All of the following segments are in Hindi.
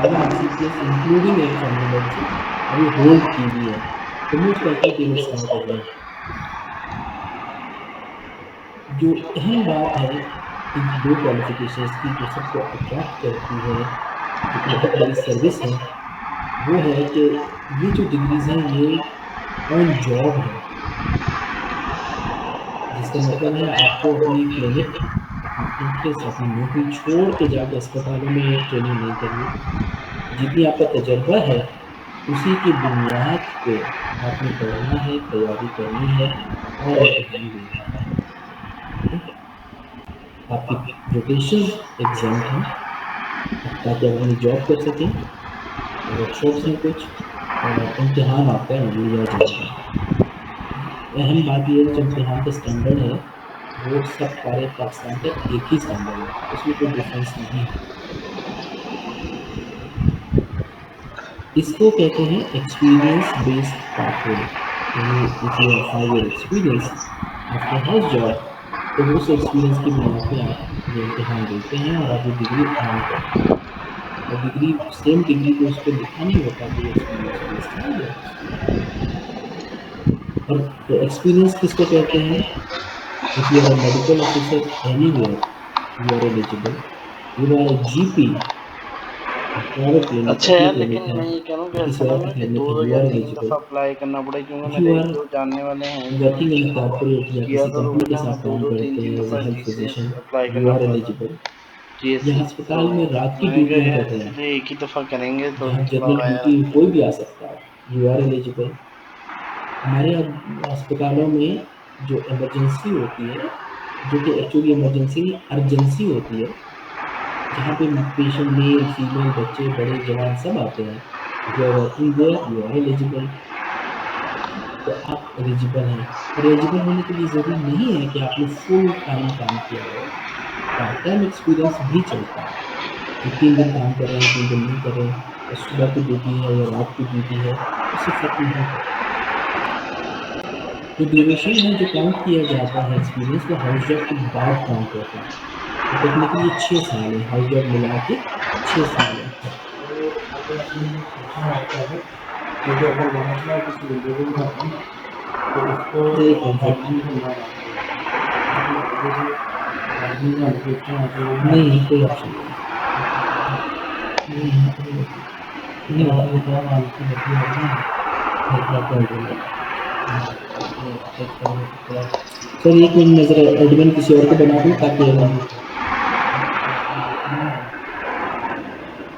सारे एमसीक्यूज इंक्लूडिंग एक फंडामेंटल अभी होल्ड की हुई है, रिमूव करके केवल स्टार्ट हो गए हैं। जो अहम बात है इन दो क्वालिफिकेशंस की जो सबको अट्रैक्ट करती है, जो बहुत बड़ी सर्विस है, वो है कि ये जो डिग्रीज हैं ये ऑन जॉब है, जिसका मतलब है आपको अपनी क्लिनिक, अपनी प्रैक्टिस, अपनी नौकरी छोड़ के जाके अस्पतालों में ट्रेनिंग नहीं करनी। जितनी आपका तजर्बा है उसी की बुनियाद पे आपने पढ़ना है, तैयारी करनी है और इम्तिहान देना है। ठीक है? आपकी रोटेशन एग्जाम हैं ताकि आप अपनी जॉब कर सकें, वर्कशॉप्स हैं कुछ, और इम्तिहान आपका लिया जाएगा। अहम बात यह है जो इम्तिहान का स्टैंडर्ड है वो सब सारे पाकिस्तान का एक ही स्टैंडर्ड है, उसमें कोई डिफरेंस नहीं है। इसको कहते हैं एक्सपीरियंस बेस्ड पाथवे, यानी if you have 5 year experience after house job, तो उस एक्सपीरियंस की बुनियाद पे आप ये इम्तिहान देते हैं और आप ये डिग्री अर्न करते हैं। और डिग्री, सेम डिग्री को उस पर लिखा नहीं होता कि एक्सपीरियंस बेस्ड है या और एक्सपीरियंस किसको कहते हैं? If you are a medical officer anywhere you are eligible, you are a GP, private clinic, अच्छा अपनी यार, क्लिनिक लेकिन है मैं ये कह रहा हूँ कि या ऐसा किसी ना और हो की कि क्लिनिक है, 2 यू या आर 3 एलिजिबल। दफ़ा अप्लाई करना पड़े, क्योंकि इफ मेरे यू एक आर दो जानने वाले हैं जो वर्किंग इन कॉर्पोरेट या किया किसी था, तो कंपनी के बोला हमें साथ दो काम दो तीन करते तीन हैं एज दफ़ा a health GCS physician, apply you करना आर पड़ा था, एलिजिबल। GSC। यहाँ तो अस्पताल में रात की मैंने कहा ड्यूटियाँ कर यार रहे हैं, पहले एक ही दफ़ा करेंगे तो जहाँ थोड़ा जनरल आया। ड्यूटी कोई भी आ सकता है, यू आर एलिजिबल। हमारे अस्पतालों में जो इमरजेंसी होती है, जो कि एक्चुअली इमरजेंसी अर्जेंसी होती है, जहाँ पे पेशेंट मेल फीमेल बच्चे बड़े जवान सब आते हैं, if you are working there you are eligible. तो आप एलिजिबल हैं, और एलिजिबल होने के लिए ज़रूरी नहीं है कि आपने फुल टाइम काम किया हो, पार्ट टाइम एक्सपीरियंस भी चलता है, जो 3 दिन काम कर रहे हैं 3 दिन नहीं कर रहे हैं, या सुबह की ड्यूटी है या रात की ड्यूटी है, उससे फ़र्क नहीं पड़ता। जो ड्यूरेशन है जो काउंट किया जाता है एक्सपीरियंस, वो हाउस जॉब के बाद काउंट होता है। तो टेक्निकली ये 6 साल है, हाउस जॉब मिला के 6 साल है। क्योंकि अगर वहाँ पर किसी बंदे को उठाते हैं तो उसको एक मिनट, एडमिन करना पड़ता है, क्योंकि जैसे एडमिन का एप्लीकेशन आती है नहीं है कोई ऑप्शन नहीं, नहीं यहाँ पे नहीं तो होता। ये क्या नाम की लड़की है ना, एक मिनट होल्ड करिए। सर एक मिनट में ज़रा एडमिन किसी और को बना दूँ ताकि हम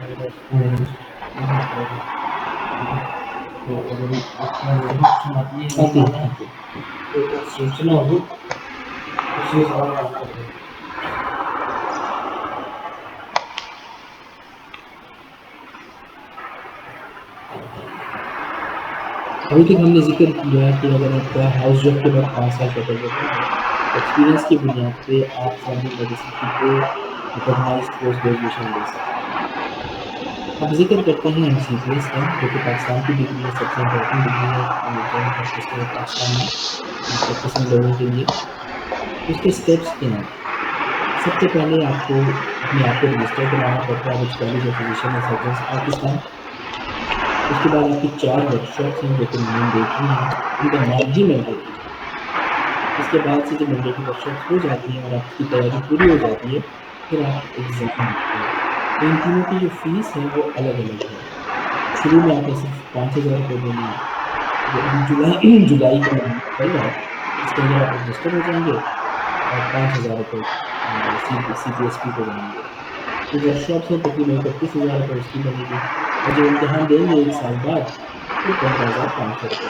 अगर उसको तो अगर उसमें ऑप्शन आती है आती नहीं है है आती है। तो सूचना होगी, उससे सारा काम कर देंगे। अभी तक हमने जिक्र किया कि अगर आपका हाउस जॉब के बाद 5 साल का तजुर्बा है, एक्सपीरियंस की बुनियाद पे आप फैमिली मेडिसिन की 2 रिकॉग्नाइज्ड पोस्ट ग्रेजुएशन ले सकते हैं। अब जिक्र करते हैं एमसीपीएस का, जो कि पाकिस्तान की डिग्री है, सबसे इम्पोर्टेंट डिग्री है जनरल प्रैक्टिस में पाकिस्तान में, प्रैक्टिसिंग लोगों के लिए। उसके स्टेप्स क्या हैं? सबसे पहले आपको अपने आप को रजिस्टर कराना पड़ता है which college of physician and surgeon Pakistan. उसके बाद आपकी 4 वर्कशॉप्स हैं जो कि मैंडेटरी हैं, उनका नाम ही मैंडेटरी है। इसके बाद से जब मैंडेटरी वर्कशॉप्स हो जाती हैं और आपकी तैयारी पूरी हो जाती है, फिर आप एग्ज़ाम देते हैं। तो इन तीनों की जो फ़ीस है वो अलग-अलग है। शुरू में आपने सिर्फ 5,000 रुपये देने हैं, जो अभी जुलाई जुलाई का महीना चल रहा है, इसके अंदर आप रजिस्टर हो जाएँगे और 5,000 रुपये CPSP को देंगे। जो वर्कशॉप्स हैं तकरीबन 31,000 रुपये उसकी बनेगी, और जब इम्तिहान देंगे 1 साल बाद, फिर 15,500 रुपये।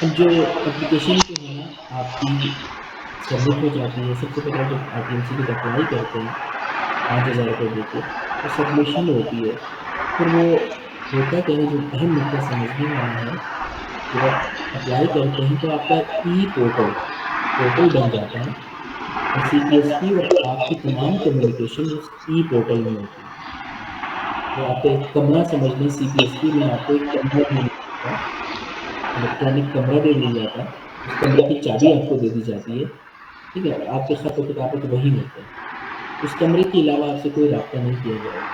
अब जो एप्लीकेशन जो है ना आपकी सबमिट हो जाती है, सबसे पहले जब आरटीएमसी के लिए अप्लाई करते हैं 5,000 रुपये देके, तो सबमिशन होती है। फिर वो होता क्या है, जो अहम नुकता समझने वाला है, जब आप अप्लाई करते हैं तो आपका ई पोर्टल बन जाता है, और सीपीएसपी और आपकी तमाम कम्युनिकेशन उस ई पोर्टल में होती है। वो आपका एक कमरा समझ लें, सीपीएसपी में आपको एक कमरा दे दिया जाता है, इलेक्ट्रॉनिक कमरा दे दिया जाता है, उस कमरे की चाबी आपको दे दी जाती है, ठीक है? आपके खत वक़ील वहीं होते हैं। उस कमरे के अलावा आपसे कोई राब्ता नहीं किया जाएगा।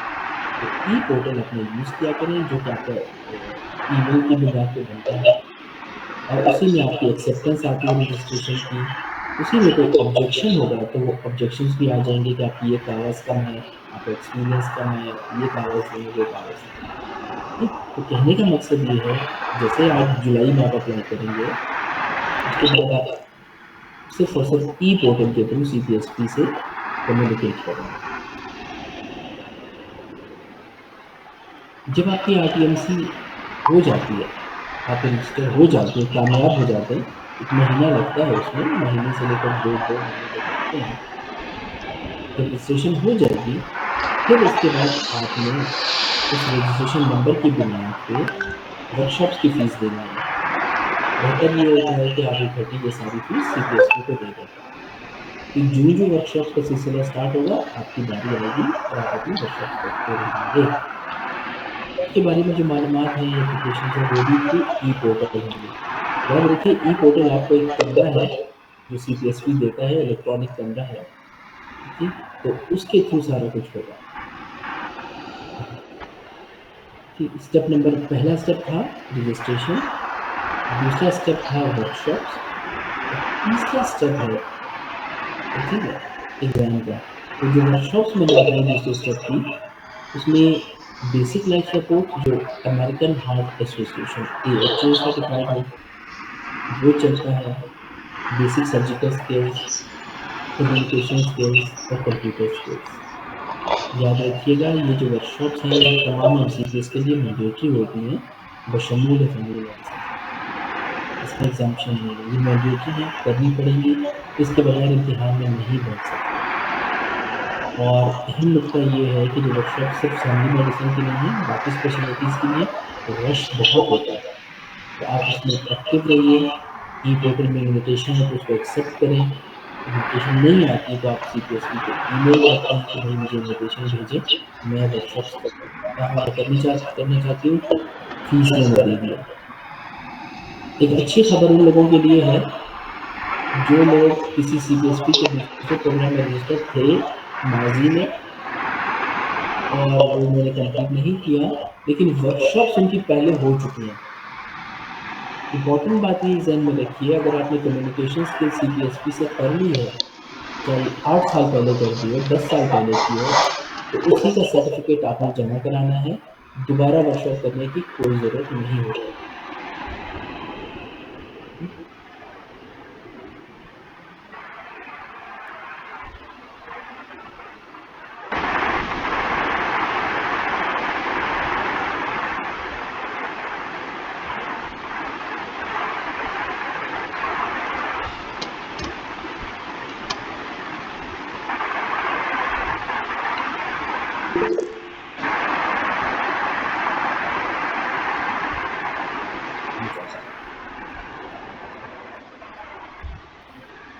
तो ई-पोर्टल अपना यूज़ किया करें जो कि आपका ईमेल की बुनियाद पे बनता है और उसी में आपकी एक्सेप्टेंस आती है रजिस्ट्रेशन की। उसी में कोई ऑब्जेक्शन होगा तो वो ऑब्जेक्शंस भी आ जाएँगे कि आपकी ये कागज़ कम है, आपका एक्सपीरियंस कम है, ये कागज़ नहीं, वो कागज़ नहीं। ठीक? तो कहने का मकसद ये है, जैसे आज जुलाई में आप अप्लाई करेंगे, उसके बाद आप सिर्फ़ और सिर्फ़ ई-पोर्टल के थ्रू सीपीएसपी से कम्युनिकेट करेंगे। जब आपकी आरटीएमसी हो जाती है, आप रजिस्टर हो जाते हैं, कामयाब हो जाते हैं, 1 महीना लगता है उसमें, महीने से लेकर 2 महीने तक लगते हैं। जब रजिस्ट्रेशन हो जाएगी, फिर उसके बाद आपने उस रजिस्ट्रेशन नंबर की बुनियाद पे वर्कशॉप्स की फ़ीस देनी है। बेहतर ये होता है कि आप इकट्ठी ये सारी फ़ीस सीपीएसपी को दे दें। कि जो-जो वर्कशॉप्स का सिलसिला स्टार्ट होगा, आपकी बारी आएगी और आप अपनी वर्कशॉप्स करते रहेंगे। इसके बारे में जो मालूमात हैं, एप्लीकेशंस हैं, वो भी थ्रू ई-पोर्टल होंगे। याद रखिए ई-पोर्टल आपको एक कमरा है, जो सीपीएसपी देता है, इलेक्ट्रॉनिक कमरा है, ठीक? तो उसके थ्रू सारा कुछ होगा। ठीक, स्टेप नंबर पहला स्टेप था रजिस्ट्रेशन, दूसरा स्टेप था वर्कशॉप्स और तीसरा स्टेप है ठीक है, एग्ज़ाम का। तो जो वर्कशॉप्स मैंने बताई दूसरे स्टेप की, उसमें बेसिक लाइफ सपोर्ट जो American heart association AHA certified है, वो चलता है। Basic surgical skills, communication skills और कंप्यूटर स्किल्स। याद रखिएगा ये जो वर्कशॉप्स हैं ये तमाम एमसीक्यूज़ के लिए मैंडेटरी होती हैं, बशमूल फैमिली एमसीक्यू। इसमें एग्ज़म्पशन नहीं है, ये मैंडेटरी हैं, करनी पड़ेंगी, इसके बगैर इम्तिहान में नहीं बैठ सकते। और अहम नुकता ये है कि जो वर्कशॉप सिर्फ फैमिली मेडिसिन की नहीं है, बाकी स्पेशलिटीज़ की भी है, तो रश बहुत होता है। तो आप उसमें एक्टिव रहिए, ई-पोर्टल में इन्विटेशन है तो उसको एक्सेप्ट करें। इन्विटेशन नहीं आती है तो आप सीपीएसपी को ईमेल करते हैं कि भाई मुझे इन्विटेशन भेजें, मैं वर्कशॉप्स करना चाहती हूँ, फीस मैंने दे दिया। एक अच्छी खबर उन लोगों के लिए है, जो लोग किसी सीपीएसपी के दूसरे प्रोग्राम में रजिस्टर्ड थे माज़ी में और वो मैंने कंप्लीट नहीं किया, लेकिन वर्कशॉप्स उनकी पहले हो चुकी हैं। इम्पोर्टेंट बात ये ज़हन में रखिए, अगर आपने कम्युनिकेशन स्किल्स सीपीएसपी से कर ली है, चाहे 8 साल पहले कर दी हो, 10 साल पहले की हो, तो उसी का सर्टिफ़िकेट आपने जमा कराना है, दोबारा वर्कशॉप करने की कोई ज़रूरत नहीं होगी।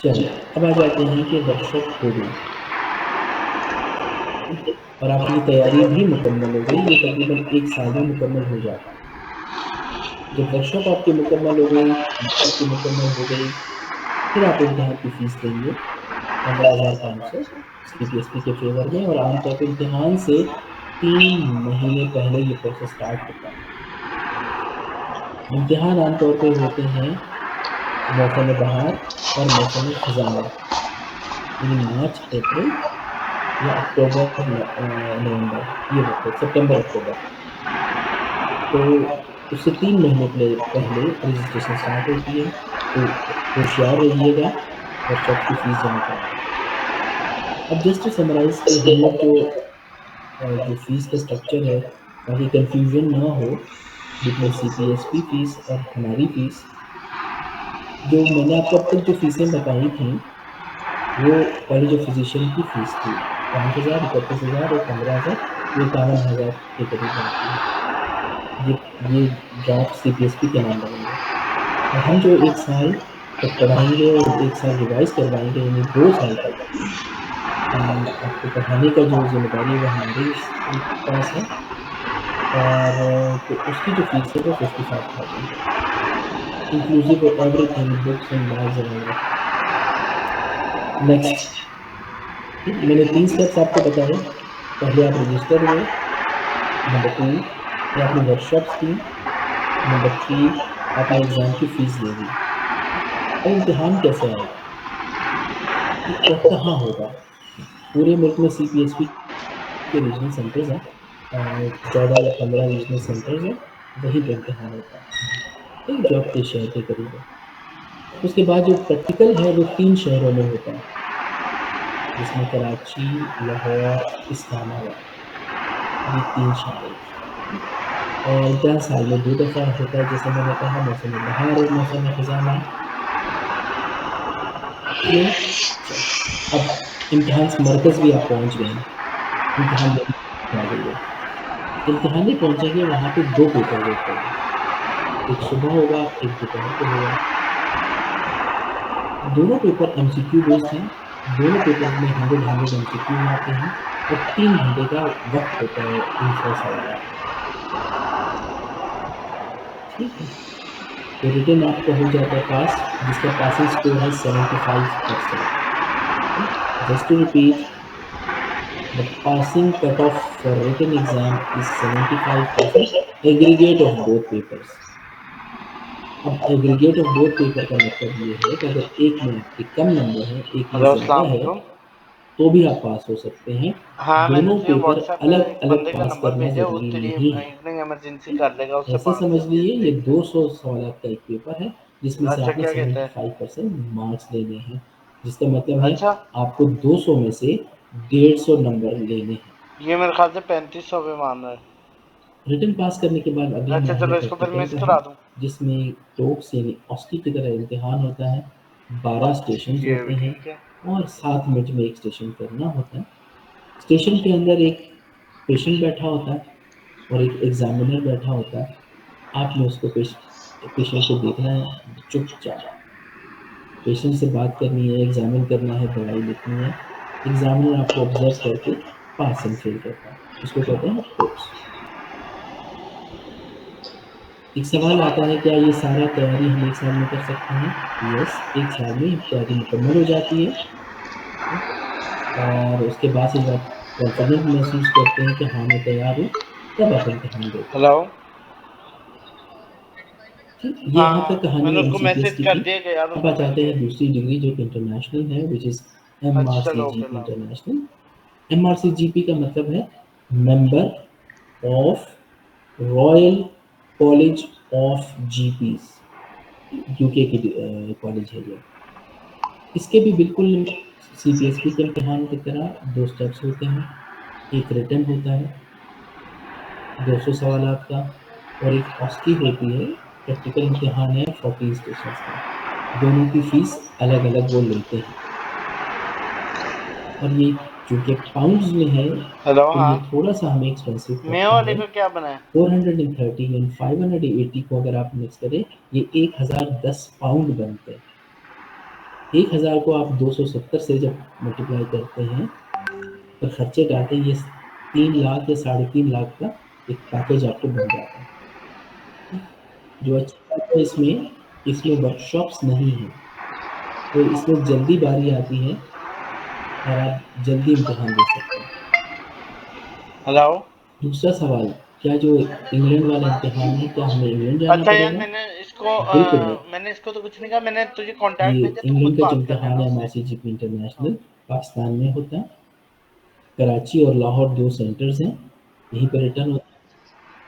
चलिए, अब आ जाते हैं कि वर्कशॉप हो गई और आपकी तैयारी भी मुकम्मल हो गई, ये तकरीबन 1 साल में मुकम्मल हो जाता है। जब वर्कशॉप आपकी मुकम्मल हो गई, आपकी मुकम्मल हो गई, फिर आप इम्तिहान की फ़ीस देंगे 15,500 सीपीएसपी के फ़ेवर में और आमतौर पे इम्तिहान से 3 महीने पहले ये प्रोसेस स्टार्ट होता है। इम्तिहान आमतौर पे होते हैं मौसम बहार और मौसम ख़ज़ां में, यानी मार्च, अप्रैल या अक्टूबर नवंबर ये वक़्त सितंबर-अक्टूबर। तो उससे 3 महीने पहले रजिस्ट्रेशन स्टार्ट होती है, तो होशियार रहिएगा वर्कशॉप की फ़ीस जमा कराएँ। अब जस्ट टू समराइज़ कि हम लोग जो फ़ीस का स्ट्रक्चर है, ताकि कन्फ्यूज़न ना हो बिटवीन सीपीएसपी फ़ीस और हमारी फ़ीस। जो मैंने आपको अब तक जो फ़ीसें बताई थीं, वो कॉलेज ऑफ फिजिशियन की फ़ीस थी। 5,000, 31,000 और 15,000, ये 51,000 के करीब बनती है। ये ड्राफ्ट सीपीएसपी के नाम बनेंगे और हम जो 1 साल तक पढ़ाएँगे और 1 साल रिवाइज़ करवाएँगे, यानी 2 साल तक आपको पढ़ाने का जो ज़िम्मेदारी है वो हमारे पास है और तो उसकी जो फ़ीस है वो 55,000 है, inclusive of everything books and bags and all that. Next, मैंने 3 स्टेप्स आपको बताए। पहले आप रजिस्टर हुए, नंबर 2 फिर आपने वर्कशॉप्स की, नंबर 3 आपने एग्ज़ाम की फ़ीस दे दी। अब इम्तिहान कैसे आएगा? और कहाँ होगा? पूरे मुल्क में सीपीएसपी के रीजनल सेंटर्स हैं, 14 या 15 रीजनल सेंटर्स हैं, वहीं पे इम्तिहान होता है, एक जो आपके शहर के करीब है। उसके बाद जो प्रैक्टिकल है वो 3 शहरों में होता है, जिसमें कराची, लाहौर, इस्लामाबाद, ये 3 शामिल हैं। और इम्तिहान साल में 2 दफ़ा होता है, जैसे मैंने कहा मौसम बहार और मौसम ख़ज़ां में। क्लियर? चलो, अब इम्तिहान मरकज़ भी आप पहुँच गए हैं, इम्तिहान देने आ गई है। इम्तिहान नहीं पहुँचेंगे, वहाँ पे 2 पेपर होते हैं, एक सुबह होगा, एक दोपहर को होगा। दोनों पेपर एमसीक्यू बेस्ड हैं, दोनों पेपर्स में 100 एमसीक्यूज़ आते हैं और 3 घंटे का वक़्त होता है इन 100 सवालात का। ठीक है? तो रिटन आपका हो जाता है पास, जिसका पासिंग स्कोर है 75%। Just to repeat, the passing cut off for written exam is 75% aggregate of both papers. अब एग्रीगेट ऑफ बोथ पेपर का मतलब ये है कि अगर एक में आपके कम नंबर हैं, एक में हेलो, ज़्यादा अस्सलाम है, वालेकुम। तो भी आप पास हो सकते हैं। हाँ, मैंने दोनों तुझे पेपर व्हाट्सएप पे एक अलग-अलग बंदे का पास नंबर करना भेजा, वो ज़रूरी तेरी नहीं है। इवनिंग इमरजेंसी कर लेगा, उससे ऐसे बात समझ कर लिए ये देख ले। 200 सवालात का एक पेपर है, जिसमें से अच्छा, आपने क्या कहता है? 75% मार्क्स लेने हैं, जिसका मतलब है अच्छा, आपको 200 में से 150 नंबर लेने हैं। ये मेरे ख्याल से 3500 पे मान रहा है। रिटन पास करने के बाद अगला अच्छा, मरहला चलो इसको फिर प्रैक्टिकल मिस का है, करा दूँ। जिसमें टोक्स यानी ऑस्की की तरह इम्तिहान होता है, 12 स्टेशंस ये भी होते हैं ठीक है। और 7 मिनट में एक स्टेशन करना होता है। स्टेशन के अंदर एक पेशेंट बैठा होता है और एक एग्ज़ामिनर बैठा होता है। आपने उसको पेशेंट को देखना है चुपचाप, पेशेंट से बात करनी है, एग्ज़ामिन करना है, दवाई लिखनी है। एग्ज़ामिनर आपको ऑब्ज़र्व करके पास एंड फेल करता है, इसको कहते हैं टोक्स। एक सवाल आता है, क्या ये सारा तैयारी हम एक साल में कर सकते हैं? यस, एक साल में तैयारी मुकम्मल हो जाती है। और उसके बाद से जब आप कॉन्फिडेंट महसूस करते हैं कि हाँ मैं तैयार हूँ, तब आप इम्तिहान देते हैं। हेलो। ठीक, ये यहाँ तक हाँ, कहानी मैंने उसको एमसीक्यूएस मैसेज की कर थी। दिया कि यार अब उसको आ मिल जाते गया। हैं दूसरी डिग्री जो कि इंटरनेशनल है, व्हिच इज़ अच्छा, चलो, ओके, एमआरसीजीपी अल्लाह हाफ़िज़। इंटरनेशनल। एमआरसीजीपी का मतलब है member of royal college of GPs, UK की कॉलेज है ये। इसके भी बिल्कुल सीपीएसपी के इम्तिहान की तरह 2 स्टेप्स होते हैं, एक रिटन होता है 200 सवालात का और एक ऑस्की होती है, प्रैक्टिकल इम्तिहान है 40 स्टेशंस का। दोनों की फ़ीस अलग-अलग वो लेते हैं और ये चूँकि पाउंड्स में है, हेलो, तो ये हाँ। थोड़ा-सा हमें एक्सपेंसिव मेयो पड़ता वाले है। का क्या बना है? 430 एंड 580 को अगर आप मिक्स करें, ये 1010 पाउंड बनते हैं। 1000 को आप 270 से जब मल्टीप्लाई करते हैं, तो खर्चे डालते हैं, ये 3 लाख या साढ़े 3 लाख का एक पैकेज आपको बन जाता है। जो अच्छी बात है इसमें, इसमें वर्कशॉप्स नहीं हैं, तो इसमें जल्दी बारी आती है और आप जल्दी इम्तिहान दे सकते हैं। हेलो। दूसरा सवाल, क्या जो इंग्लैंड वाला इम्तिहान है, क्या हमें इंग्लैंड जाना अच्छा यार, पड़ेगा? मैंने इसको बिल्कुल नहीं। मैंने इसको तो कुछ नहीं कहा, मैंने तुझे ये कॉन्टैक्ट भेजा, तू इंग्लैंड खुद का जो बात कर इम्तिहान लेना है उससे। एमआरसीजीपी हाँ। इंटरनेशनल, पाकिस्तान में होता है। कराची और लाहौर 2 सेंटर्स हैं, यहीं पे रिटर्न होता है।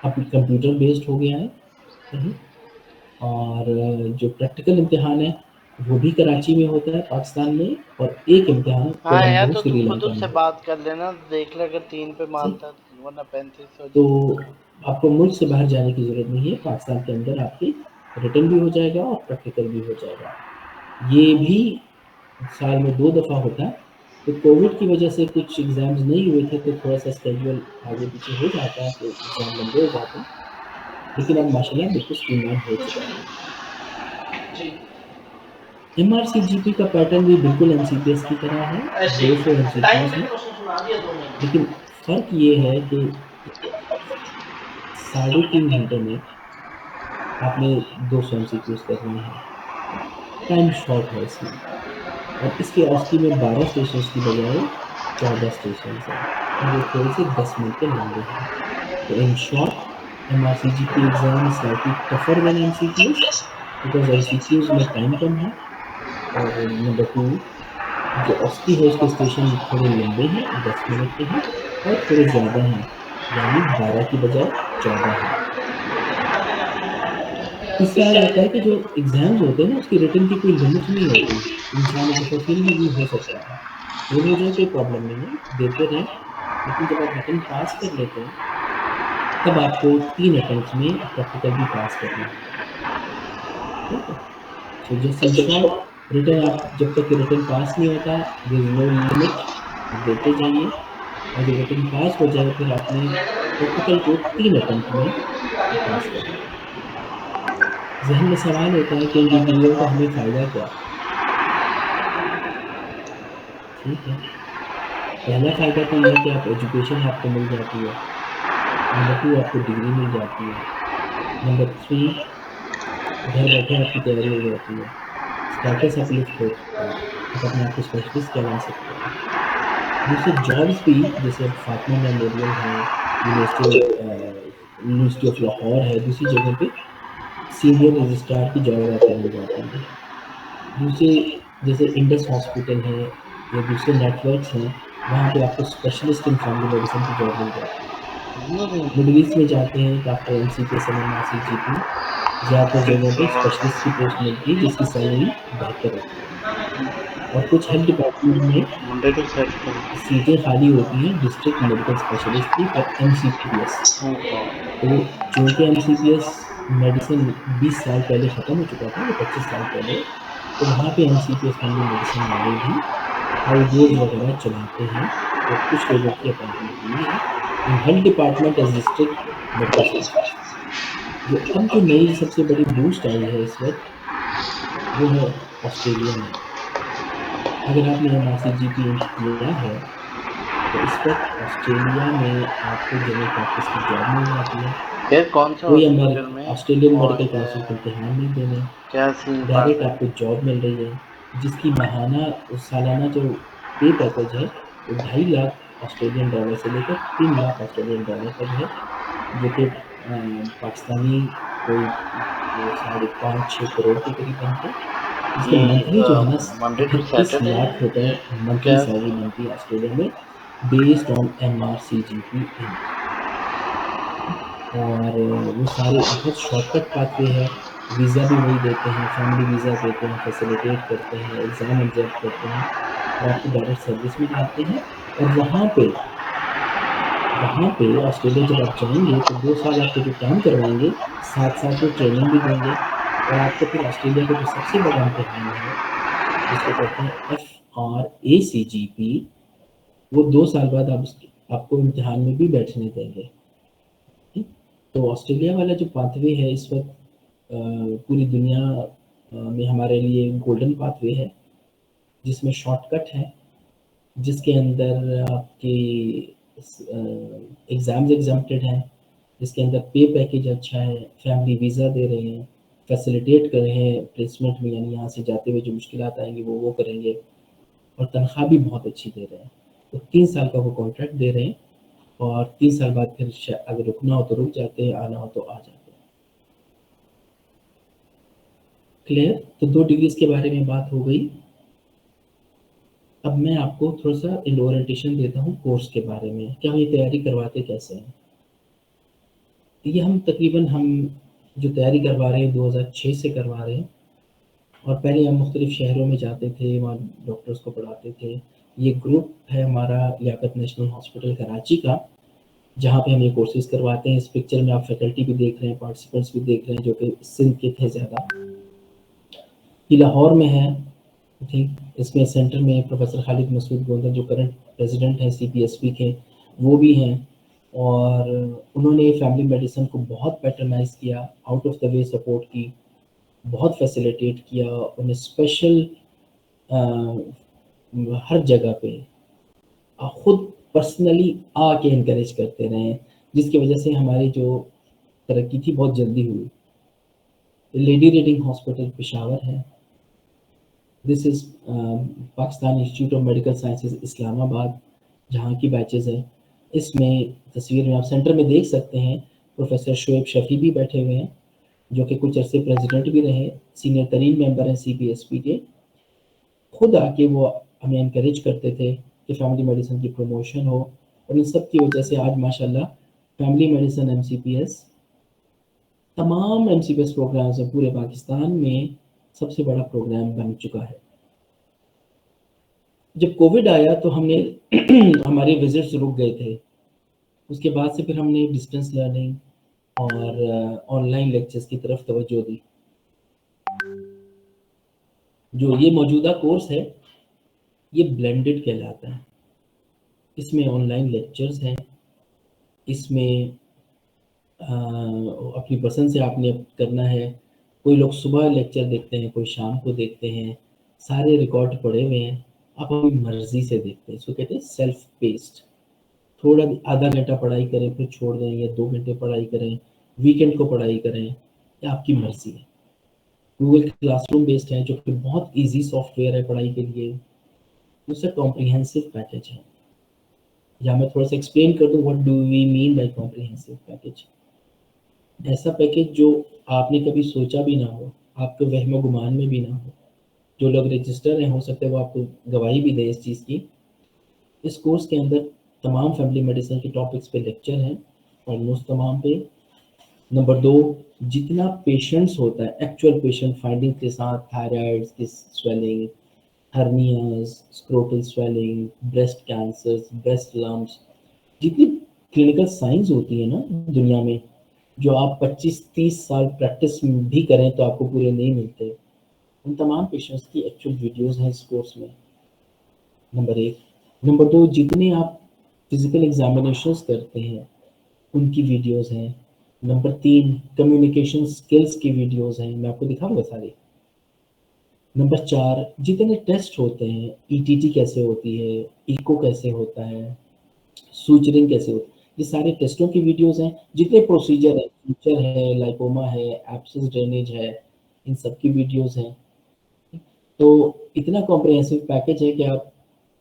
अब कंप्यूटर बेस्ड हो गया है, सही। और जो प्रैक्टिकल इम्तिहान है, वो भी कराची में होता है पाकिस्तान में, और एक इम्तिहान हाँ यार, कोलंबो तो तू खुद श्रीलंका में उससे होता बात कर लेना, देख ले, अगर 3 पे है। मानता है तो, वरना 35 हो तो जाए। आपको मुल्क से बाहर जाने की ज़रूरत नहीं है, पाकिस्तान के अंदर आपकी रिटन भी हो जाएगा और प्रैक्टिकल भी हो जाएगा। ये भी साल में 2 दफ़ा होता है। तो कोविड की वजह से कुछ एग्ज़ाम्स नहीं हुए थे, तो थोड़ा-सा शेड्यूल आगे-पीछे हो जाता है, तो एग्ज़ाम लंबे हो जाते हैं। लेकिन अब माशाल्लाह बिल्कुल स्ट्रीमलाइन हो चुका है। जी। एमआरसीजीपी का पैटर्न भी बिल्कुल एमसीपीएस की तरह है, ऐसे 200 ही टाइम एमसीक्यूज़ भी हैं। तो उसने सुना दिया 2 महीने। लेकिन फ़र्क ये है कि साढ़े 3 घंटे में आपने 200 एमसीक्यूज़ करने हैं। टाइम शॉर्ट है इसमें। और इसके ऑस्की में 12 स्टेशंस की बजाय 14 स्टेशंस हैं और वो थोड़े से 10 मिनट के लंबे हैं। तो in short MRCGP exam is slightly tougher than MCQs because MCQs में टाइम कम है और नंबर 2 जो ऑस्की है उसके स्टेशन थोड़े लंबे हैं, 10 मिनट के हैं और थोड़े ज़्यादा हैं, यानी 12 की बजाय 14 हैं। तीसरा आ जाता है कि जो एग्ज़ाम्स होते हैं ना उसकी रिटन की कोई लिमिट नहीं होती, इंसान एक दफ़ा फेल भी हो सकता है, फेल हो जाए कोई प्रॉब्लम नहीं है, देते रहें, लेकिन जब आप रिटन पास कर लेते हैं तब आपको 3 अटेम्प्ट्स में प्रैक्टिकल भी पास करना है, ठीक है? So just in short written आप जब तक रिटन पास नहीं होता देयर इज़ नो लिमिट, आप देते जाइए और जब रिटन पास हो जाए फिर आपने प्रैक्टिकल को 3 अटेम्प्ट में पास करना है। ज़हन में सवाल होता है कि इन डिग्रियों का हमें फ़ायदा क्या? ठीक है, पहला फ़ायदा तो ये है कि आप एजुकेशन आपको मिल जाती है, नंबर 2 आपको डिग्री मिल जाती है, नंबर 3 घर बैठे आपकी तैयारी हो जाती है, स्टेटस अपलिफ्ट होता है, आप अपने आप को स्पेशलिस्ट कहला सकते हैं। दूसरे जॉब्स भी जैसे अब फातिमा मेमोरियल है, यूनिवर्सिटी ऑफ लाहौर है, दूसरी जगहों पे सीनियर रजिस्ट्रार की जॉब आपको मिल जाती है। दूसरे जैसे इंडस हॉस्पिटल है या दूसरे नेटवर्क्स हैं, वहाँ पे आपको स्पेशलिस्ट इन फैमिली मेडिसिन की जॉब मिल जाती है। मिडल ईस्ट में जाते हैं तो आपको MCPS और MRCGP ज़्यादातर जगहों पे स्पेशलिस्ट की पोस्ट मिलती है जिसकी सैलरी बेहतर होती है और कुछ हेल्थ डिपार्टमेंट में मंडे टू सैटरडे सीटें खाली होती हैं डिस्ट्रिक्ट मेडिकल स्पेशलिस्ट की फॉर MCPS। तो चूँकि MCPS मेडिसिन 20 साल पहले ख़त्म हो चुका था या 25 साल पहले, तो वहाँ पे MCPS फैमिली मेडिसिन वाले भी आउटडोर्स वगैरह चलाते हैं और कुछ लोगों की अपॉइंटमेंट हुई है in health department as district medical specialist. जो अब जो नई सबसे बड़ी बूस्ट आई है इस वक्त वो है ऑस्ट्रेलिया में। अगर आपने MRCGP किया है तो इस वक्त ऑस्ट्रेलिया में आपको जनरल प्रैक्टिस की जॉब मिल जाती है, यार कौन सा कोई हॉस्पिटल में ऑस्ट्रेलियन और मेडिकल काउंसिल के इम्तिहान नहीं देने, क्या सीन बात डायरेक्ट है? आपको जॉब मिल रही है जिसकी माहाना सालाना जो पे पैकेज है वो 2.5 लाख ऑस्ट्रेलियन डॉलर से लेकर 3 लाख ऑस्ट्रेलियन डॉलर तक है, जो कि पाकिस्तानी कोई 5.5-6 करोड़ के करीब बनते हैं, जिसमें ये मंथली जो है ना मंडे टू 31 सैटरडे लाख रुपए मंथली क्या? सैलरी बनती है ऑस्ट्रेलिया में बेस्ड ऑन MRCGP इंक। और वो सारे बहुत शॉर्टकट पाथवे है, वीज़ा भी वही देते हैं, फैमिली वीज़ा देते हैं, फैसिलिटेट करते हैं, एग्ज़ाम ऑब्ज़र्व करते हैं और आपको डायरेक्ट सर्विस में डालते हैं। और वहाँ पे ऑस्ट्रेलिया जब आप जाएँगे तो 2 साल आपको जो काम करवाएँगे, साथ-साथ में ट्रेनिंग भी देंगे और आपको फिर ऑस्ट्रेलिया का जो सबसे बड़ा इम्तिहान है, जिसको कहते हैं FRACGP, वो 2 साल बाद आप आपको इम्तिहान में भी बैठने देंगे। ठीक? तो ऑस्ट्रेलिया वाला जो पाथवे है इस वक्त पूरी दुनिया में हमारे लिए गोल्डन पाथवे है, जिसमें शॉर्टकट है, जिसके अंदर आपके एग्ज़ाम्स एग्ज़म्प्टेड हैं, जिसके अंदर पे पैकेज अच्छा है, फैमिली वीज़ा दे रहे हैं, फैसिलिटेट कर रहे हैं प्लेसमेंट में, यानी यहाँ से जाते हुए जो मुश्किलात आएँगी वो करेंगे और तनख्वाह भी बहुत अच्छी दे रहे हैं। तो 3 साल का वो कॉन्ट्रैक्ट दे रहे हैं और 3 साल बाद फिर अगर रुकना हो तो रुक जाते हैं, आना हो तो आ जाते हैं। क्लियर? तो 2 डिग्रीज़ के बारे में बात हो गई। अब मैं आपको थोड़ा-सा ओरिएंटेशन देता हूँ कोर्स के बारे में, कि हम ये तैयारी करवाते कैसे हैं। ये हम जो तैयारी करवा रहे हैं 2006 से करवा रहे हैं और पहले हम मुख्तलिफ शहरों में जाते थे, वहाँ डॉक्टर्स को पढ़ाते थे। ये ग्रुप है हमारा लियाकत नेशनल हॉस्पिटल कराची का, जहाँ पे हम ये कोर्सेज़ करवाते हैं। इस पिक्चर में आप फैकल्टी भी देख रहे हैं, पार्टिसिपेंट्स भी देख रहे हैं जो कि सिंध के थे ज़्यादा। ये लाहौर में है, ठीक। इसमें सेंटर में प्रोफेसर खालिद मसूद गोंदा जो करंट प्रेसिडेंट हैं CPSP के, वो भी हैं और उन्होंने फैमिली मेडिसिन को बहुत पैटर्नाइज़ किया, out of the way support की, बहुत फैसिलिटेट किया, उन्हें स्पेशल हर जगह पे खुद पर्सनली आके इनकरेज करते रहे, जिसकी वजह से हमारी जो तरक्की थी बहुत जल्दी हुई। लेडी रीडिंग हॉस्पिटल पेशावर है, this is Pakistan institute of medical sciences Islamabad, जहाँ की बैचेज़ हैं। इसमें तस्वीर में आप सेंटर में देख सकते हैं, प्रोफ़ेसर शोएब शफ़ी भी बैठे हुए हैं, जो कि कुछ अरसे प्रेसिडेंट भी रहे, सीनियर तरीन मेंबर हैं सीपीएसपी के। खुद आके वो हमें एनकरेज करते थे कि फैमिली मेडिसिन की प्रमोशन हो, और इन सब की वजह से आज माशाल्लाह फैमिली मेडिसिन एमसीपीएस, तमाम एमसीपीएस प्रोग्राम्स में पूरे पाकिस्तान में सबसे बड़ा प्रोग्राम बन चुका है। जब कोविड आया तो हमने हमारे विजिट्स रुक गए थे। उसके बाद से फिर हमने डिस्टेंस लर्निंग और ऑनलाइन लेक्चर्स की तरफ तवज्जो दी। जो ये मौजूदा कोर्स है, ये ब्लेंडेड कहलाता है। इसमें ऑनलाइन लेक्चर्स हैं, इसमें अपनी पसंद से आपने करना है। कोई लोग सुबह लेक्चर देखते हैं, कोई शाम को देखते हैं, सारे रिकॉर्ड पड़े हुए हैं, आप अपनी मर्ज़ी से देखते हैं। इसको कहते हैं सेल्फ पेस्ड। थोड़ा आधा घंटा पढ़ाई करें, फिर छोड़ दें, या 2 घंटे पढ़ाई करें, वीकेंड को पढ़ाई करें, ये आपकी मर्ज़ी है। गूगल क्लासरूम बेस्ड है, जो कि बहुत ईज़ी सॉफ्टवेयर है पढ़ाई के लिए। दूसरा कॉम्प्रिहेंसिव पैकेज है। या मैं थोड़ा सा एक्सप्लेन कर दूँ, what do we mean by comprehensive package. ऐसा पैकेज जो आपने कभी सोचा भी ना हो, आपके वहम गुमान में भी ना हो। जो लोग रजिस्टर हैं, हो सकता है वो आपको गवाही भी दें इस चीज़ की। इस कोर्स के अंदर तमाम फैमिली मेडिसिन के टॉपिक्स पे लेक्चर हैं, ऑलमोस्ट तमाम पे। नंबर 2, जितना पेशेंट्स होता है, एक्चुअल पेशेंट फाइंडिंग के साथ, थायराइड की swelling, hernias, scrotal swelling, breast cancers, breast lumps, जितनी क्लिनिकल साइंस होती है ना दुनिया में, जो आप 25-30 साल प्रैक्टिस भी करें तो आपको पूरे नहीं मिलते, उन तमाम पेशेंट्स की एक्चुअल वीडियोस हैं इस कोर्स में। नंबर 1। नंबर 2, जितने आप फिजिकल एग्जामिनेशंस करते हैं उनकी वीडियोस हैं। नंबर 3, कम्युनिकेशन स्किल्स की वीडियोस हैं, मैं आपको दिखाऊंगा सारी। नंबर 4, जितने टेस्ट होते हैं, ईटीटी कैसे होती है, इको कैसे होता है, सूचरिंग कैसे होती है, ये सारे टेस्टों की वीडियोस हैं। जितने प्रोसीजर है, फ्यूचर है, लाइपोमा है, एब्सेस ड्रेनेज है, इन सब की वीडियोस हैं। तो इतना कॉम्प्रिहेंसिव पैकेज है कि आप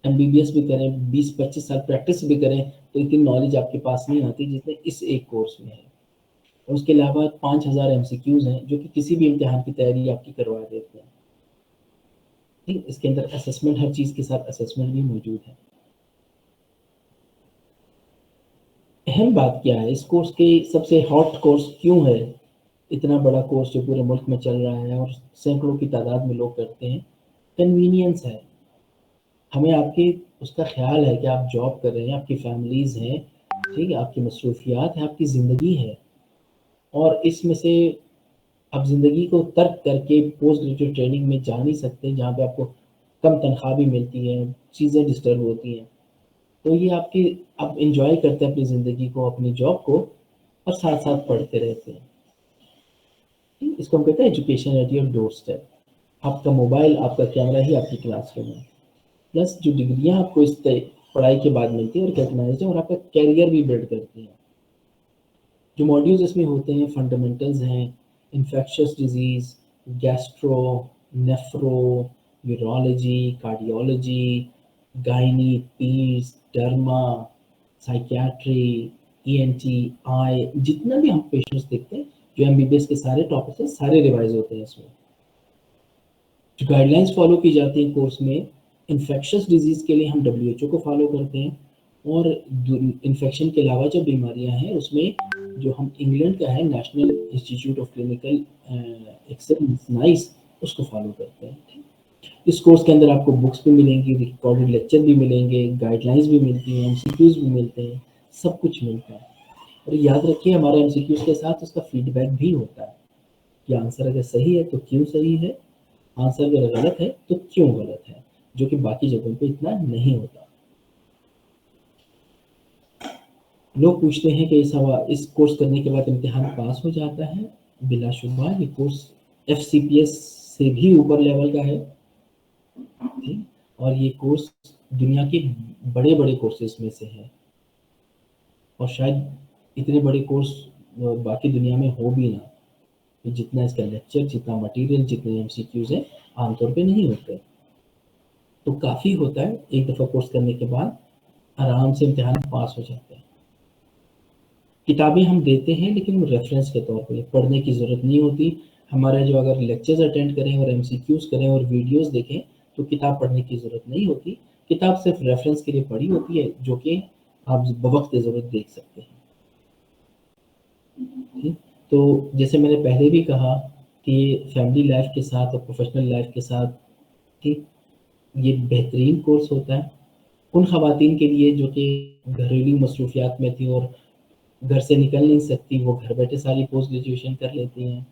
एमबीबीएस भी करें, 20-25 साल प्रैक्टिस भी करें, तो इतनी नॉलेज आपके पास नहीं आती जितने इस एक कोर्स में है। और उसके अलावा 5000 एमसीक्यूज हैं, जो कि किसी भी इम्तिहान की तैयारी आपकी करवा देते हैं। ठीक, इसके अंदर असेसमेंट, हर चीज़ के साथ असेसमेंट भी मौजूद है। अहम बात क्या है, इस कोर्स के सबसे हॉट कोर्स क्यों है, इतना बड़ा कोर्स जो पूरे मुल्क में चल रहा है और सैकड़ों की तादाद में लोग करते हैं? कन्वीनियंस है। हमें आपकी उसका ख्याल है कि आप जॉब कर रहे हैं, आपकी फैमिलीज़ हैं, ठीक है, आपकी मसरूफियात है, आपकी ज़िंदगी है, और इसमें से आप ज़िंदगी को तर्क करके पोस्ट ग्रेजुएट ट्रेनिंग में जा नहीं सकते, जहाँ पे आपको कम तनख्वाह भी मिलती है, चीज़ें डिस्टर्ब होती हैं। तो ये आपकी, आप एंजॉय करते हैं अपनी ज़िंदगी को, अपनी जॉब को, और साथ साथ पढ़ते रहते हैं। ठीक, इसको हम कहते हैं education at your door step. आपका मोबाइल, आपका कैमरा ही आपकी क्लासरूम है। प्लस जो डिग्रियाँ आपको इस पढ़ाई के बाद मिलती है और रिकॉग्नाइज्ड है, और आपका कैरियर भी बिल्ड करती हैं। जो मॉड्यूल्स इसमें होते हैं, फंडामेंटल्स हैं, infectious disease, gastro, nephro, urology, cardiology, gynae, paeds, derma, psychiatry, ENT, eye, जितना भी हम पेशेंट्स देखते हैं, जो एमबीबीएस के सारे टॉपिक्स हैं, सारे रिवाइज होते हैं इसमें। जो गाइडलाइंस फॉलो की जाती है कोर्स में, इन्फेक्शियस डिजीज़ के लिए हम डब्ल्यूएचओ को फॉलो करते हैं, और इन्फेक्शन के अलावा जो बीमारियां हैं उसमें जो हम इंग्लैंड का है national institute of clinical excellence, nice, उसको फॉलो करते हैं। इस कोर्स के अंदर आपको बुक्स भी मिलेंगी, रिकॉर्डेड लेक्चर भी मिलेंगे, गाइडलाइंस भी मिलती हैं, एमसीक्यूज भी मिलते हैं, सब कुछ मिलता है। और याद रखिए, हमारे एमसीक्यूज के साथ उसका फीडबैक भी होता है कि आंसर अगर सही है तो क्यों सही है, आंसर अगर गलत है तो क्यों गलत है, जो कि बाकी जगहों पे इतना नहीं होता। लोग पूछते हैं कि इस कोर्स करने के बाद इम्तिहान पास हो जाता है? बिलाशुबा ये कोर्स एफसीपीएस से भी ऊपर लेवल का है। ठीक, और ये कोर्स दुनिया के बड़े-बड़े कोर्सेज़ में से है, और शायद इतने बड़े कोर्स बाकी दुनिया में हो भी ना। जितना इसका लेक्चर, जितना मटेरियल, जितने एमसीक्यूज़ हैं, आमतौर पे नहीं होते। तो काफ़ी होता है, एक दफ़ा कोर्स करने के बाद आराम से इम्तिहान पास हो जाते हैं। किताबें हम देते हैं लेकिन वो रेफ़रेंस के तौर पे, पढ़ने की ज़रूरत नहीं होती। हमारा जो अगर लेक्चर्स अटेंड करें और एमसीक्यूज़ करें और वीडियोज़ देखें, तो किताब पढ़ने की ज़रूरत नहीं होती। किताब सिर्फ़ रेफ़रेंस के लिए पढ़ी होती है, जो कि आप बवक़्त ज़रूरत देख सकते हैं। ठीक? तो जैसे मैंने पहले भी कहा कि फैमिली लाइफ़ के साथ और प्रोफ़ेशनल लाइफ़ के साथ, ठीक, ये बेहतरीन कोर्स होता है। उन ख़वातीन के लिए जो कि घरेलू मसरूफ़ियात में थी और घर से निकल नहीं सकती, वो घर बैठे सारी पोस्ट ग्रेजुएशन कर लेती हैं।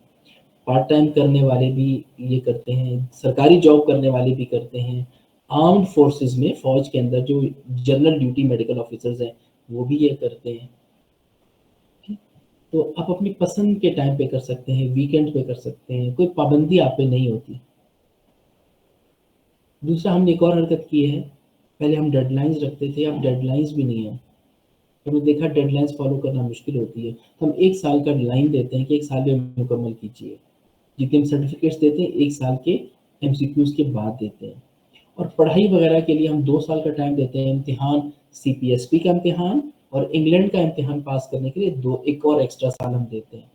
पार्ट टाइम करने वाले भी ये करते हैं, सरकारी जॉब करने वाले भी करते हैं। आर्म्ड फोर्सेस में फ़ौज के अंदर जो जनरल ड्यूटी मेडिकल ऑफ़िसर्स हैं, वो भी ये करते हैं। ठीक? तो आप अपनी पसंद के टाइम पे कर सकते हैं, वीकेंड पे कर सकते हैं, कोई पाबंदी आप पे नहीं होती। दूसरा हमने एक और हरकत की है, पहले हम डेडलाइन्स रखते थे, अब डेडलाइन्स भी नहीं है। हमने देखा डेडलाइन्स फ़ॉलो करना मुश्किल होती है, तो हम 1 साल का लाइन देते हैं कि 1 साल में मुकम्मल कीजिए। जितने हम सर्टिफ़िकेट्स देते हैं, 1 साल के एमसीक्यूज़ के बाद देते हैं। और पढ़ाई वगैरह के लिए हम 2 साल का टाइम देते हैं, इम्तिहान सीपीएसपी का इम्तिहान और इंग्लैंड का इम्तिहान पास करने के लिए 2 एक और एक्स्ट्रा साल हम देते हैं।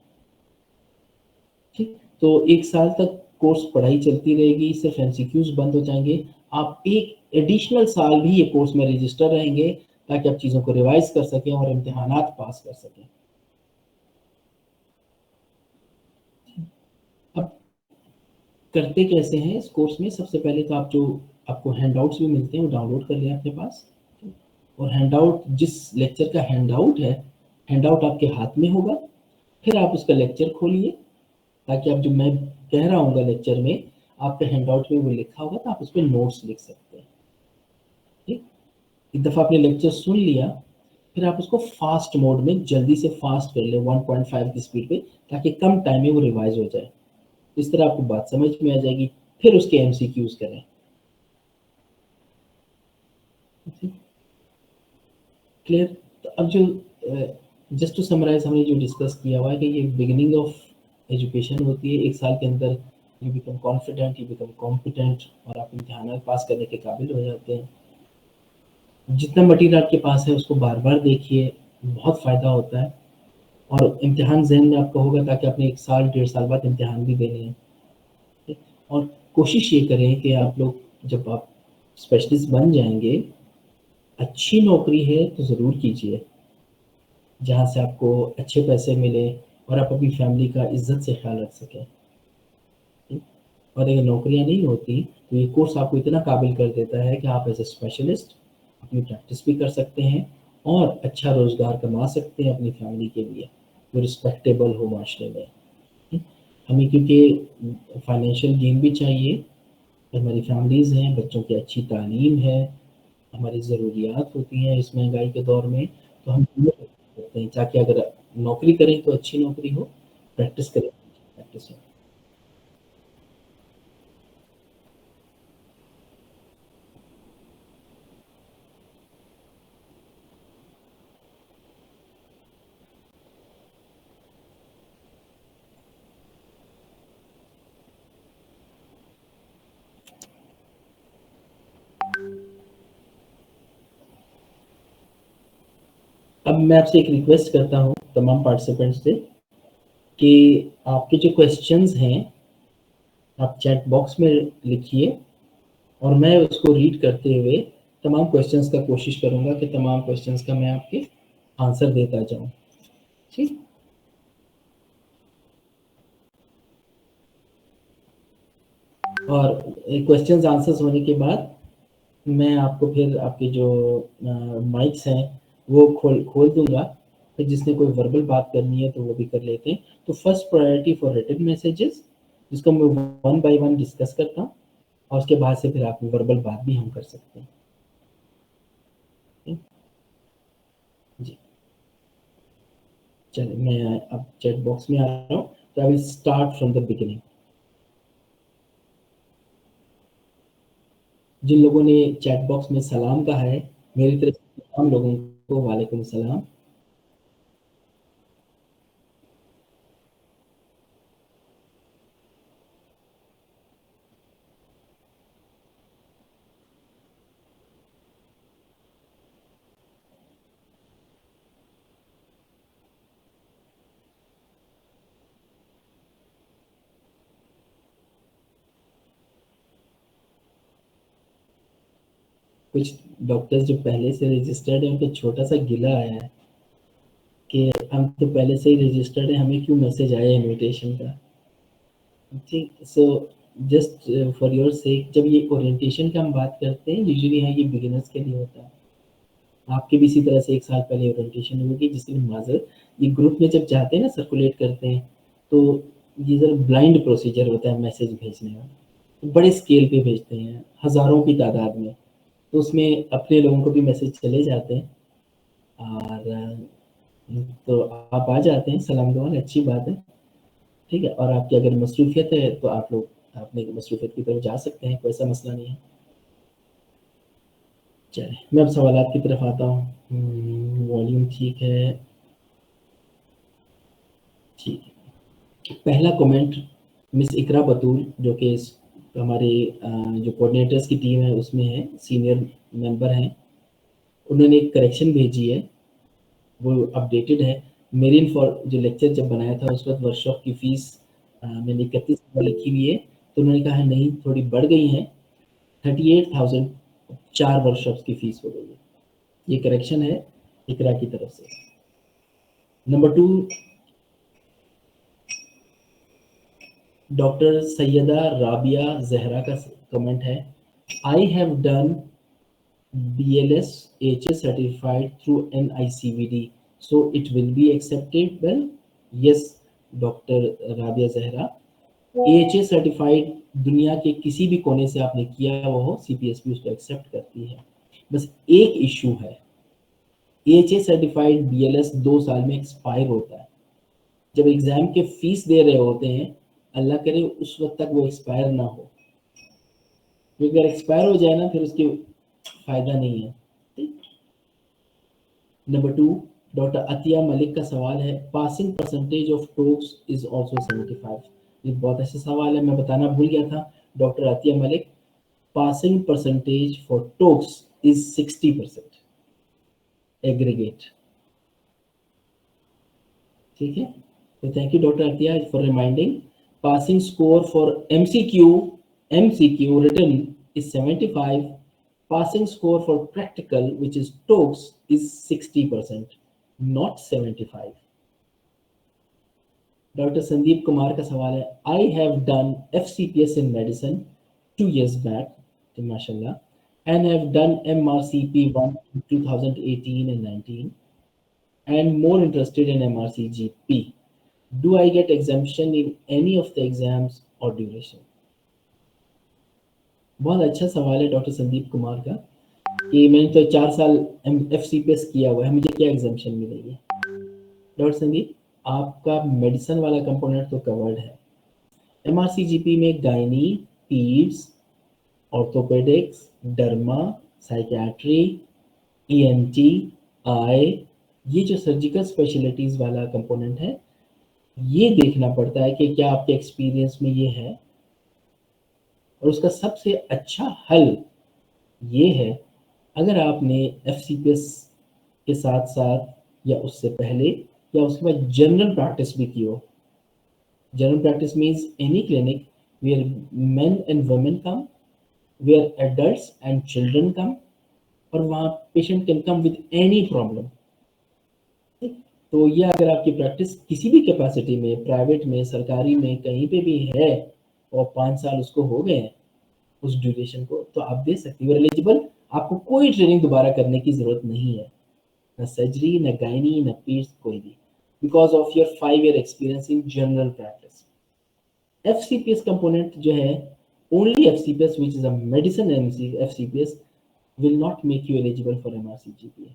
ठीक? तो 1 साल तक कोर्स पढ़ाई चलती रहेगी, सिर्फ़ एमसीक्यूज़ बंद हो जाएँगे। आप एक एडिशनल साल भी ये कोर्स में रजिस्टर रहेंगे, ताकि आप चीज़ों को रिवाइज़ कर सकें और इम्तिहानात पास कर सकें। अब करते कैसे हैं इस कोर्स में? सबसे पहले तो आप जो आपको हैंडआउट्स भी मिलते हैं, वो डाउनलोड कर लें अपने पास। और हैंडआउट जिस लेक्चर का हैंडआउट है, हैंडआउट आपके हाथ में होगा। फिर आप उसका लेक्चर खोलिए, ताकि आप जो मैं कह रहा हूँगा लेक्चर में, आपके हैंडआउट में वो लिखा होगा, तो आप उसपे नोट्स लिख सकते हैं। ठीक? एक दफ़ा आपने लेक्चर सुन लिया, फिर आप उसको फ़ास्ट मोड में जल्दी से फ़ास्ट कर लें 1.5 की स्पीड पे, ताकि कम टाइम में वो रिवाइज़ हो जाए। इस तरह आपको बात समझ में आ जाएगी, फिर उसके एमसीक्यूज़ करें। ठीक? क्लियर? तो अब जो जस्ट टू समराइज़ हमने जो डिस्कस किया हुआ है कि ये बिगिनिंग ऑफ एजुकेशन होती है, 1 साल के अंदर you become confident, you become competent और आप इम्तिहानात पास करने के काबिल हो जाते हैं। जितना मटीरियल आपके पास है उसको बार-बार देखिए, बहुत फ़ायदा होता है और इम्तिहान ज़हन में आपका होगा, ताकि आपने 1 साल, 1.5 साल बाद इम्तिहान भी देने हैं। ठीक? और कोशिश ये करें कि आप लोग जब आप स्पेशलिस्ट बन जाएँगे, अच्छी नौकरी है तो ज़रूर कीजिए, जहाँ से आपको अच्छे पैसे मिलें और आप अपनी फैमिली का इज़्ज़त से ख़्याल रख सकें। ठीक? और अगर नौकरियाँ नहीं होती, तो ये कोर्स आपको इतना काबिल कर देता है कि आप एज़ अ स्पेशलिस्ट अपनी प्रैक्टिस भी कर सकते हैं और अच्छा रोज़गार कमा सकते हैं अपनी फैमिली के लिए, जो रिस्पेक्टेबल हो माशरे में। ठीक? हमें क्योंकि फाइनेंशियल गेन भी चाहिए, हमारी फैमिलीज़ हैं, बच्चों की अच्छी तालीम है, हमारी ज़रूरियात होती हैं इस महँगाई के दौर में, तो हम दोनों करते हैं, ताकि अगर नौकरी करें तो अच्छी नौकरी हो, प्रैक्टिस करें तो अच्छी प्रैक्टिस हो। अब मैं आपसे एक रिक्वेस्ट करता हूँ तमाम पार्टिसिपेंट्स से कि आपके जो क्वेश्चंस हैं, आप चैट बॉक्स में लिखिए और मैं उसको रीड करते हुए तमाम क्वेश्चंस का कोशिश करूँगा कि तमाम क्वेश्चंस का मैं आपके आंसर देता जाऊँ। ठीक? और क्वेश्चंस आंसर्स होने के बाद मैं आपको फिर आपके जो माइक्स हैं वो खोल खोल दूँगा, फिर जिसने कोई वर्बल बात करनी है तो वो भी कर लेते हैं। तो first priority for written messages, जिसको मैं वन बाय वन डिस्कस करता हूँ और उसके बाद से फिर आप वर्बल बात भी हम कर सकते हैं। ठीक? जी, चलिए मैं अब चैट बॉक्स में आ रहा हूँ, तो I will start from the beginning. जिन लोगों ने चैट बॉक्स में सलाम कहा है, मेरी तरफ से तमाम लोगों को वालेकुम सलाम। कुछ डॉक्टर्स जो पहले से रजिस्टर्ड हैं उनको छोटा सा गिला आया है कि हम तो पहले से ही रजिस्टर्ड है, हमें क्यों मैसेज आया इनविटेशन का। ठीक, so just for your sake, जब ये ओरिएंटेशन का हम बात करते हैं यूजुअली यहाँ ये बिगिनर्स के लिए होता है। आपके भी इसी तरह से 1 साल पहले ओरिएंटेशन होगी जिसमें माजर ये ग्रुप में जब जाते हैं ना, सर्कुलेट करते हैं, तो ये जरा ब्लाइंड प्रोसीजर होता है मैसेज भेजने का। तो बड़े स्केल पे भेजते हैं, हज़ारों की तादाद में, तो उसमें अपने लोगों को भी मैसेज चले जाते हैं। और तो आप आ जाते हैं, सलाम दुआ, अच्छी बात है, ठीक है। और आपकी अगर मसरूफियत है तो आप लोग अपनी मसरूफियत की तरफ जा सकते हैं, कोई ऐसा मसला नहीं है। चलिए मैं अब सवालात की तरफ आता हूँ। वॉल्यूम ठीक है, ठीक है। पहला कमेंट मिस इकरा बतूल, जो कि हमारे जो कोऑर्डिनेटर्स की टीम है उसमें है, सीनियर मेंबर हैं, उन्होंने एक करेक्शन भेजी है, वो अपडेटेड है। मेरिन फॉर जो लेक्चर जब बनाया था उस वक्त वर्कशॉप की फ़ीस मैंने 31 लिखी हुई है, तो उन्होंने कहा है नहीं थोड़ी बढ़ गई है, 38,000 4 वर्कशॉप्स की फ़ीस हो गई है। ये करेक्शन है इकरा की तरफ से। नंबर 2, डॉक्टर सैयदा राबिया जहरा का कमेंट है, I have done BLS HS certified through NICVD, so it will be accepted? Well, yes, Dr. Rabia Zahra, AHA certified दुनिया के किसी भी कोने से आपने किया वो हो, CPSP उसको एक्सेप्ट करती है। बस एक इशू है, AHA सर्टिफाइड BLS 2 साल में एक्सपायर होता है। जब एग्जाम के फीस दे रहे होते हैं, अल्लाह करे उस वक्त तक वो एक्सपायर ना हो, क्योंकि अगर एक्सपायर हो जाए ना फिर उसकी फायदा नहीं है। नंबर 2, डॉक्टर अतिया मलिक का सवाल है, passing percentage of TOACS is also 75। ये बहुत अच्छा सवाल है, मैं बताना भूल गया था। Doctor Atiya Malik, passing percentage for TOACS is 60% aggregate, ठीक है। तो thank you doctor Atiya for reminding. Passing score for MCQ written is 75. Passing score for practical, which is TOEFL, is 60%, not 75. Doctor Sandeep Kumar का सवाल है, I have done FCPS in medicine 2 years back, तो माशाल्लाह, and have done MRCP 1 in 2018 and 19, and more interested in MRCGP. Do I get exemption in any of the exams or duration? बहुत अच्छा सवाल है डॉक्टर संदीप कुमार का, कि मैंने तो 4 साल FCPS किया हुआ है, मुझे क्या एग्जाम्पशन मिलेगी। डॉक्टर संदीप, आपका मेडिसिन वाला कंपोनेंट तो कवर्ड है। MRCGP में gynae, पीड्स, orthopaedics, derma, psychiatry, ENT, आई, ये जो सर्जिकल स्पेशलिटीज वाला कंपोनेंट है, ये देखना पड़ता है कि क्या आपके एक्सपीरियंस में ये है। और उसका सबसे अच्छा हल ये है, अगर आपने FCPS के साथ साथ या उससे पहले या उसके बाद जनरल प्रैक्टिस भी की हो। General practice means any clinic where men and women come, where adults and children come, और वहाँ patient can come with any problem. तो ये अगर आपकी प्रैक्टिस किसी भी कैपेसिटी में, प्राइवेट में, सरकारी में, कहीं पे भी है, और 5 साल उसको हो गए हैं उस ड्यूरेशन को, तो आप दे सकते हो एलिजिबल। आपको कोई ट्रेनिंग दोबारा करने की जरूरत नहीं है, न सर्जरी, न गायनी, न पीड्स, कोई भी, because of your 5 year experience in general practice. FCPS component जो है, only FCPS which is a medicine FCPS will not make you eligible for MRCGP.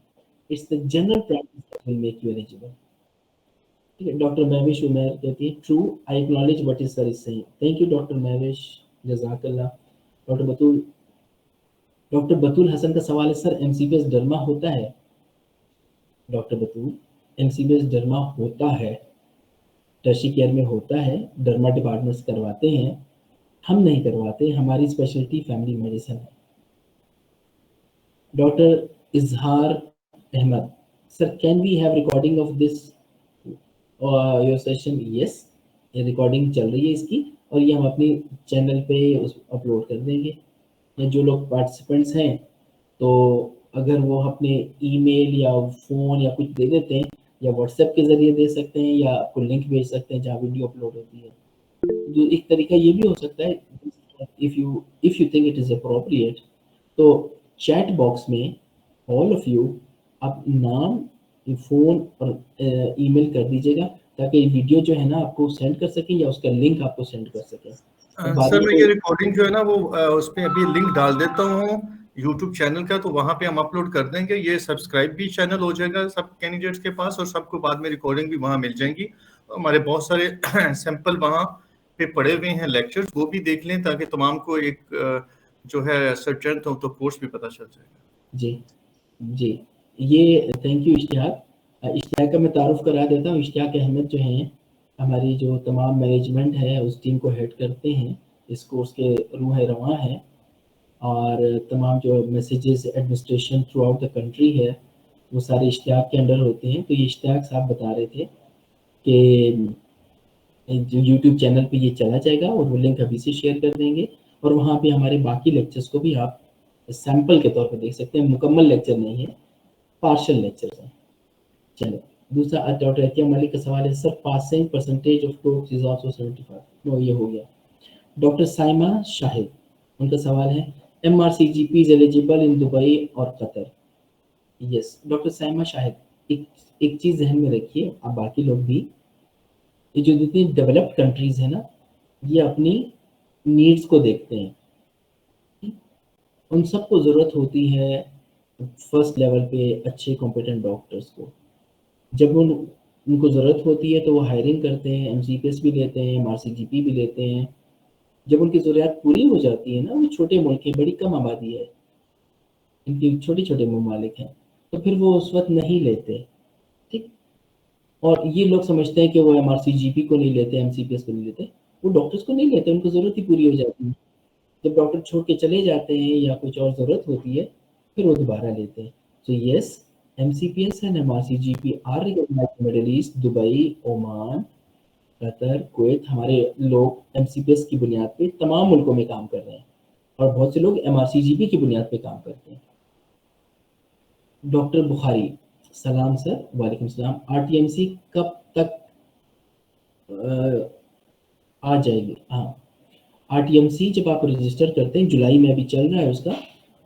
It's the general practice that will make you eligible. ठीक है। डॉक्टर महविश उमर कहती है, true, I acknowledge what is sir is saying. Thank you doctor Mahvish, जज़ाकल्लाह। डॉक्टर बतूल हसन का सवाल है, सर MCPS डर्मा होता है? डॉक्टर बतूल, MCPS डर्मा होता है, टर्शी केयर में होता है, डर्मा डिपार्टमेंट्स करवाते हैं, हम नहीं करवाते, हमारी स्पेशलिटी फैमिली मेडिसिन है। Doctor Izhar Ahmed, sir can we have recording of this your session? Yes, ये रिकॉर्डिंग चल रही है इसकी, और ये हम अपनी चैनल पे अपलोड कर देंगे। या जो लोग पार्टिसिपेंट्स हैं तो अगर वो अपने ईमेल या फ़ोन या कुछ दे देते हैं, या व्हाट्सएप के ज़रिए दे सकते हैं, या आपको लिंक भेज सकते हैं जहाँ वीडियो अपलोड होती है। जो एक तरीका ये भी हो सकता है, if you think it is appropriate, तो चैट बॉक्स में ऑल ऑफ यू आप नाम, फ़ोन और ईमेल कर दीजिएगा, ताकि वीडियो जो है ना आपको सेंड कर सकें, या उसका लिंक आपको सेंड कर सकें। और बाद सर में मैं कोई ये रिकॉर्डिंग जो है ना वो उस पे अभी लिंक डाल देता हूँ यूट्यूब चैनल का, तो वहाँ पे हम अपलोड कर देंगे। ये सब्सक्राइब भी चैनल हो जाएगा सब कैंडिडेट्स के पास, और सबको बाद में रिकॉर्डिंग भी वहाँ मिल जाएंगी। हमारे बहुत सारे सैंपल वहाँ पे पड़े हुए हैं लेक्चर्स, वो भी देख लें ताकि तमाम को एक जो है सर्टेन तो कोर्स भी पता चल जाएगा। जी, जी। ये थैंक यू इश्तियाक। इश्तियाक का मैं तारुफ़ करा देता हूँ। इश्तियाक अहमद जो हैं, हमारी जो तमाम मैनेजमेंट है उस टीम को हेड करते हैं, इस कोर्स के रूह रवां हैं, और तमाम जो messages administration through out the country है, वो सारे इश्तियाक के अंडर होते हैं। तो ये इश्तियाक साहब बता रहे थे कि जो यूट्यूब चैनल पे ये चला जाएगा, और वो लिंक अभी से शेयर कर देंगे, और वहाँ पे हमारे बाकी लेक्चर्स को भी आप सैंपल के तौर पे देख सकते हैं। मुकम्मल लेक्चर नहीं है, पार्शियल लेक्चर्स हैं। चलो, दूसरा डॉक्टर अतिया मलिक का सवाल है, sir passing percentage of TOACS is also 75। No, ये हो गया। डॉक्टर साइमा शाहिद, उनका सवाल है, MRCGP is eligible in Dubai और Qatar. Yes doctor Saima Shahid, एक एक चीज़ ज़हन में रखिए, आप बाकी लोग भी, ये जो जितनी डेवलप्ड कंट्रीज़ है ना, ये अपनी नीड्स को देखते हैं। उन सबको ज़रूरत होती है फर्स्ट लेवल पे अच्छे कॉम्पिटेंट डॉक्टर्स को। जब उनको ज़रूरत होती है तो वो हायरिंग करते हैं, एमसीपीएस भी लेते हैं, एमआरसीजीपी भी लेते हैं। जब उनकी ज़रूरियात पूरी हो जाती है ना, वो छोटे मुल्क है, बड़ी कम आबादी है, इनके छोटे-छोटे ममालिक हैं, तो फिर वो उस वक़्त नहीं लेते, ठीक? और ये लोग समझते हैं कि वो एमआरसीजीपी को नहीं लेते, एमसीपीएस को नहीं लेते, वो डॉक्टर्स को नहीं लेते, उनको ज़रूरत ही पूरी हो जाती है। जब डॉक्टर छोड़ के चले जाते हैं या कुछ और ज़रूरत होती है, फिर वो दोबारा लेते हैं। So yes, MCPS and MRCGP are recognised in Middle East, Dubai, Oman, Qatar, Kuwait. हमारे लोग एमसीपीएस की बुनियाद पे तमाम मुल्कों में काम कर रहे हैं, और बहुत से लोग एमआरसीजीपी की बुनियाद पे काम करते हैं। डॉक्टर बुखारी, सलाम सर। वालेकुम सलाम। आरटीएमसी कब तक आ जाएगी? हाँ, आरटीएमसी जब आप रजिस्टर करते हैं, जुलाई में अभी चल रहा है उसका,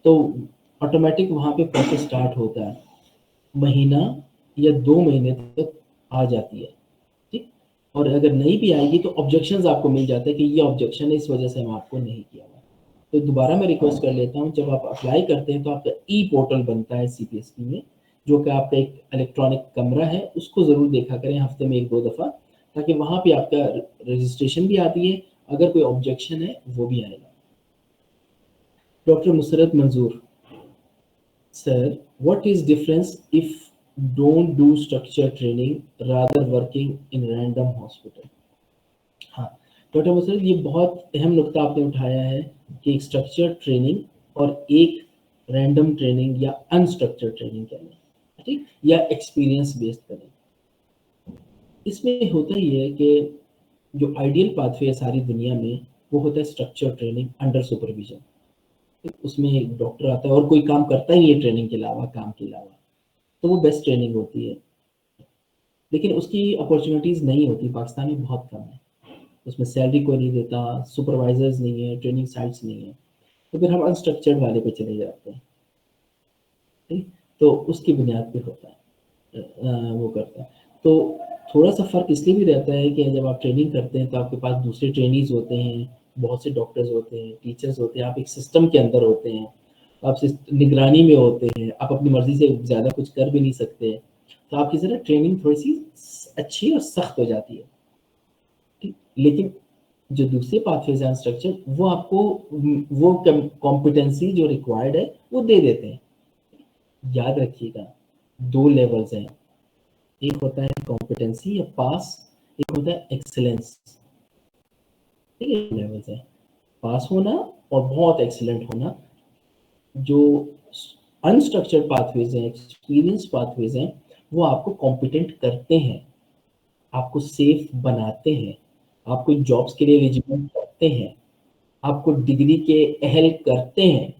तो ऑटोमेटिक वहाँ पे प्रोसेस स्टार्ट होता है, महीना या 2 महीने तक आ जाती है, ठीक? और अगर नहीं भी आएगी तो ऑब्जेक्शंस आपको मिल जाता है कि ये ऑब्जेक्शन है, इस वजह से हम आपको नहीं किया हुआ। तो दोबारा मैं रिक्वेस्ट कर लेता हूँ, जब आप अप्लाई करते हैं तो आपका ई पोर्टल बनता है सीपीएसपी में, जो कि आपका एक इलेक्ट्रॉनिक कमरा है, उसको ज़रूर देखा करें हफ्ते में 1-2 दफ़ा, ताकि वहाँ पे आपका रजिस्ट्रेशन भी आती है, अगर कोई ऑब्जेक्शन है वो भी आएगा। डॉक्टर मुसरत मंजूर, sir what is difference if don't do structure training rather working in random hospital? हाँ डॉक्टर मुसरत, ये बहुत अहम नुकता आपने उठाया है कि एक स्ट्रक्चर ट्रेनिंग और एक रैंडम ट्रेनिंग या अनस्ट्रक्चर ट्रेनिंग करें, ठीक, या एक्सपीरियंस बेस्ड करें। इसमें होता ही है कि जो आइडियल पाथवे है सारी दुनिया में, वो होता है स्ट्रक्चर ट्रेनिंग अंडर सुपरविजन। उसमें एक डॉक्टर आता है और कोई काम करता ही नहीं है ट्रेनिंग के अलावा, काम के अलावा, तो वो बेस्ट ट्रेनिंग होती है। लेकिन उसकी अपॉर्चुनिटीज़ नहीं होती, पाकिस्तान में बहुत कम है। उसमें सैलरी कोई नहीं देता, सुपरवाइजर्स नहीं है, ट्रेनिंग साइट्स नहीं है, तो फिर हम अनस्ट्रक्चर्ड वाले पे चले जाते हैं, ठीक? तो उसकी बुनियाद पे होता है, वो करता है। तो थोड़ा सा फ़र्क इसलिए भी रहता है कि जब आप ट्रेनिंग करते हैं तो आपके पास दूसरे ट्रेनीज़ होते हैं, बहुत से डॉक्टर्स होते हैं, टीचर्स होते हैं, आप एक सिस्टम के अंदर होते हैं, आप निगरानी में होते हैं, आप अपनी मर्ज़ी से ज़्यादा कुछ कर भी नहीं सकते, तो आपकी ज़रा ट्रेनिंग थोड़ी-सी अच्छी और सख्त हो जाती है, ठीक? लेकिन जो दूसरे पाथवेज़ हैं स्ट्रक्चर, वो आपको वो कॉम्पिटेंसी जो रिक्वायर्ड है, वो दे देते हैं। याद रखिएगा, 2 लेवल्स हैं, एक होता है कॉम्पिटेंसी या पास, एक होता है एक्सीलेंस, ठीक है? लेवल्स है, पास होना और बहुत एक्सीलेंट होना। जो अनस्ट्रक्चर्ड पाथवेज हैं, एक्सपीरियंस पाथवेज हैं, वो आपको कॉम्पिटेंट करते हैं, आपको सेफ बनाते हैं, आपको जॉब्स के लिए एलिजिबल करते हैं, आपको डिग्री के अहल करते हैं,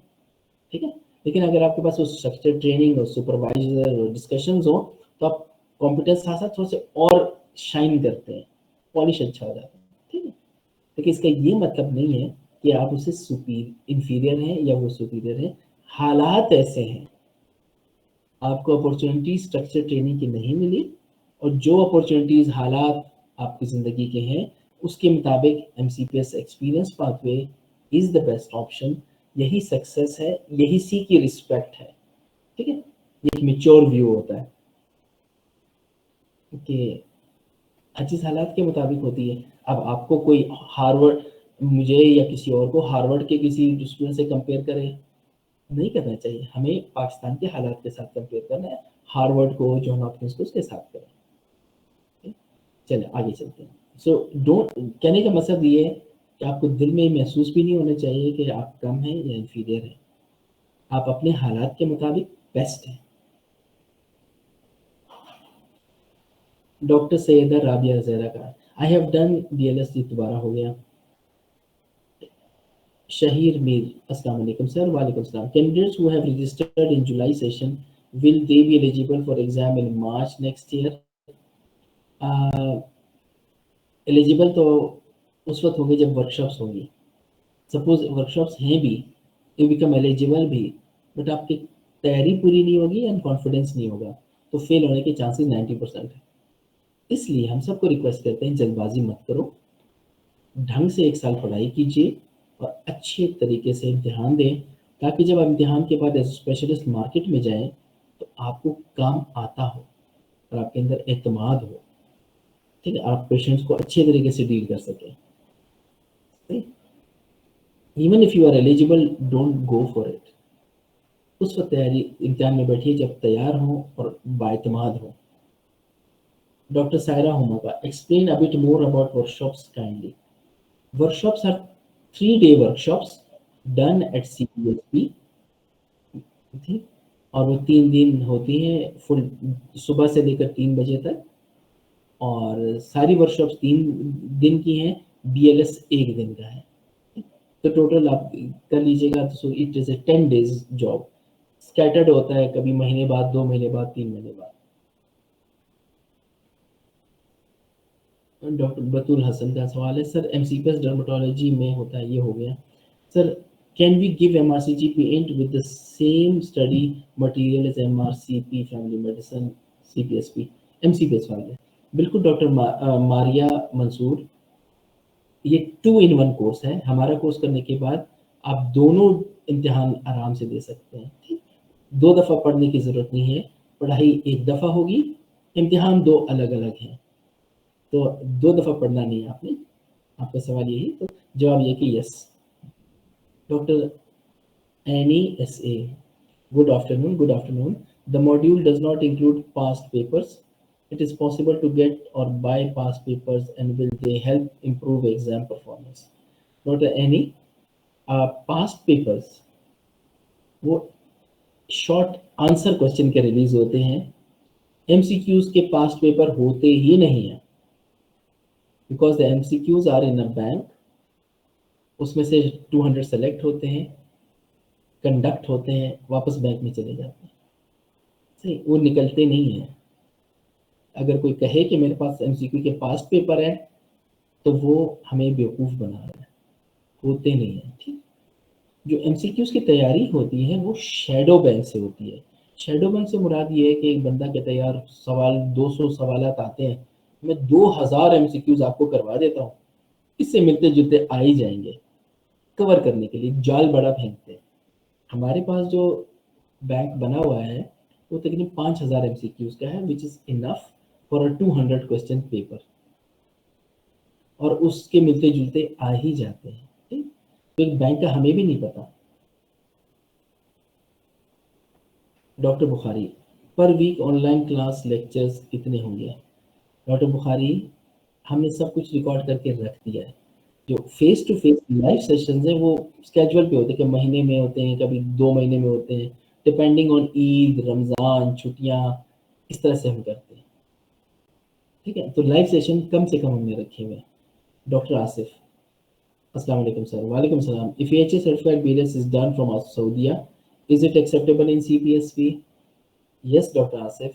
ठीक है? लेकिन अगर आपके पास वो स्ट्रक्चर ट्रेनिंग और सुपरवाइजर और डिस्कशंस हो तो आप कॉम्पिटेंस साथ साथ थोड़े से और शाइन करते हैं, पॉलिश अच्छा हो जाता है, ठीक है। लेकिन इसका ये मतलब नहीं है कि आप उससे इंफीरियर हैं या वो सुपीरियर है। हालात ऐसे हैं, आपको अपॉर्चुनिटी स्ट्रक्चर ट्रेनिंग की नहीं मिली, और जो अपॉर्चुनिटीज हालात आपकी ज़िंदगी के हैं उसके मुताबिक MCPS experience pathway is the best option. यही सक्सेस है, यही सी की रिस्पेक्ट है, ठीक है। ये एक मेच्योर व्यू होता है कि हर चीज़ हालात के मुताबिक होती है। अब आपको कोई हार्वर्ड, मुझे या किसी और को हार्वर्ड के किसी स्टूडेंट से कंपेयर करे, नहीं करना चाहिए। हमें पाकिस्तान के हालात के साथ कंपेयर करना है, हार्वर्ड को, जॉन हॉपकिंस को उसके साथ करें। चलिए आगे चलते हैं। सो डोंट, कहने का मतलब ये है कि आपको दिल में महसूस भी नहीं होना चाहिए कि आप कम हैं या इंफीरियर हैं। आप अपने हालात के मुताबिक बेस्ट हैं। डॉक्टर सैयदा राबिया ज़हरा का आई हैव डन BLS, दोबारा हो गया। Shahir Mir, Assalamu alaikum sir. Walaikum salam. Candidates who have registered in July session, will they be eligible for exam in March next year? Eligible तो उस वक्त होंगे जब वर्कशॉप्स होंगी। सपोज वर्कशॉप्स हैं भी, यू बिकम एलिजिबल भी, बट आपकी तैयारी पूरी नहीं होगी एंड कॉन्फिडेंस नहीं होगा, तो फेल होने के चांसेस 90% है। इसलिए हम सबको रिक्वेस्ट करते हैं, जल्दबाजी मत करो, ढंग से एक साल पढ़ाई कीजिए और अच्छे तरीके से इम्तिहान दें, ताकि जब आप इम्तिहान के बाद एज स्पेशलिस्ट मार्केट में जाएं तो आपको काम आता हो और आपके अंदर एतमाद हो, ठीक है, आप पेशेंट्स को अच्छे तरीके से डील कर सकें। Even if you are eligible, don't go for it. उस वक्त तैयारी इम्तिहान में बैठिए जब तैयार हो और बाएतमाद हो। Doctor Saira Huma, explain a bit more about workshops kindly. Workshops are 3-day workshops done at CPSP, ठीक, और वो 3 दिन होती हैं, फुल सुबह से लेकर 3 बजे तक, और सारी वर्कशॉप्स 3 दिन की हैं, BLS 1 दिन का है। तो टोटल आप कर लीजिएगा, तो it is a 10 days job. Scattered होता है, कभी महीने बाद, 2 महीने बाद, 3 महीने बाद। डॉक्टर बतूल हसन का सवाल है, सर MCPS डर्मेटोलॉजी में होता है, ये हो गया। Sir can we give MRCG patient with the same study material as MRCP family medicine CPSP? MCPS वाले बिल्कुल डॉक्टर मारिया मंसूर, ये 2-in-1 कोर्स है। हमारा कोर्स करने के बाद आप दोनों इम्तिहान आराम से दे सकते हैं, ठीक। 2 दफ़ा पढ़ने की ज़रूरत नहीं है, पढ़ाई 1 दफ़ा होगी, इम्तिहान 2 अलग अलग हैं, तो 2 दफ़ा पढ़ना नहीं है आपने। आपका सवाल यही, तो जवाब ये कि yes. Doctor any SA, good afternoon, good afternoon. The module does not include past papers, it is possible to get or buy past papers, and will they help improve exam performance? Dr. Any, past papers वो शॉर्ट आंसर क्वेश्चन के रिलीज होते हैं, MCQs के पास्ट पेपर होते ही नहीं है, because the MCQs are in a bank. उसमें से 200 सेलेक्ट होते हैं, कंडक्ट होते हैं, वापस बैंक में चले जाते हैं, सही, वो निकलते नहीं हैं। अगर कोई कहे कि मेरे पास MCQ के पास्ट पेपर है, तो वो हमें बेवकूफ़ बना रहा है, होते नहीं है, ठीक। जो MCQs की तैयारी होती है वो शैडो बैंक से होती है। शैडो बैंक से मुराद ये है कि एक बंदा के तैयार सवाल 200 सवालात आते हैं, मैं 2000 MCQs आपको करवा देता हूँ, इससे मिलते जुलते आ ही जाएंगे, कवर करने के लिए जाल बड़ा फेंकते हैं। हमारे पास जो बैंक बना हुआ है वो तकरीबन 5000 MCQs का है, which is enough for a 200 question paper, और उसके मिलते जुलते आ ही जाते हैं, ठीक। तो एक बैंक का हमें भी नहीं पता। डॉक्टर बुखारी, पर वीक ऑनलाइन क्लास लेक्चर्स कितने होंगे? डॉक्टर बुखारी, हमने सब कुछ रिकॉर्ड करके रख दिया है। जो face to face live sessions हैं वो स्केड्यूल पे होते हैं, कि महीने में होते हैं, कभी 2 महीने में होते हैं, डिपेंडिंग ऑन ईद, रमज़ान, छुट्टियाँ, इस तरह से हम करते हैं, ठीक है। तो लाइव सेशन कम से कम हमने रखे हुए हैं। डॉक्टर आसिफ, अस्सलाम वालेकुम सर। वालेकुम सलाम। If AHA certified BLS is done from Saudi, Is it acceptable in CPSP? Yes, Dr. Asif.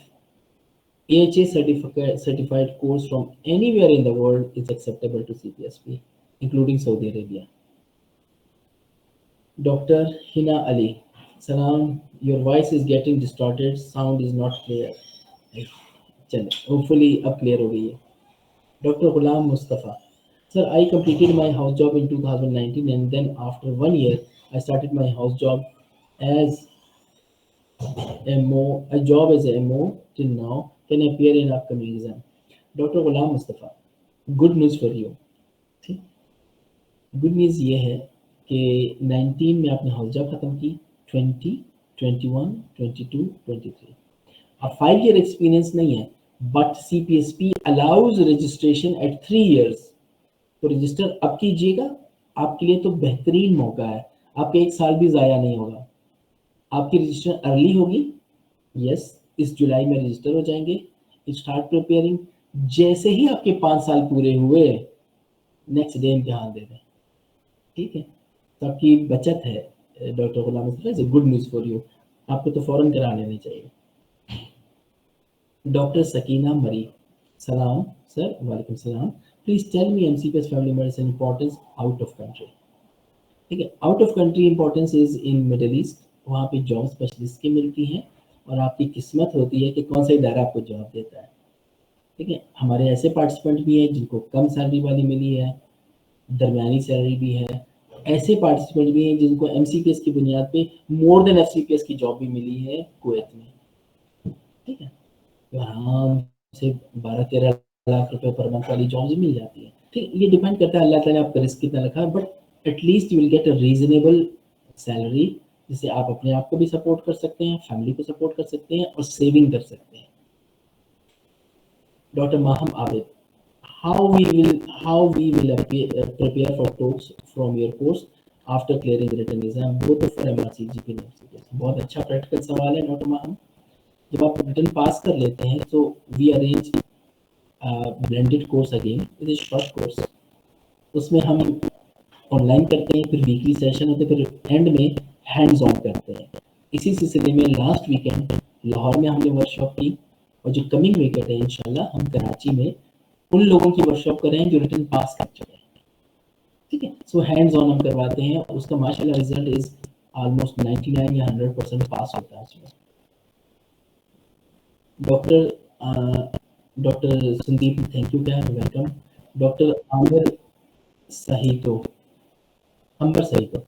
AHA certified course from anywhere in the world is acceptable to CPSP, including Saudi Arabia. Dr. Hina Ali. Salam, your voice is getting distorted, sound is not clear. चले, hopefully अब clear हो गई है. Dr. Ghulam Mustafa. Sir, I completed my house job in 2019 and then after 1 year, I started my house job as a job as a MO till now. Can appear in upcoming exam. Dr. Ghulam Mustafa, good news for you. ठीक, गुड न्यूज़ ये है कि 19 में आपने हाउस जॉब खत्म की, 20, 21, 22, 23. अब 5 ईयर एक्सपीरियंस नहीं है, but CPSP allows registration at 3 years. तो रजिस्टर अब कीजिएगा, आपके लिए तो बेहतरीन मौका है, आपका 1 साल भी ज़ाया नहीं होगा. आपकी रजिस्टर अर्ली होगी, यस, इस जुलाई में रजिस्टर हो जाएंगे. स्टार्ट प्रिपेयरिंग, जैसे ही आपके 5 साल पूरे हुए, नेक्स्ट डे इम्तिहान दे दें. ठीक है, तो आपकी बचत है. Doctor Ghulam Mustafa, is good news for you. आपको तो फौरन करा लेनी चाहिए. डॉक्टर सकीना मरी. सलाम सर. वालेकुम सलाम. Please tell me MCPS family medicine importance out of country. ठीक है, out of country importance is in Middle East. वहाँ पे जॉब स्पेशलिस्ट की मिलती है और आपकी किस्मत होती है कि कौन सा इदारा आपको जॉब देता है. ठीक है, हमारे ऐसे पार्टिसिपेंट भी हैं जिनको कम सैलरी वाली मिली है, दरमियानी सैलरी भी है. ऐसे पार्टिसिपेंट भी हैं जिनको MCPS की बुनियाद पे मोर देन FCPS की जॉब भी मिली है कुवैत में. ठीक है, तो आराम से 12-13 लाख रुपए पर मंथ वाली जॉब्स मिल जाती है. ठीक, ये डिपेंड करता है अल्लाह ताला ने आपका रिस्क कितना रखा है, but at least you will get a reasonable salary जिससे आप अपने आप को भी सपोर्ट कर सकते हैं, फैमिली को सपोर्ट कर सकते हैं और सेविंग कर सकते हैं. Doctor Maham Abid. how we will prepare for talks from your course after clearing the written exam both for MRC GP and MCPS. बहुत अच्छा प्रैक्टिकल सवाल है डॉक्टर माहम. जब आप रिटन पास कर लेते हैं तो we arrange blended course again. It is short course, उसमें हम ऑनलाइन करते हैं, फिर वीकली सेशन होते हैं, फिर एंड में हैंड्स ऑन करते हैं. इसी सिलसिले में लास्ट वीकेंड लाहौर में हमने वर्कशॉप की और जो कमिंग वीकेंड है इंशाल्लाह हम कराची में उन लोगों की वर्कशॉप कर रहे हैं जो रिटन पास कर चुके हैं. ठीक है, सो हैंड्स ऑन हम करवाते हैं, उसका माशाल्लाह रिजल्ट इज ऑलमोस्ट 99 या 100% पास होता है उसमें. डॉक्टर संदीप, थैंक यू, क्या वेलकम. डॉक्टर आमिर सहीतो, अंबर सहीतो.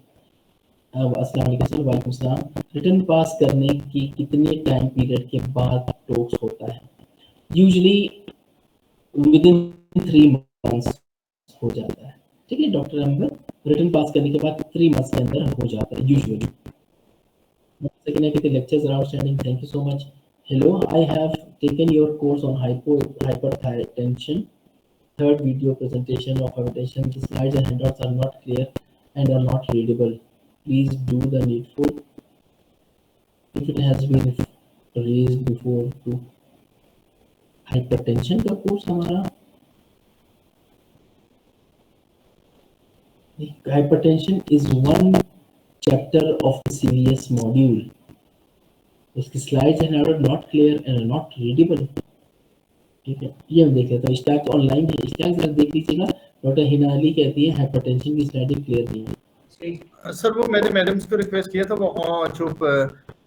अस्सलाम वालेकुम सर. वालेकुम सलाम. रिटन पास करने की कितने टाइम पीरियड के बाद टॉक्स होता है? यूजुअली विदिन 3 months हो जाता है. ठीक है डॉक्टर अहमद, रिटन पास करने के बाद 3 months के अंदर हो जाता है यूजुअली. सेकंड है कि lectures are outstanding. Thank you so much. Hello, I have taken your course on hypertension. Third video presentation of hypertension. The slides and handouts are not clear and are not readable. Please do the needful. If it has been raised before to hypertension का कोर्स हमारा, hypertension is one chapter of the CVS module. उसकी slides and are not clear and not readable. ठीक है, ये हम देख लेते हैं. स्टैक ऑनलाइन है, स्टैक जरा देख लीजिएगा. डॉक्टर हिना अली कहती है हाइपरटेंशन की स्लाइड क्लियर नहीं है. सर वो मैंने मैडम्स को रिक्वेस्ट किया था, वो जो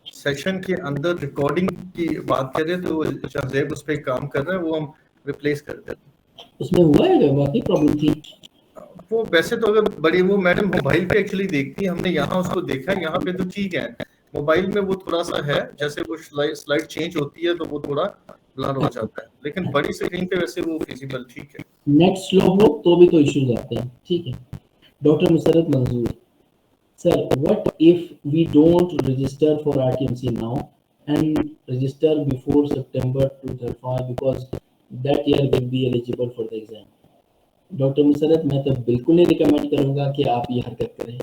सेशन के अंदर रिकॉर्डिंग की बात कर रहे थे, वो शाहजेब उस पर काम कर रहे हैं, वो हम रिप्लेस कर देते हैं. उसमें हुआ है वाकई प्रॉब्लम थी वो. वैसे तो अगर बड़ी वो मैडम मोबाइल पे एक्चुअली देखती है, हमने यहाँ उसको देखा, यहाँ पे तो ठीक है. मोबाइल में वो थोड़ा सा है, जैसे वो स्लाइड चेंज होती है तो वो थोड़ा ब्लर हो जाता है, लेकिन बड़ी स्क्रीन पे वैसे वो विजिबल ठीक है. नेट स्लो हो तो भी तो इश्यूज आते हैं. ठीक है. डॉक्टर मुसरत मंजूर. Sir, what if we don't register for RTMC now and register before September 2005 because that year will be eligible for the exam? Doctor Musarrat, मैं तो बिल्कुल नहीं रिकमेंड करूंगा कि आप ये हरकत करें.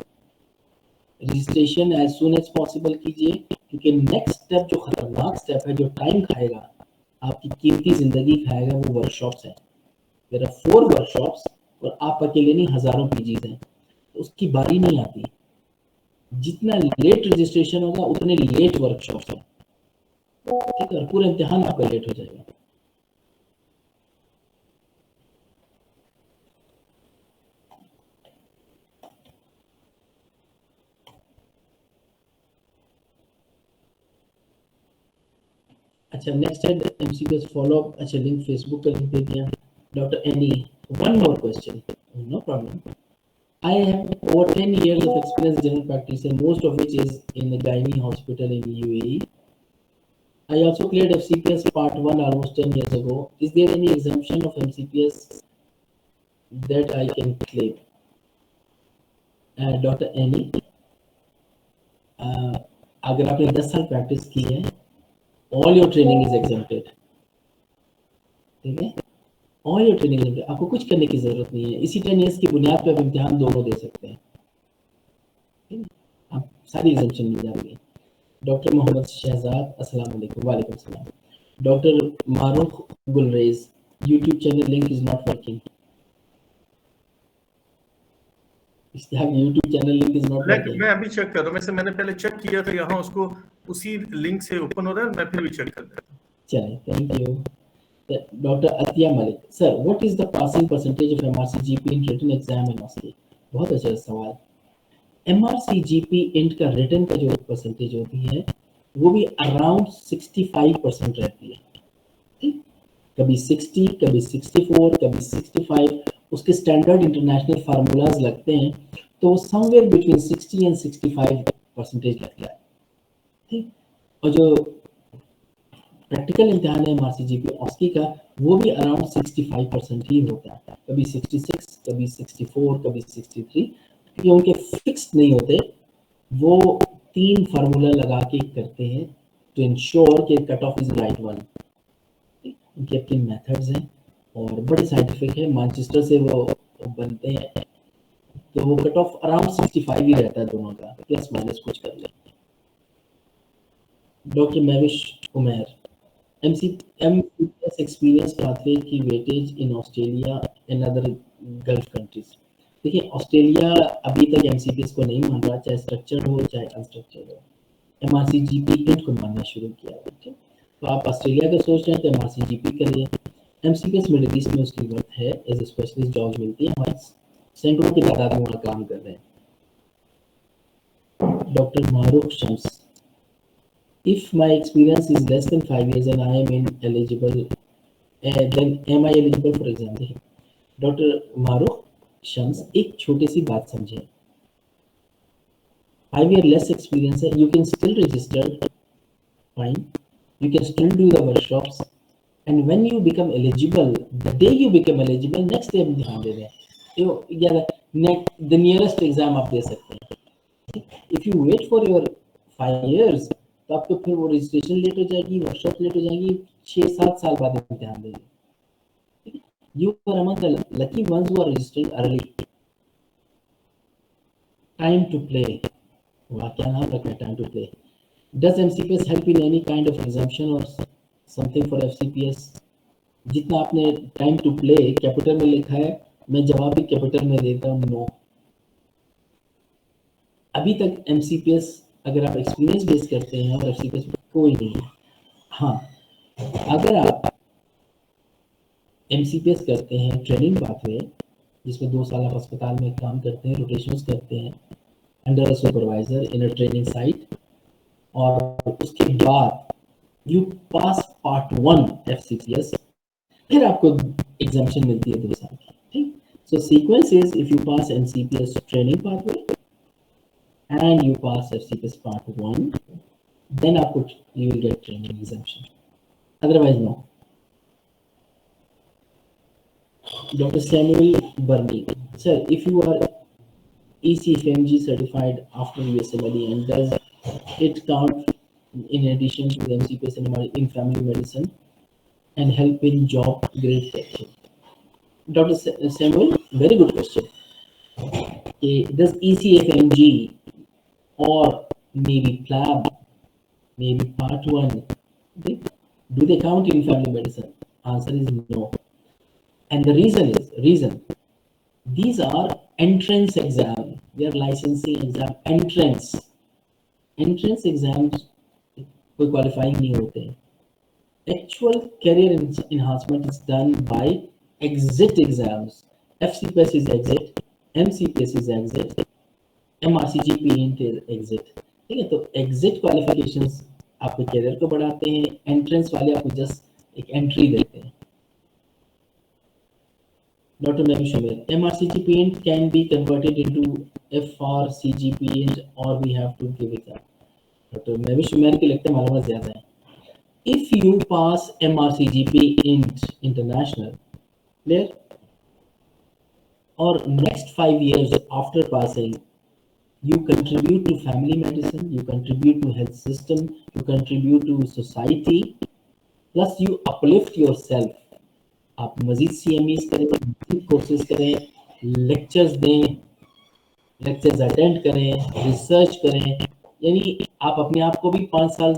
Registration as soon as possible कीजिए, क्योंकि नेक्स्ट स्टेप जो खतरनाक स्टेप है, जो टाइम खाएगा, आपकी कीमती जिंदगी खाएगा, वो वर्कशॉप्स हैं. देयर आर 4 वर्कशॉप्स और आप अकेले नहीं, हजारों PGs हैं, तो उसकी बारी नहीं आती. जितना लेट रजिस्ट्रेशन होगा उतने लेट वर्कशॉप है, ठीक है, और पूरा इम्तिहान आपका लेट हो जाएगा। अच्छा, नेक्स्ट है एमसीक्यूज फॉलो अप। अच्छा, लिंक फेसबुक का लिंक दे दिया। Doctor Annie, one more question, no problem. I have over 10 years of experience in general practice, and most of which is in the Gynae hospital in UAE. I also cleared FCPS Part 1 almost 10 years ago. Is there any exemption of MCPS that I can claim? Dr. Annie, अगर आपने 10 साल प्रैक्टिस की है, all your training is exempted, ठीक है, all your training is exempted, आपको कुछ करने की जरूरत नहीं है। इसी 10 years की बुनियाद पर आप इम्तिहान दोनों दे सकते हैं, ठीक है, आप सारी एग्जाम्पशन मिल जाएगी। डॉक्टर मोहम्मद शहजाद, अस्सलाम वालेकुम। वालेकुम सलाम। Doctor Maroof Gulrez, YouTube channel link is not working. YouTube channel link is not working. मैं अभी चेक कर रहा हूँ, वैसे मैंने पहले चेक किया था, यहाँ उसको उसी लिंक से ओपन हो रहा है, मैं फिर भी चेक कर देता हूँ। चलिए, thank you. Doctor Atiya Malik, sir what is the passing percentage of MRCGP in written exam in Australia? बहुत अच्छा सवाल। एमआरसीजीपी इंट का रिटन का जो परसेंटेज होती है वो भी अराउंड 65% रहती है, ठीक? कभी 60, कभी 64, कभी 65। उसके स्टैंडर्ड इंटरनेशनल फार्मूलाज लगते हैं, तो समवेयर बिटवीन 60 एंड 65% लगता है, ठीक? और जो प्रैक्टिकल इम्तिहान है एमआरसीजीपी ऑस्की का, वो भी अराउंड 65% ही होता है, कभी 66, कभी 64, कभी 63, क्योंकि उनके फिक्स नहीं होते। वो 3 फार्मूला लगा के करते हैं टू इंश्योर कि cut off is right one. उनके अपने मेथड्स हैं और बड़े साइंटिफिक है, मैनचेस्टर से वो बनते हैं, तो वो कट ऑफ अराउंड 65 ही रहता है दोनों का, प्लस माइनस कुछ कर ले। Doctor Mahvish Umair, MCPS experience pathway की weightage in Australia and other Gulf countries. देखिए, ऑस्ट्रेलिया अभी तक MCPS को नहीं मान रहा, चाहे स्ट्रक्चर्ड हो चाहे अनस्ट्रक्चर्ड हो। MRCGP इंट को मानना शुरू किया, ठीक? तो आप ऑस्ट्रेलिया का सोच रहे हैं तो MRCGP करिए। MCPS मिडिल ईस्ट में उसकी वर्थ है, एज ए स्पेशलिस्ट जॉब मिलती है, हमारे सैकड़ों की तादाद में वहाँ काम कर रहे हैं। Doctor Maroof Shams, if my experience is less than 5 years and I am ineligible, then am I eligible for exam? Doctor Maroof Shams, एक छोटी सी बात समझे, 5 year less experience है, you can still register, fine, you can still do the workshops, and when you become eligible, the day you become eligible, next day इम्तिहान दे दें, या the nearest exam आप दे सकते हैं। if you wait for your 5 years, तो आपको फिर वो रजिस्ट्रेशन लेट हो जाएगी, वर्कशॉप लेट हो जाएगी, 6-7 साल बाद इम्तिहान देंगे। You are among the lucky ones who are registering early. Time to play, वाह क्या नाम रखा है, time to play. Does MCPS help in any kind of exemption or something for FCPS? जितना आपने टाइम टू प्ले कैपिटल में लिखा है, मैं जवाब भी कैपिटल में देता हूँ, नो। अभी तक एमसीपीएस अगर आप एक्सपीरियंस बेस करते हैं और एफसीपीएस कोई नहीं है। हाँ, अगर आप एमसीपीएस करते हैं ट्रेनिंग पाथवे, जिसमें 2 साल आप अस्पताल में काम करते हैं, रोटेशंस करते हैं under a supervisor in a training site, और उसके बाद यू पास पार्ट 1 एफसीपीएस, फिर आपको एग्जाम्पशन मिलती है 2 साल की, ठीक? So sequence is, if you pass MCPS training pathway and you pass FCPS part 1, then you will get training exemption. Otherwise, no. Dr. Samuel Burney, sir, if you are ECFMG certified after USMLE, and does it count in addition to the MCPS and in family medicine and help in job grade section? Dr. Samuel, very good question. Does ECFMG or maybe PLAB, maybe part 1, okay, do they count in family medicine? Answer is no. And the reason is, these are entrance exam their licensing exam, entrance exams कोई qualifying नहीं होते हैं. Actual career enhancement is done by exit exams. FCPS is exit, MCPS is exit, MRCGP is exit. ठीक है, तो exit qualifications आपके career को बढ़ाते हैं, entrance वाले आपको just एक entry देते हैं. Dr. Mehwish Umair, MRCGP can be converted into FRCGP or we have to give it up. Dr. Mehwish Umair की लगता है मालूमात ज़्यादा है. If you pass MRCGP international, clear, or next 5 years after passing, you contribute to family medicine, you contribute to health system, you contribute to society, plus you uplift yourself. आप मजीद CMEs करें, मजीद कोर्सेज करें, लेक्चर्स दें, लेक्चर्स अटेंड करें, रिसर्च करें, यानी आप अपने आप को भी 5 साल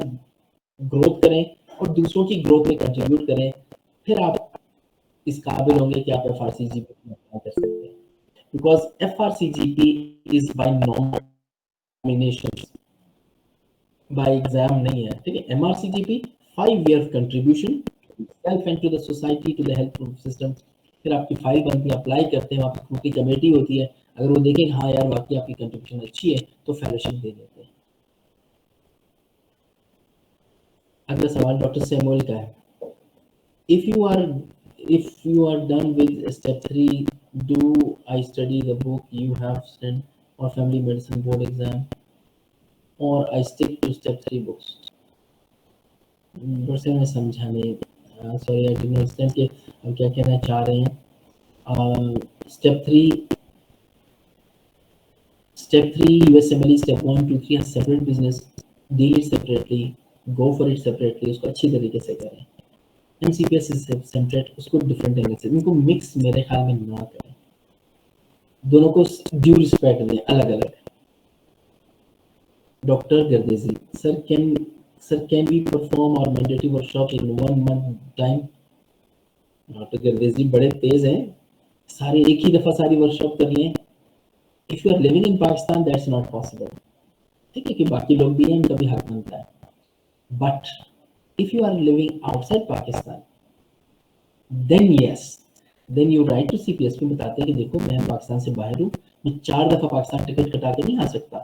ग्रोथ करें और दूसरों की ग्रोथ में कंट्रीब्यूट करें, फिर आप इस काबिल होंगे कि आप FRCGP में अप्लाई कर सकते हैं. Because FRCGP is by nomination, by exam नहीं है. ठीक है, MRCGP 5 years contribution self and to the society, to the health system. फिर आपकी फाइल बनती है, अप्लाई करते हैं, आपकी पूरी कमेटी होती है. अगर वो देखें हाँ यार वाकई आपकी कंट्रीब्यूशन अच्छी है तो फेलोशिप दे देते हैं. अगला सवाल डॉक्टर सैमुअल का है. If you are done with step 3, do I study the book you have study और फैमिली मेडिसिन बोर्ड एग्जाम और I stick to step 3 books. वैसे मैं समझा नहीं, सॉरी आई डिडंट अंडरस्टैंड कि आप क्या कहना चाह रहे हैं. Step 3 USMLE step 1 2 3 separate business, deal it separately, go for it separately, उसको अच्छी तरीके से करें. MCPS इज सेपरेट, उसको डिफरेंट एंगल से, इनको मिक्स मेरे ख्याल में ना करें, दोनों को ड्यू रिस्पेक्ट दें अलग अलग. Doctor Gardezi, sir can we perform or mandatory workshop in 1 month time. Doctor Gardezi बड़े तेज हैं, सारे एक ही दफा सारी वर्कशॉप कर लिए. If you are living in Pakistan that's not possible. ठीक है कि बाकी लोग भी हैं, उनका भी हक बनता है. But if you are living outside Pakistan then yes, then you write to CPS में बताते हैं कि देखो मैं पाकिस्तान से बाहर हूँ, मैं 4 दफा पाकिस्तान टिकट कटा के नहीं आ सकता,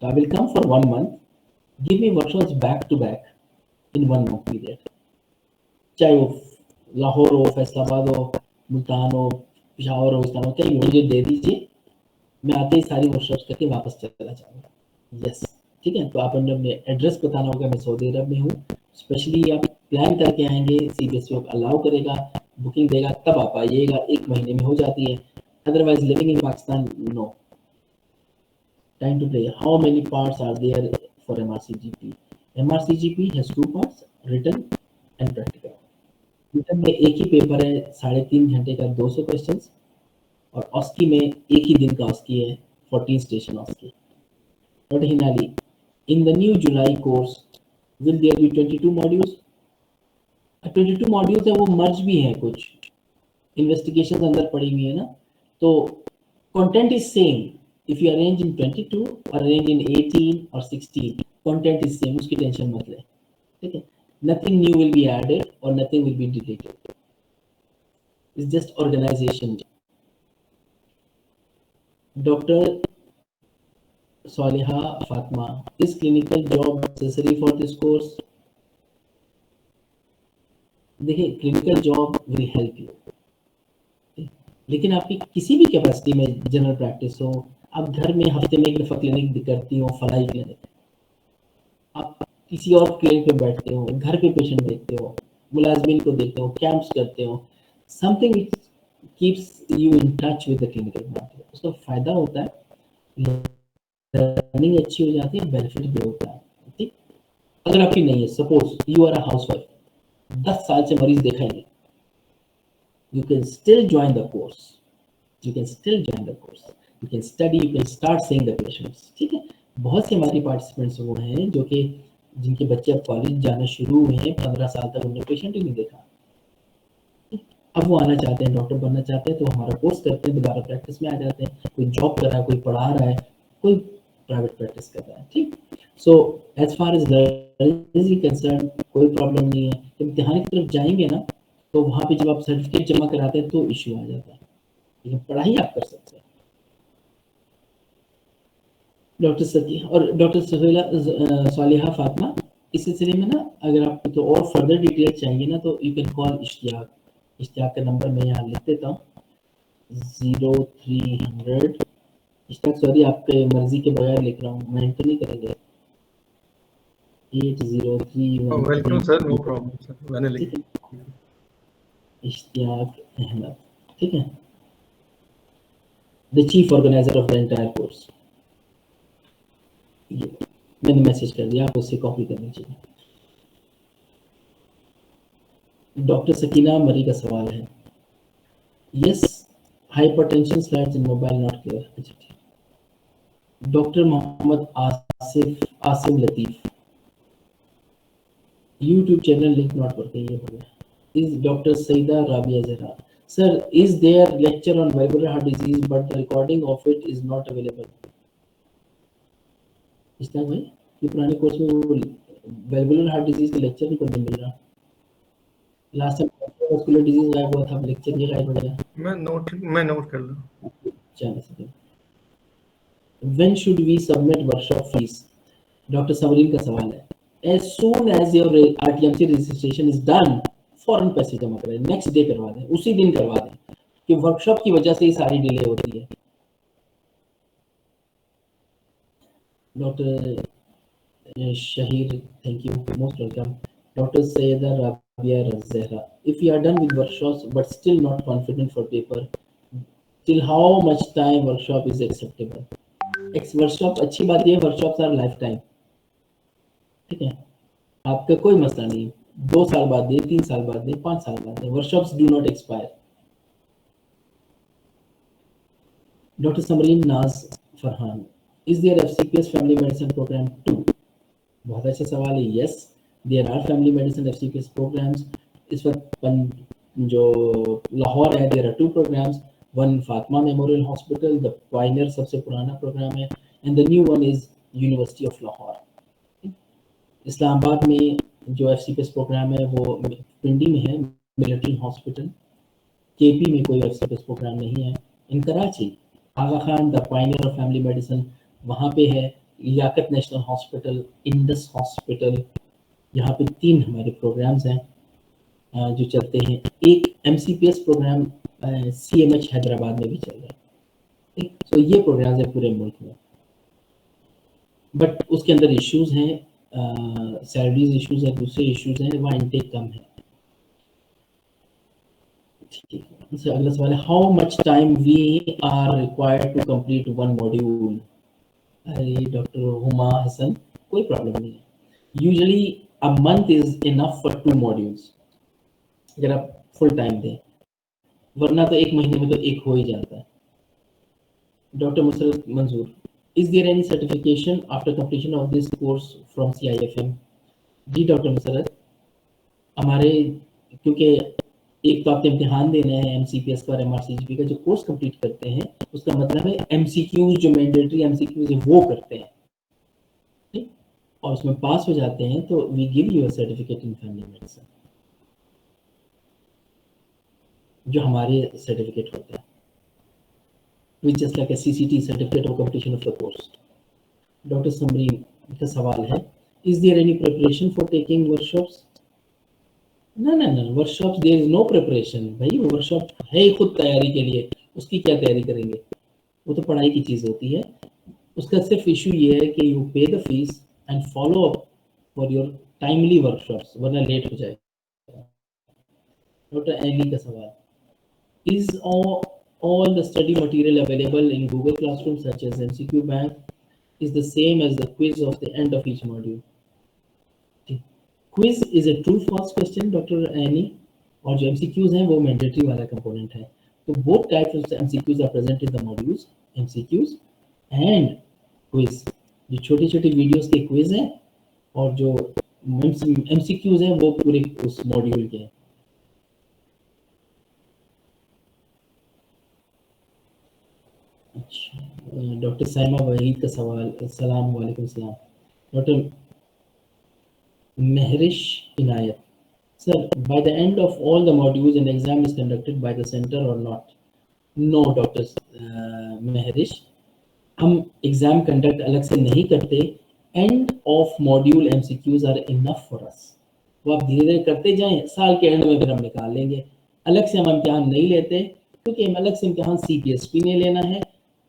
तो I will come for 1 month, give me workshops back to back in 1 month period. चाहे वो लाहौर हो, फैसलाबाद हो, मुल्तान हो, पिशावर हो, इस्लामाबाद, कहीं मुझे दे दीजिए, मैं आते ही सारी वर्कशॉप्स करके वापस चला जाऊँगा. यस ठीक है, तो आप अपने एड्रेस बताना होगा, मैं सऊदी अरब में हूँ. स्पेशली आप प्लान करके आएंगे, CBSE अलाउ करेगा, बुकिंग देगा, तब आप आइएगा. 1 महीने में हो जाती है, otherwise living in Pakistan no. Time to play. How many parts are there for MRCGP? MRCGP has 2 parts, written and practical. Written में एक ही पेपर है, 3.5 घंटे का, 200 क्वेश्चंस, और ऑस्की में एक ही दिन का ऑस्की है, 14 station OSCE. Doctor Hinali, in the new July course will there be 22 modules? 22 modules है, वो मर्ज भी हैं, कुछ इन्वेस्टिगेशंस अंदर पड़ी हुई है ना, तो content is same. If you arrange in 22 और अरेंज इन 18 और 16, कंटेंट इज सेम, उसकी टेंशन मत ले. ठीक है, nothing new will be added और nothing will be deleted. It's just organisation. Doctor Saliha Fatma, is clinical job necessary for this course? देखिए, clinical job will help you, लेकिन आपकी किसी भी कैपेसिटी में जनरल प्रैक्टिस हो, आप घर में हफ्ते में 1 दफा क्लिनिक करती हो, फलाई क्लिनिक, आप किसी और क्लिनिक पे बैठते हो, घर पे पेशेंट देखते हो, मुलाजमीन को देखते हो, कैंप्स करते हो, something which keeps you in touch with the clinical market, उसका फायदा होता है, रनिंग अच्छी हो जाती है, बेनिफिट भी होता है. ठीक, अगर आपकी नहीं है, suppose you are a housewife, 10 साल से मरीज देखा ही, you can still join the course, you can study, you can start seeing the patients. ठीक है, बहुत से हमारी पार्टिसिपेंट्स वो हैं जो कि जिनके बच्चे अब कॉलेज जाना शुरू हुए हैं, 15 साल तक उन्होंने पेशेंट ही नहीं देखा. अब वो आना चाहते हैं, डॉक्टर बनना चाहते हैं, तो हमारा कोर्स करते हैं, दोबारा प्रैक्टिस में आ जाते हैं। कोई जॉब कर रहा है, कोई पढ़ा रहा है, कोई प्राइवेट प्रैक्टिस कर रहा है, ठीक। So as far as learning is concern कोई प्रॉब्लम नहीं है। जब इम्तिहान की तरफ जाएंगे ना, तो वहाँ पे जब आप सर्टिफिकेट जमा कराते हैं तो इश्यू आ जाता है, लेकिन पढ़ाई आप कर सकते हैं। डॉक्टर सकी और डॉक्टर सालिहा फातिमा, इस सिलसिले में ना अगर आपको तो और फर्दर डिटेल चाहिए ना, तो you can call Ishtiaq. Ishtiaq का नंबर मैं यहाँ लिख देता हूँ, 0300। इश्तियाक सॉरी, आपके मर्जी के बगैर लिख रहा हूँ, मैं तो नहीं करेंगे। 80313। Welcome sir, no problem sir, मैंने लिख ठीक है, इश्तियाक अहमद, ठीक है, the chief organiser of the entire course. ये मैंने मैसेज कर दिया, आप उससे कॉपी कर लीजिए। डॉक्टर सकीना मरी का सवाल है, yes hypertension slides in mobile not clear. अच्छा ठीक। Doctor Mohammad Asim Latif, YouTube channel link not working, ये हो गया। Is doctor Saeeda Rabia Zahra, sir is there lecture on vibrator heart disease but the recording of it is not available. इसका भाई ये पुराने कोर्स में वो वाइब्रेटर हार्ट डिजीज का लेक्चर नहीं करने मिल रहा। लास्ट टाइम कार्डियोवैस्कुलर डिजीज गायब हुआ था, अब लेक्चर ये गायब हो गया। मैं नोट कर लूँ। चलो, when should we submit workshop fees. Doctor Sabreen का सवाल है, as soon as your RTMC registration is done, फौरन पैसे जमा करें, नेक्स्ट डे करवा दें, उसी दिन करवा दें, कि वर्कशॉप की वजह से ही सारी डिले होती है। Doctor Shaheer, thank you, most welcome. Doctor Syeda Rabia Zahra, if you are done with workshops but still not confident for paper, till how much time workshop is acceptable? Workshop अच्छी बात ये है, वर्कशॉप्स आर लाइफ टाइम, ठीक है, आपका कोई मसला नहीं, 2 साल बाद दे, 3 साल बाद दे, 5 साल बाद दे, workshops do not expire. Doctor Samreen Naz Farhan, is there FCPS family medicine programme 2? बहुत अच्छा सवाल है, yes there are family medicine FCPS programmes. इस वक्त जो लाहौर है, there are 2 programmes, one Fatima memorial Hospital, the pioneer सबसे पुराना प्रोग्राम है, and the new one is University of Lahore. Islamabad में जो एफसीपीएस प्रोग्राम है वो पिंडी में है, मिलिट्री हॉस्पिटल। केपी में कोई एफसीपीएस प्रोग्राम नहीं है। In Karachi Aga Khan the pioneer of family medicine वहाँ पे है, Liaquat National Hospital, Indus Hospital, यहाँ पे 3 हमारे प्रोग्राम्स हैं जो चलते हैं। एक एमसीपीएस प्रोग्राम सीएमएच हैदराबाद में भी चल रहा है, ठीक। तो ये प्रोग्राम्स है पूरे मुल्क में, बट उसके अंदर इश्यूज हैं, सैलरीज इश्यूज हैं, दूसरे इश्यूज हैं, वहाँ इनटेक कम है, ठीक है। अगला सवाल है, how much time we are required to complete 1 module. अरे डॉक्टर हुमा हसन, कोई प्रॉब्लम नहीं है, usually a month is enough for 2 modules, अगर आप फुल टाइम दें, वरना तो 1 महीने में तो एक हो ही जाता है। Doctor Musarrat Manzoor, is there any certification after completion of this course from CIFM? जी डॉक्टर मुसरत, हमारे क्योंकि एक तो आपके इम्तिहान देना है एमसीपीएस का और एमआरसीजीपी का, जो कोर्स कंप्लीट करते हैं उसका मतलब है एमसीक्यूज, जो मैंडेटरी एमसीक्यूज है वो करते हैं, ठीक, और उसमें पास हो जाते हैं तो we give you a certificate in family medicine, जो हमारे सर्टिफिकेट होते हैं, which just like a CCT certificate of completion of the course. Doctor Samreen का सवाल है, is there any preparation for taking workshops? ना ना ना, workshop there is no preparation, भाई वर्कशॉप है ही खुद तैयारी के लिए, उसकी क्या तैयारी करेंगे, वो तो पढ़ाई की चीज होती है। उसका सिर्फ इशू ये है कि यू पे the fees and follow up for your timely workshops, वरना लेट हो जाए। डॉक्टर एली का सवाल, is all the study material available in Google Classroom such as MCQ Bank is the same as the quiz of the end of each module? Quiz is a true false question doctor Annie, और जो एमसीक्यूज हैं वो मैंडेटरी वाला कंपोनेंट है, तो both types of MCQs are present in the modules, MCQs and quiz. जो छोटी छोटी वीडियोस के क्विज हैं और जो एमसीक्यूज हैं वो पूरे उस मॉड्यूल के हैं। अच्छा, डॉक्टर साइमा वहीद का सवाल, अस्सलाम वालेकुम सलाम। Doctor Mahrish Inayat, sir by the end of all the modules an exam is conducted by the center or not? No doctor Mahrish, हम एग्जाम कंडक्ट अलग से नहीं करते। End of module MCQs are enough for us. वो आप धीरे धीरे करते जाएं, साल के एंड में फिर हम निकाल लेंगे। अलग से हम इम्तिहान नहीं लेते, क्योंकि हम अलग से इम्तिहान सीपीएसपी ने लेना है,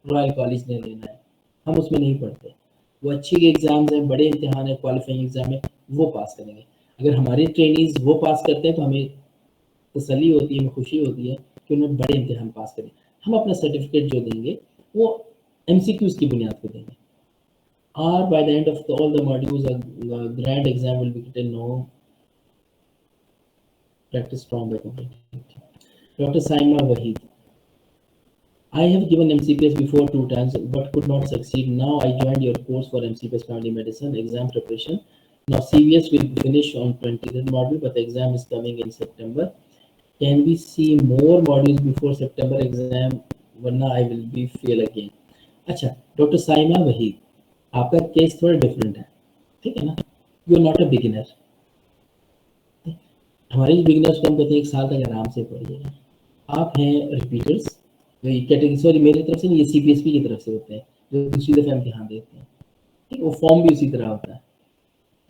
रॉयल कॉलेज ने लेना है, हम उसमें नहीं पढ़ते। वो अच्छी एग्जाम्स हैं, बड़े इम्तिहान है, क्वालिफाइंग एग्जाम है, वो पास करेंगे। अगर हमारे ट्रेनीज वो पास करते हैं तो हमें तसल्ली होती है, हमें खुशी होती है कि उन्होंने बड़े इम्तिहान पास करें। हम अपना सर्टिफिकेट जो देंगे वो एमसीक्यूज की बुनियाद पे देंगे। और by the end of all the modules a grand exam will be written, no practice strong by completing. Dr. Saima Wahid, I have given MCPS before 2 times but could not succeed. Now I joined your course for MCPS family medicine exam preparation. Now CVS will finish on 20th module, but the exam is coming in September. Can we see more modules before September exam? वरना I will be fail again. अच्छा, डॉक्टर साइमा वहीद, आपका केस थोड़ा डिफरेंट है, ठीक है ना? You are not a beginner. हमारे बिगिनर्स को हम कहते हैं 1 साल तक आराम से पढ़िएगा। आप हैं रिपीटर्स, कैटेगरी, सॉरी मेरी तरफ से नहीं, ये सीपीएसपी की तरफ से होते हैं जो दूसरी दफा इम्तिहान देते हैं, ठीक है? वो फॉर्म भी उसी तरह होता है।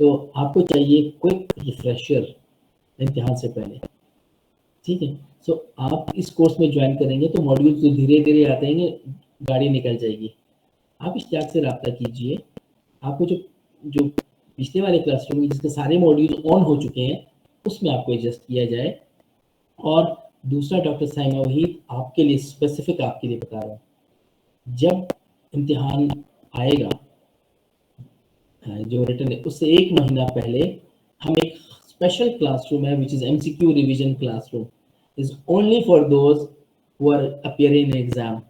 तो आपको चाहिए क्विक रिफ्रेशर इम्तिहान से पहले, ठीक है? सो आप इस कोर्स में ज्वाइन करेंगे तो मॉड्यूल जो धीरे धीरे आते हैं, गाड़ी निकल जाएगी। आप इश्तियाक से रब्ता कीजिए। आपको जो जो पिछले वाले क्लासरूम में जिसके सारे मॉड्यूल ऑन हो चुके हैं उसमें आपको एडजस्ट किया जाए। और दूसरा, डॉक्टर साइमा वहीद, आपके लिए स्पेसिफिक आपके लिए बता रहा हूँ, जब इम्तिहान आएगा जो रिटर्न है उससे 1 महीना पहले हम एक स्पेशल क्लासरूम है which is MCQ revision classroom, is only for those who are appearing in exam,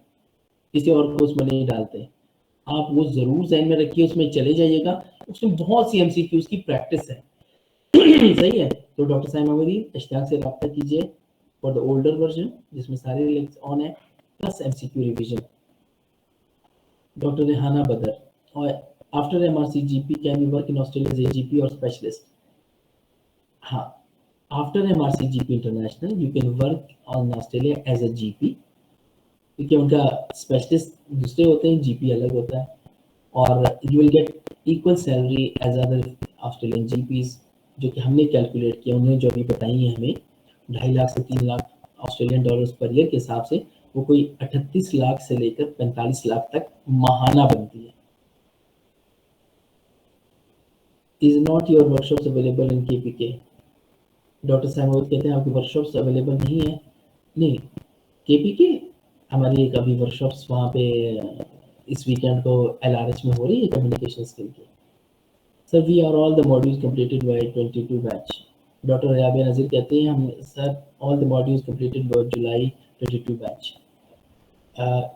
किसी और को उसमें नहीं डालते। आप वो जरूर ध्यान में रखिए, उसमें चले जाइएगा, उसमें बहुत सी एमसीक्यूज की प्रैक्टिस है। सही है? तो डॉक्टर साइमा वहीद, इश्तियाक से रब्ता कीजिए फॉर द ओल्डर वर्जन जिसमें सारे लिंक्स ऑन है, plus MCQ revision. Doctor Rehana Badar, और after MRC GP can we work in Australia as GP और स्पेशलिस्ट? हाँ, after MRC GP international you can work on Australia as a GP, क्योंकि उनका स्पेशलिस्ट दूसरे होते हैं, जीपी अलग होता है, और you will get equal salary as other Australian GPs, जो कि हमने कैलकुलेट किया, उन्होंने जो अभी बताई है हमें, 2.5 लाख से 3 lakh Australian dollars per year के हिसाब से वो कोई 38 लाख से लेकर 45 लाख तक माहाना बनती है। Is not your workshops available in KPK? Doctor साहब कहते हैं आपकी वर्कशॉप्स अवेलेबल नहीं है। नहीं, केपीके हमारी एक अभी वर्कशॉप्स वहाँ पे इस वीकेंड को एलआरएच में हो रही है कम्युनिकेशन स्किल की। Sir we are all the modules completed by 22 batch. Doctor Rabia Nazir कहते हैं हम sir all the modules completed by July 22 batch.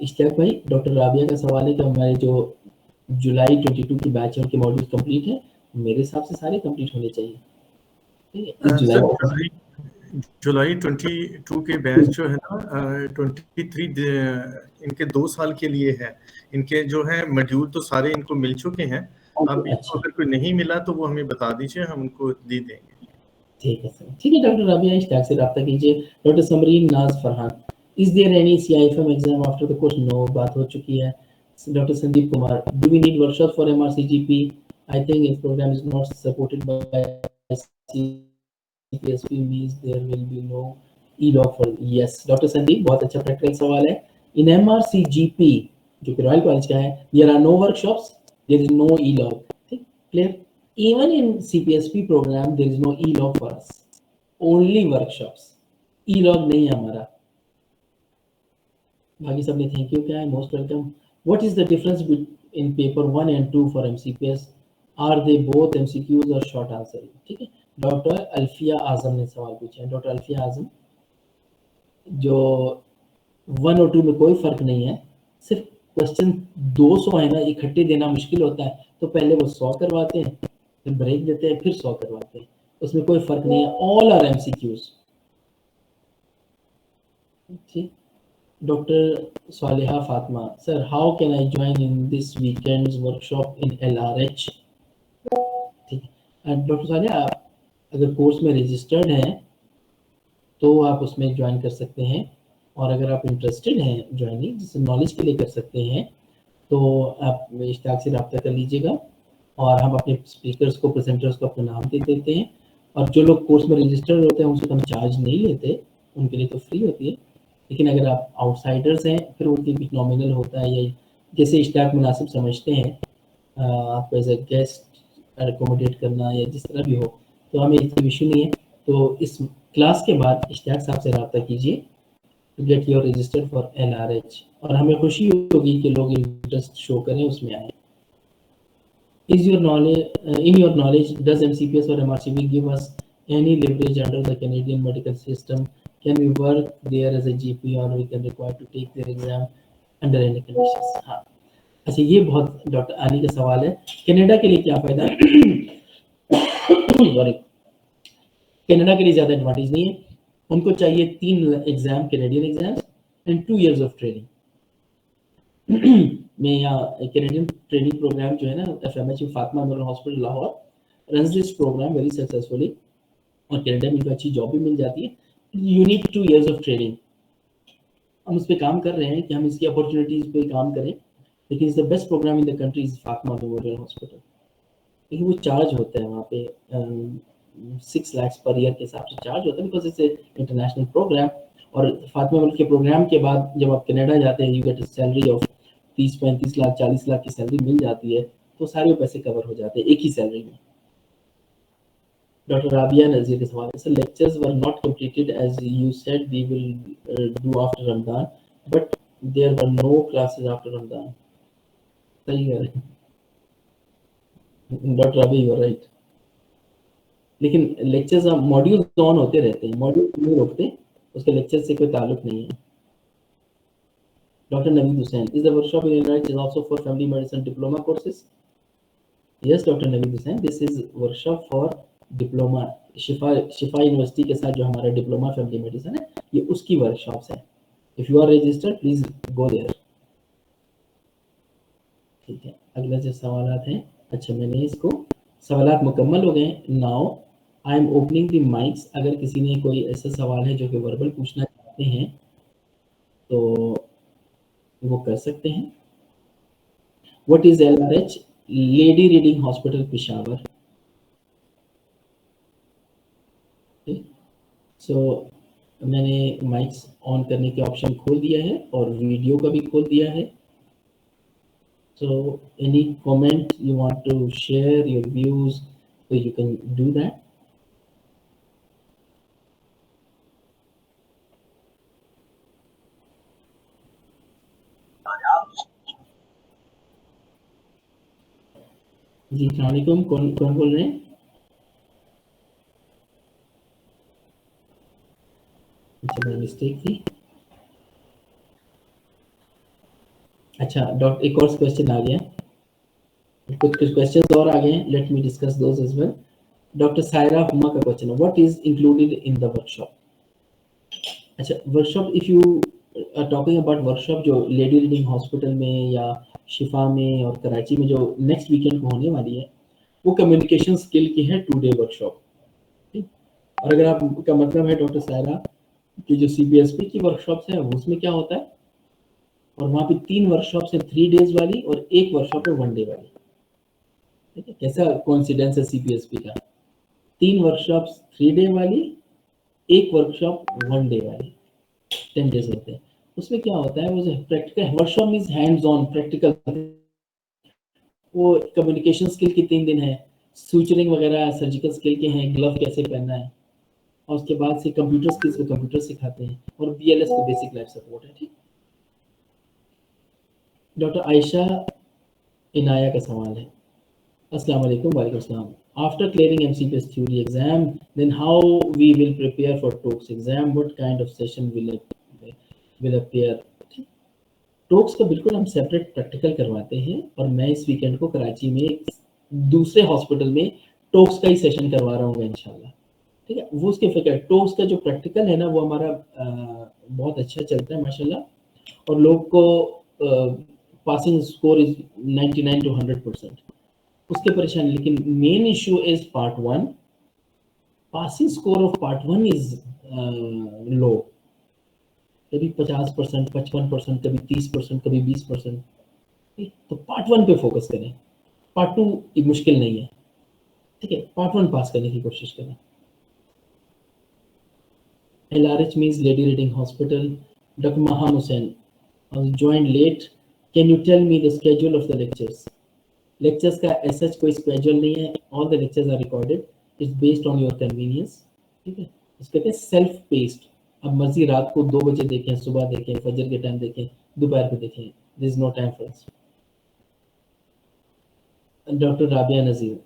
Ishtiaq भाई, डॉक्टर राबिया का सवाल है कि हमारे जो जुलाई 22 की बैच है उनके मॉड्यूल्स कंप्लीट है? मेरे हिसाब से सारे कंप्लीट होने चाहिए, ठीक है? इस जुलाई 22 के बैच जो है ना 23 इनके 2 साल के लिए है। इनके जो है मॉड्यूल तो सारे इनको मिल चुके हैं। अब अच्छा, अगर कोई नहीं मिला तो वो हमें बता दीजिए, हम उनको दे देंगे। ठीक है सर, ठीक है। डॉक्टर राबिया, इश्तियाक से रब्ता कीजिए। Doctor Samreen Naz Farhan, is there any CIFM exam after the course? No, बात हो चुकी है। Doctor Sandeep Kumar, do we need workshop for MRCGP? I think इस programme is not supported by CPSP means there will be no e-log for, yes doctor Sandeep, बहुत अच्छा प्रैक्टिकल सवाल है। इन MRCGP जो कि रॉयल कॉलेज का है, there are no workshops, there is no e-log, ठीक, clear? Even in CPSP program there is no e-log for us, only workshops, e-log नहीं है हमारा। बाकी सबने थैंक यू क्या है, most welcome. What is the difference in paper 1 and 2 for MCPS? Are they both MCQs or short answer? ठीक है। डॉक्टर अल्फिया आजम ने सवाल पूछा है। डॉक्टर अल्फिया आजम, जो 1 और 2 में कोई फर्क नहीं है, सिर्फ क्वेश्चन 200 है ना, इकट्ठे देना मुश्किल होता है, तो पहले वो 100 करवाते हैं, फिर ब्रेक देते हैं, फिर 100 करवाते हैं, उसमें कोई फर्क नहीं है, ऑल आर MCQs, ठीक। Dr. Saliha Fatma, sir, how can I join in this weekend's workshop in LRH? ठीक है, डॉक्टर सालिहा, आप अगर कोर्स में रजिस्टर्ड हैं तो आप उसमें ज्वाइन कर सकते हैं, और अगर आप इंटरेस्टेड हैं ज्वाइनिंग, जिसे नॉलेज के लिए कर सकते हैं, तो आप इश्ताक से रब्ता कर लीजिएगा, और हम अपने स्पीकर्स को, प्रेजेंटर्स को अपना नाम दे देते हैं, और जो लोग कोर्स में रजिस्टर्ड होते हैं उनसे हम चार्ज नहीं लेते, उनके लिए तो फ्री होती है। लेकिन अगर आप आउटसाइडर्स हैं फिर उनके भी नॉमिनल होता है, या जैसे इश्ताक मुनासिब समझते हैं आपको एज ए गेस्ट अकोमोडेट करना या जिस तरह भी हो, तो हमें इतना इशू नहीं है। तो इस क्लास के बाद इश्ताक साहब से रब्ता कीजिए to get your registered for LRH, और हमें खुशी होगी कि लोग इंटरेस्ट शो करें, उसमें आए। Is your knowledge in your knowledge, does MCPS or MRCB give us any leverage under the Canadian medical system? Can we work there as a GP, or we can require to take their exam under any conditions? हाँ, अच्छा, ये बहुत डॉक्टर आनी का सवाल है। कनाडा के लिए क्या फायदा है? सॉरी, कनाडा के लिए ज़्यादा एडवांटेज नहीं है। उनको चाहिए 3 exam, Canadian exams, and 2 years of training. मैं यहाँ कैनेडियन ट्रेनिंग प्रोग्राम जो है ना, FMH Fatima memorial hospital Lahore runs this program very successfully, और कनाडा में इनको अच्छी जॉब भी मिल जाती है। You need 2 years of training. हम उस पर काम कर रहे हैं कि हम इसकी अपॉर्चुनिटीज पे काम करें, लेकिन is the best program in the country is Fatima memorial hospital. लेकिन वो चार्ज होता है वहाँ पे 6 lakhs पर ईयर के हिसाब से चार्ज होता है, बिकॉज इट्स इंटरनेशनल प्रोग्राम। और फातिमा मेमोरियल के प्रोग्राम के बाद जब आप कनाडा जाते हैं, you get salary of 30-35 lakh 40 lakh की सैलरी मिल जाती है, तो सारे पैसे कवर हो जाते हैं एक ही सैलरी में। डॉक्टर राबिया नज़ीर के सवाल है, sir lectures were not completed as you said we will do after Ramzan, but there were no classes after Ramzan. सही है doctor Rabia, you are right. लेकिन लेक्चर्स मॉड्यूल्स ऑन होते रहते हैं, मॉड्यूल नहीं रुकते, उसके लेक्चर से कोई ताल्लुक नहीं है। Dr. Naveed Hussain, is the workshop in LRH is also for family medicine diploma courses? Yes, Dr. Naveed Hussain, this is workshop for diploma। Shifa university के साथ जो हमारा डिप्लोमा फैमिली मेडिसिन है, ये उसकी वर्कशॉप्स है। If you are registered please go there. ठीक है, अगला जो सवालात हैं, अच्छा मैंने इसको सवालात मुकम्मल हो गए। Now I am opening the mics. अगर किसी ने कोई ऐसा सवाल है जो कि वर्बल पूछना चाहते हैं तो वो कर सकते हैं। What is LRH? Lady Reading Hospital Peshawar. So मैंने माइक्स ऑन करने के ऑप्शन खोल दिया है और वीडियो का भी खोल दिया है। So any comment you want to share your views, so you can do that. जी अस्सलाम, कौन कौन बोल रहे हैं? अच्छा, मेरी मिस्टेक थी। अच्छा डॉक्टर, एक और क्वेश्चन आ गया, कुछ क्वेश्चंस और आ गए हैं, let me discuss those as well. Doctor Saira Huma का क्वेश्चन है, what is included in the workshop? अच्छा, workshop, if you are talking about workshop जो लेडी रीडिंग हॉस्पिटल में या शिफा में और कराची में जो नेक्स्ट वीकेंड को होने वाली है, वो कम्युनिकेशन स्किल की है 2 day वर्कशॉप। ठीक, और अगर आपका मतलब है डॉक्टर सायरा कि जो CBSP की वर्कशॉप्स है उसमें क्या होता है, और वहाँ पे 3 वर्कशॉप्स है 3 days वाली, और 1 वर्कशॉप है 1 day वाली। ठीक है, कैसा कोइंसिडेंस है CBSP का? 3 वर्कशॉप्स 3 day वाली, 1 वर्कशॉप 1 day वाली, 10 days होते हैं। उसमें क्या होता है, वो जो practical workshop means hands on practical, वो कम्युनिकेशन स्किल की 3 दिन है, सूचरिंग वगैरह सर्जिकल स्किल के हैं, ग्लव कैसे पहनना है, और उसके बाद से कंप्यूटर स्किल्स को कंप्यूटर सिखाते हैं, और BLS को बेसिक लाइफ सपोर्ट है। ठीक, डॉक्टर आयशा इनाया का सवाल है, अस्सलाम वालेकुम। वालेकुम अस्सलाम। After clearing MCPS theory exam, then how we will prepare for TOACS exam, what kind of session will appear? TOACS का बिल्कुल हम सेपरेट प्रैक्टिकल करवाते हैं, और मैं इस वीकेंड को कराची में दूसरे हॉस्पिटल में टोक्स का ही सेशन करवा रहा हूँ इंशाल्लाह। ठीक है, वो उसके फिक्र, टोक्स का जो प्रैक्टिकल है ना वो हमारा बहुत अच्छा चलता है माशाल्लाह, और लोग को पासिंग स्कोर इज 99 to 100%, उसके परेशानी। लेकिन main issue is part 1, passing score of part 1 is low, कभी 50%, 55%, कभी 30%, कभी 20%। तो पार्ट 1 पे फोकस करें, पार्ट 2 मुश्किल नहीं है, ठीक है, पार्ट 1 पास करने की कोशिश करें। LRH means Lady Reading Hospital. Dr. Maham Hussain, I was joined late. Can you tell me the schedule of the lectures? Lectures का ऐसा कोई schedule नहीं है, all the lectures are recorded. It's based on your convenience, ठीक है। इसको कहते हैं self paced। अब मर्जी रात को 2 बजे देखें, सुबह देखें, फजर के टाइम देखें, दोपहर को देखें, there is no time for us. Dr. Rabia Nazir,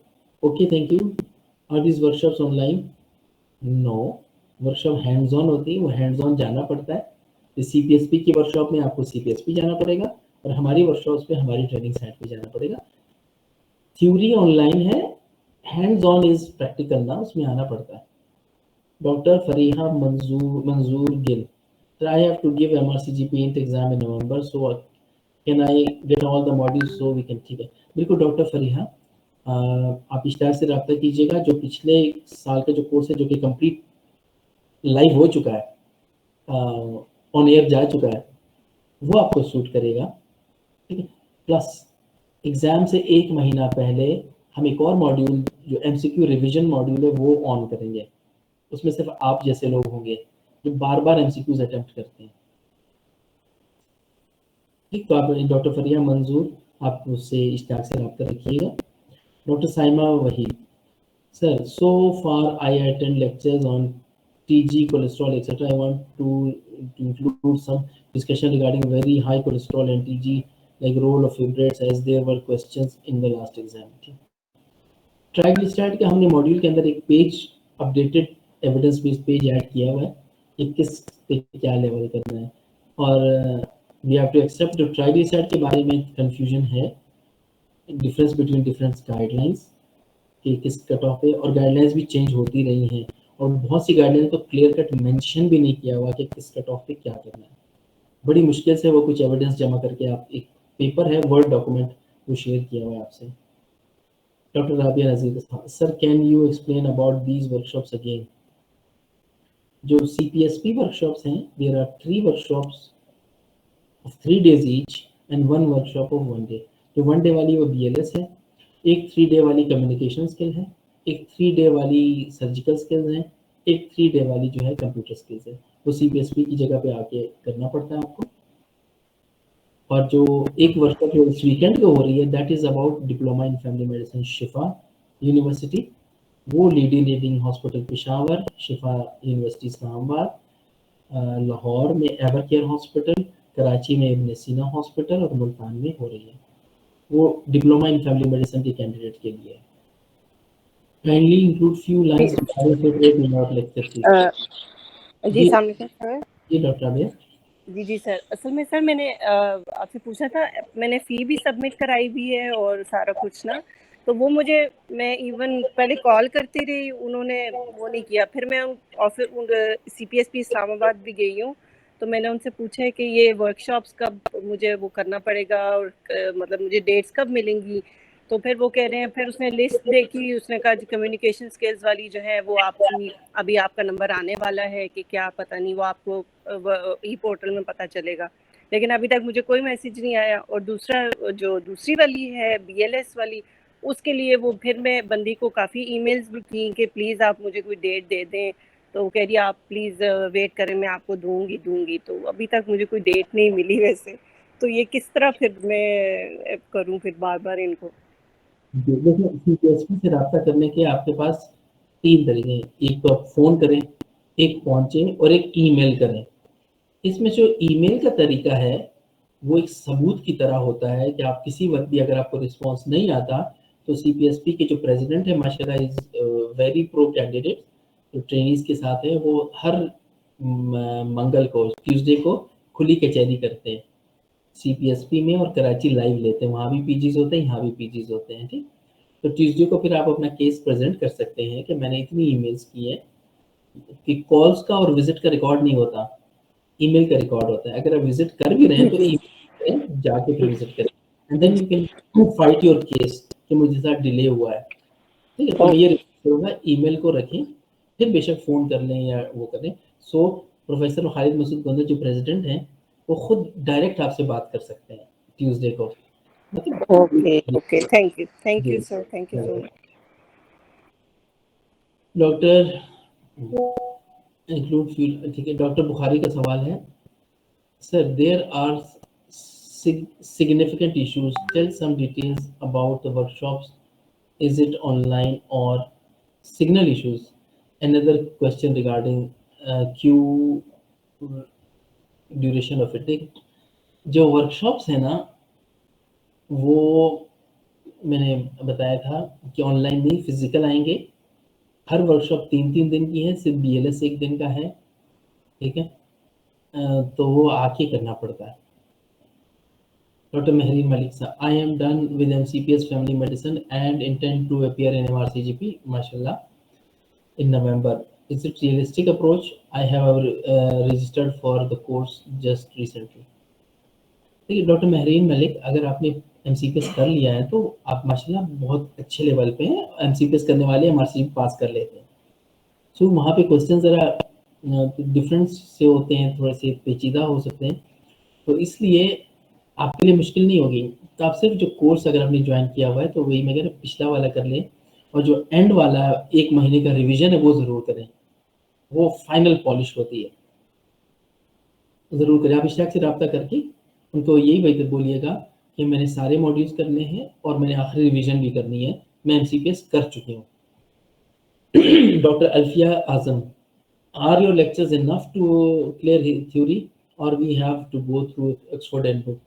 okay, thank you. Are these workshops online? No. Workshop hands on होती है, वो हैंड्स ऑन जाना पड़ता है। CPSP की वर्कशॉप में आपको CPSP जाना पड़ेगा, और हमारी वर्कशॉप्स पे हमारी ट्रेनिंग साइट पे जाना पड़ेगा। थ्योरी ऑनलाइन है, हैंड्स ऑन इज प्रैक्टिकल ना, उसमें आना पड़ता है। Doctor Fariha Manzoor Gill, I have to give MRCG paint exam in November, so can I get all the modules so we can, ठीक है। बिल्कुल डॉक्टर फरीहा, आप इश्तार से रब्ता कीजिएगा। जो पिछले साल का जो कोर्स है, जो कि कंप्लीट लाइव हो चुका है, ऑन एयर जा चुका है, वो आपको सूट करेगा, ठीक है। प्लस एग्जाम से 1 महीना पहले हम एक और मॉड्यूल, जो MCQ रिवीजन मॉड्यूल है, वो ऑन करेंगे। उसमें सिर्फ आप जैसे लोग होंगे जो बार बार MCQs अटेम्प्ट करते हैं, ठीक। तो आप डॉक्टर फरिया मंजूर, आप उससे इश्ताक से रब्ता रखिएगा। Doctor Saima Waheed, sir, so far I attend lectures on TG, cholesterol, etc. I want to include some discussion regarding very high cholesterol and TG, like role of fibrates, as there were questions in the last exam. Triglyceride के हमने मॉड्यूल के अंदर एक page, updated evidence based page add किया हुआ है, कि किस पे क्या लेवल करना है। और वी हैव टू एक्सेप्ट जो ट्राइग्लिसराइड के बारे में कंफ्यूजन है, डिफरेंस बिटवीन डिफरेंट गाइडलाइंस, कि किस कट ऑफ है, और गाइडलाइंस भी चेंज होती रही हैं, और बहुत सी गाइडलाइंस को क्लियर कट मेंशन भी नहीं किया हुआ कि किस कट ऑफ पे क्या करना है। बड़ी मुश्किल से वो कुछ एविडेंस जमा करके आप, एक पेपर है, वर्ड डॉक्यूमेंट, वो शेयर किया हुआ है आपसे। Doctor Rabia Nazir, sir can you explain about these workshops again? जो CPSP वर्कशॉप्स हैं, there are 3 workshops of 3 days each and 1 workshop of 1 day। जो 1 day वाली वो BLS है, एक 3 day वाली कम्युनिकेशन स्किल है, एक 3 day वाली सर्जिकल स्किल्स हैं, एक 3 day वाली जो है कंप्यूटर स्किल्स है। वो CPSP की जगह पे आके करना पड़ता है आपको। और जो एक वर्कशॉप जो इस वीकेंड को हो रही है, that is about diploma in family medicine, Shifa university, वो लेडी रीडिंग हॉस्पिटल पेशावर, शिफा यूनिवर्सिटी इस्लामाबाद, लाहौर में एवर केयर हॉस्पिटल, कराची में इब्न सीना हॉस्पिटल, और मुल्तान में हो रही है। वो डिप्लोमा इन फैमिली मेडिसिन के कैंडिडेट के लिए है। Kindly include few lines in our lecture please. जी सामने सर। जी डॉक्टर आबिया। जी सर, असल में सर मैंने आपसे पूछा था, मैंने फ़ी भी सबमिट कराई भी है और सारा कुछ ना, तो वो मुझे, मैं इवन पहले कॉल करती रही, उन्होंने वो नहीं किया। फिर मैं ऑफिस CPSP इस्लामाबाद भी गई हूँ, तो मैंने उनसे पूछा है कि ये वर्कशॉप्स कब मुझे वो करना पड़ेगा, और मतलब मुझे डेट्स कब मिलेंगी। तो फिर वो कह रहे हैं, फिर उसने लिस्ट देखी, उसने कहा कम्युनिकेशन स्किल्स वाली जो है वो आपकी, अभी आपका नंबर आने वाला है कि क्या पता नहीं, वो आपको ई पोर्टल में पता चलेगा। लेकिन अभी तक मुझे कोई मैसेज नहीं आया। और दूसरा, जो दूसरी वाली है BLS वाली, उसके लिए वो फिर मैं बंदी को काफ़ी ईमेल्स भी की कि प्लीज़ आप मुझे कोई डेट दे दें, तो वो कह रही आप प्लीज़ वेट करें, मैं आपको दूंगी। तो अभी तक मुझे कोई डेट नहीं मिली वैसे, तो ये किस तरह फिर मैं करूँ फिर बार इनको? देखिए, CPSP से रब्ता करने के आपके पास 3 तरीके हैं। एक तो आप फ़ोन करें, एक पहुँचे, और एक ईमेल करें। इसमें जो ईमेल का तरीका है, वो एक सबूत की तरह होता है कि आप किसी वक्त भी अगर आपको रिस्पॉन्स नहीं आता, तो CPSP के जो प्रेसिडेंट है, माशाल्लाह इज वेरी प्रो कैंडिडेट, जो ट्रेनिंग्स के साथ है, वो हर मंगल को, ट्यूसडे को खुली कचहरी करते हैं CPSP में, और कराची लाइव लेते हैं। वहाँ भी PGs होते हैं, यहाँ भी PGs होते हैं, ठीक। तो ट्यूसडे को फिर आप अपना केस प्रेजेंट कर सकते हैं कि मैंने इतनी ईमेल्स की है, कि कॉल्स का और विजिट का रिकॉर्ड नहीं होता, ईमेल का रिकॉर्ड होता है। अगर आप विजिट कर भी रहे हैं तो ईमेल करें, जाके फिर विजिट करें, and then you can fight your case कि मुझे साथ डिले हुआ है। ठीक है, तो मैं ये रिक्वेस्ट करूंगा ईमेल को रखें, फिर बेशक फोन कर लें या वो करें। सो प्रोफेसर खालिद मसूद गोंदा जो प्रेसिडेंट हैं वो खुद डायरेक्ट आपसे बात कर सकते हैं ट्यूसडे को। Okay okay, thank you sir, thank you so much. Doctor इंक्लूड फील्ड, ठीक है। डॉक्टर बुखारी का सवाल है, sir there are significant issues, tell some details about the workshops, is it online or signal issues? Another question regarding queue duration of it। जो वर्कशॉप्स है ना वो मैंने बताया था कि ऑनलाइन नहीं फिजिकल आएंगे। हर वर्कशॉप 3-3 दिन की है, सिर्फ BLS 1 दिन का है, ठीक है। तो वो आके करना पड़ता है। डॉक्टर महरीन मलिक साहब, I am done with MCPS family medicine and intend to appear in MRCGP माशाल्लाह in November. Is it realistic approach? I have registered for the course just recently. देखिए डॉक्टर महरीन मलिक, अगर आपने MCPS कर लिया है तो आप माशाल्लाह बहुत अच्छे लेवल पे हैं। MCPS करने वाले MRCGP पास कर लेते हैं। सो वहाँ पे क्वेश्चन ज़रा डिफरेंस से होते हैं, थोड़े से पेचीदा हो सकते हैं, तो इसलिए आपके लिए मुश्किल नहीं होगी। तो आप सिर्फ जो कोर्स अगर आपने ज्वाइन किया हुआ है तो वही मैं कह रहा हूँ पिछला वाला कर लें, और जो एंड वाला 1 महीने का रिवीजन है वो ज़रूर करें, वो फाइनल पॉलिश होती है, ज़रूर करें। आप इश्तियाक से रब्ता करके उनको यही वही बोलिएगा कि मैंने सारे मॉड्यूल्स करने हैं और मैंने आखिरी रिवीजन भी करनी है, मैं MCPS कर चुकी हूँ। Doctor Alfia Azam, are your lectures enough to clear theory और we have to go through Oxford and book?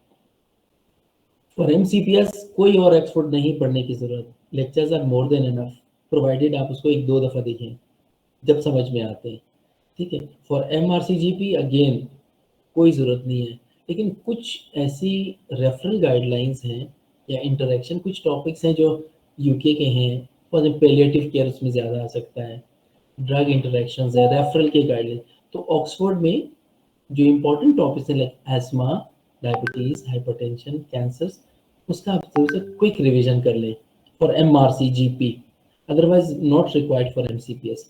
For MCPS कोई और ऑक्सफोर्ड नहीं पढ़ने की ज़रूरत, lectures are more than enough, provided आप उसको 1-2 दफ़ा देखें जब समझ में आते हैं, ठीक है। फॉर MRCGP अगेन कोई ज़रूरत नहीं है, लेकिन कुछ ऐसी रेफरल गाइडलाइंस हैं या इंटरेक्शन, कुछ टॉपिक्स हैं जो UK के हैं, फॉर पैलिएटिव केयर उसमें ज़्यादा आ सकता है, ड्रग इंटरेक्शंस है, रेफरल के गाइडलाइन। तो ऑक्सफोर्ड में जो इम्पोर्टेंट टॉपिक्स हैं like ESMA, diabetes, hypertension, cancers, उसका आप थोड़ा सा क्विक रिवीजन कर लें for MRCGP, otherwise not required for MCPS।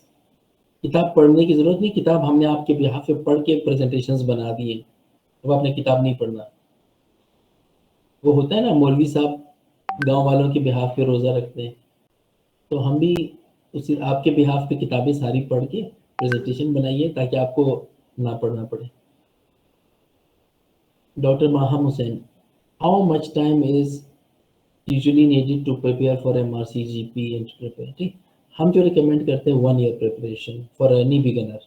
किताब पढ़ने की ज़रूरत नहीं, किताब हमने आपके बिहाफ पे पढ़ के प्रेजेंटेशंस बना दिए, अब आपने किताब नहीं पढ़ना। वो होता है ना मौलवी साहब गांव वालों के बिहाफ पे रोज़ा रखते हैं, तो हम भी उसी आपके बिहाफ पे किताबें सारी पढ़ के प्रेजेंटेशन बनाइए ताकि आपको ना पढ़ना पड़े। Doctor Maham Hussain, how much time is usually needed to prepare for MRCGP and prepare? ठीक, हम जो रिकमेंड करते हैं 1 year preparation for any beginner,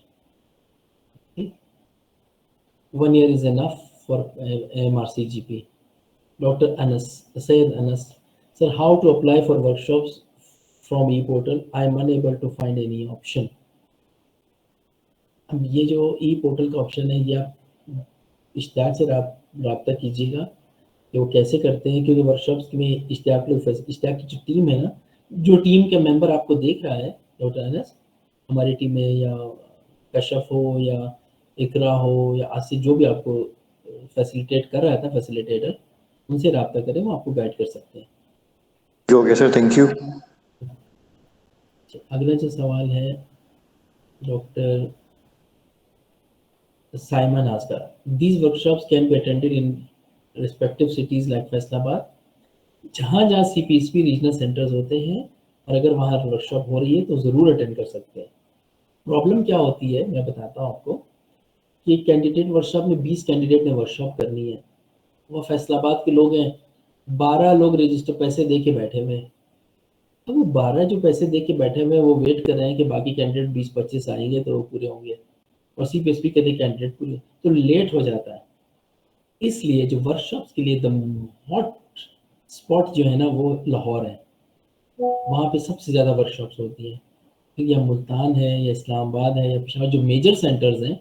1 year is enough for MRCGP। Doctor Anas, Syed Anas, sir how to apply for workshops from E-portal? I am unable to find any option. अब ये जो E-portal का ऑप्शन है, ये आप इश्तियाक से रब्ता कीजिएगा कि वो कैसे करते हैं, क्योंकि वर्कशॉप्स में इश्तियाक की जो टीम है ना, जो टीम के मेंबर आपको देख रहा है डॉक्टर अनस, हमारी टीम में या कशफ हो या इकरा हो या आसिफ, जो भी आपको फैसिलिटेट कर रहा था फैसिलिटेटर, उनसे रब्ता करें, वो आपको गाइड कर सकते हैं। Okay sir, thank you. अगला जो सवाल है डॉक्टर साइमन आस्का, these workshops can be attended in respective cities like Faisalabad, जहाँ जहाँ CPSP रीजनल सेंटर्स होते हैं, और अगर वहाँ वर्कशॉप हो रही है तो ज़रूर अटेंड कर सकते हैं। प्रॉब्लम क्या होती है मैं बताता हूँ आपको कि कैंडिडेट वर्कशॉप में 20 कैंडिडेट ने वर्कशॉप करनी है, वो फैसलाबाद के लोग हैं, 12 लोग रजिस्टर पैसे दे के बैठे हुए हैं। तो वो 12 जो पैसे दे के बैठे हुए हैं वो वेट कर रहे हैं कि बाकी कैंडिडेट 20-25 आएंगे तो वो पूरे होंगे, और CPSP के लिए कैंडिडेट पूरे, तो लेट हो जाता है। इसलिए जो वर्कशॉप्स के लिए द हॉट स्पॉट जो है ना वो लाहौर है, वहाँ पे सबसे ज़्यादा वर्कशॉप्स होती हैं। फिर या मुल्तान है या इस्लामाबाद है या पेशावर, जो मेजर सेंटर्स हैं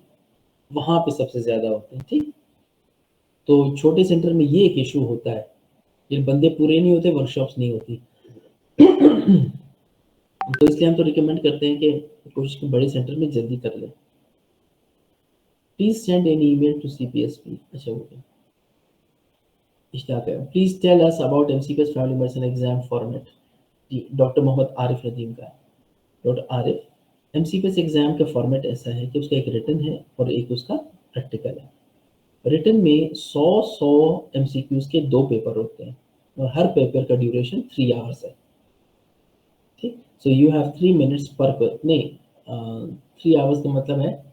वहाँ पे सबसे ज़्यादा होते हैं। ठीक, तो छोटे सेंटर में ये एक इशू होता है, ये बंदे पूरे नहीं होते, वर्कशॉप्स नहीं होती। तो इसलिए हम तो रिकमेंड करते हैं कि कोशिश बड़े सेंटर में जल्दी कर लें। Please send an email to CPSP. अच्छा ओके, इश्ताक है, please tell us about MCQS family medicine exam format. जी, डॉक्टर मोहम्मद आरिफ नदीम का। डॉक्टर आरिफ, MCQS एग्जाम का फॉर्मेट ऐसा है कि उसका एक रिटन है और एक उसका प्रैक्टिकल है। रिटन में 100 MCQs के 2 पेपर होते हैं और हर पेपर का ड्यूरेशन 3 आवर्स है। ठीक, सो यू हैव 3 मिनट्स पर नहीं, 3 आवर्स का मतलब है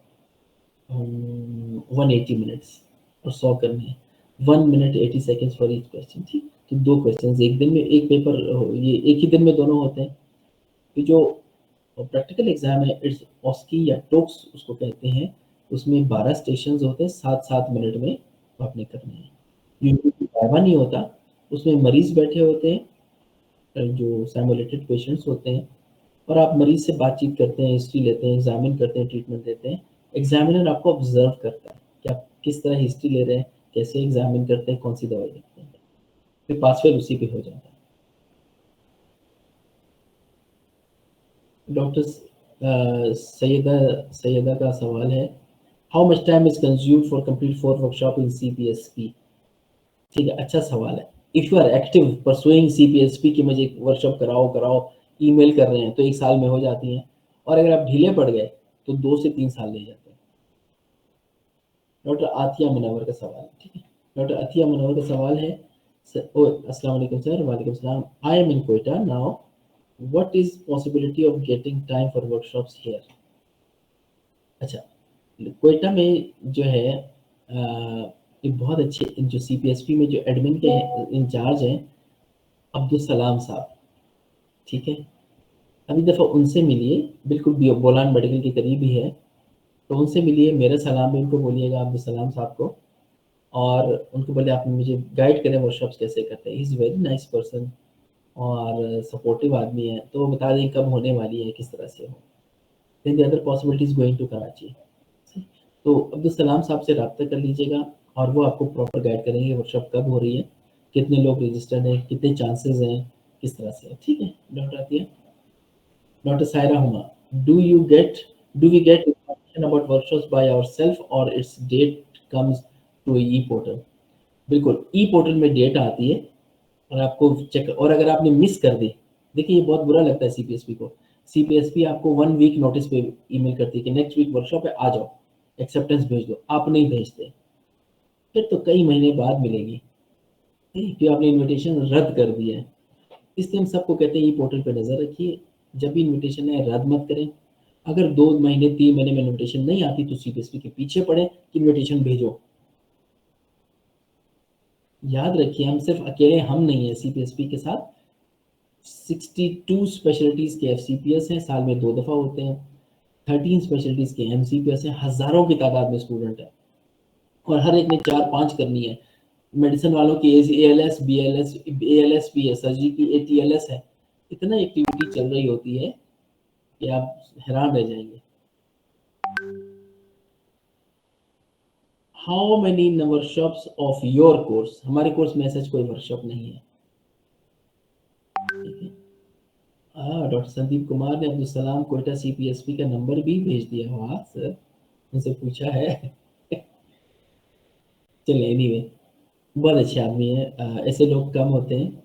180 मिनट्स और 100 करने हैं, 1 minute 80 seconds for each question. ठीक, तो 2 क्वेश्चन एक दिन में, एक पेपर, ये एक ही दिन में दोनों होते हैं। तो जो प्रैक्टिकल एग्जाम है, इट्स ऑस्की या टोक्स उसको कहते हैं, उसमें 12 स्टेशन होते हैं, 7-7 मिनट में आपने करने हैं। यूजुअली वाइवा नहीं होता, उसमें मरीज बैठे होते हैं जो सिमुलेटेड पेशेंट्स होते हैं और आप मरीज से बातचीत करते हैं, हिस्ट्री लेते हैं, एग्जामिन करते हैं, ट्रीटमेंट देते हैं। एग्जामिनर आपको ऑब्जर्व करता है कि आप किस तरह हिस्ट्री ले रहे हैं, कैसे एग्जामिन करते हैं, कौन सी दवाई लिखते हैं, फिर पास फेल उसी पे हो जाता है। डॉक्टर सैयदा का सवाल है, how much time is consumed for complete 4 workshop in CPSP? ठीक है, अच्छा सवाल है। If you are active pursuing CPSP कि मुझे वर्कशॉप कराओ, ईमेल कर रहे हैं, तो 1 साल में हो जाती हैं, और अगर आप ढीले पड़ गए तो 2 से 3 साल ले जाते हैं। डॉक्टर आतिया मुनव्वर का सवाल, ठीक है, डॉक्टर आतिया मुनव्वर का सवाल है, अस्सलाम वालेकुम सर। वालेकुम सलाम। I am in Quetta now, what is possibility of getting time for workshops here? अच्छा, क्वेटा में जो है एक बहुत अच्छे जो CPSP में जो एडमिन के इंचार्ज हैं अब्दुल सलाम साहब, ठीक है, अभी दफ़ा उनसे मिलिए, बिल्कुल बोलान मेडिकल के करीब ही है, तो उनसे मिलिए, मेरा सलाम भी उनको बोलिएगा, अब्दुल सलाम साहब को, और उनको बोले आप मुझे गाइड करें वर्कशॉप्स कैसे करते हैं। इज़ वेरी नाइस पर्सन और सपोर्टिव आदमी है, तो वो बता दें कब होने वाली है, किस तरह से हो। Then the other possibilities going to Karachi. तो अब्दुल सलाम साहब से रब्ता कर लीजिएगा और वो आपको प्रॉपर गाइड करेंगे वर्कशॉप कब हो रही है, कितने लोग रजिस्टर्ड हैं, कितने चांसेस हैं, किस तरह से है। ठीक है doctor Atiya. Doctor Saira Huma, do we get information about workshops by ourselves or its date comes to e-portal? बिल्कुल, e-portal में डेट आती है और आपको चेक, और अगर आपने मिस कर दी, देखिए ये बहुत बुरा लगता है CPSP को। CPSP आपको 1 वीक नोटिस पे ईमेल करती है कि नेक्स्ट वीक वर्कशॉप है, आ जाओ, एक्सेप्टेंस भेज दो, आप नहीं भेजते, फिर तो कई महीने बाद मिलेगी कि आपने इनविटेशन रद्द कर दिया है। इसलिए हम सबको कहते हैं e-portal पे नज़र रखिए, जब भी इनविटेशन है रद्द मत करें। अगर 2 महीने 3 महीने में इनविटेशन नहीं आती तो CPSP के पीछे पड़े कि इनविटेशन भेजो। याद रखिए, हम सिर्फ अकेले हम नहीं है CPSP के साथ, 62 स्पेशलिटीज़ के FCPS हैं, साल में 2 दफ़ा होते हैं, 13 स्पेशलिटीज़ के MCPS हैं, हज़ारों की तादाद में स्टूडेंट है और हर एक ने 4-5 करनी है। मेडिसिन वालों की ALS, BLS, ALS भी है, सर्जरी की ATLS है, इतना एक्टिविटी चल रही होती है कि आप हैरान रह जाएंगे। How many workshops of your course? हमारे कोर्स में ऐसा कोई वर्कशॉप नहीं है। ठीक है, डॉक्टर संदीप कुमार ने अब्दुल सलाम कोयटा CPSP का नंबर भी भेज दिया। वाह सर, उनसे पूछा है। चलिए एनीवे, बहुत अच्छे आदमी है। ऐसे लोग कम होते हैं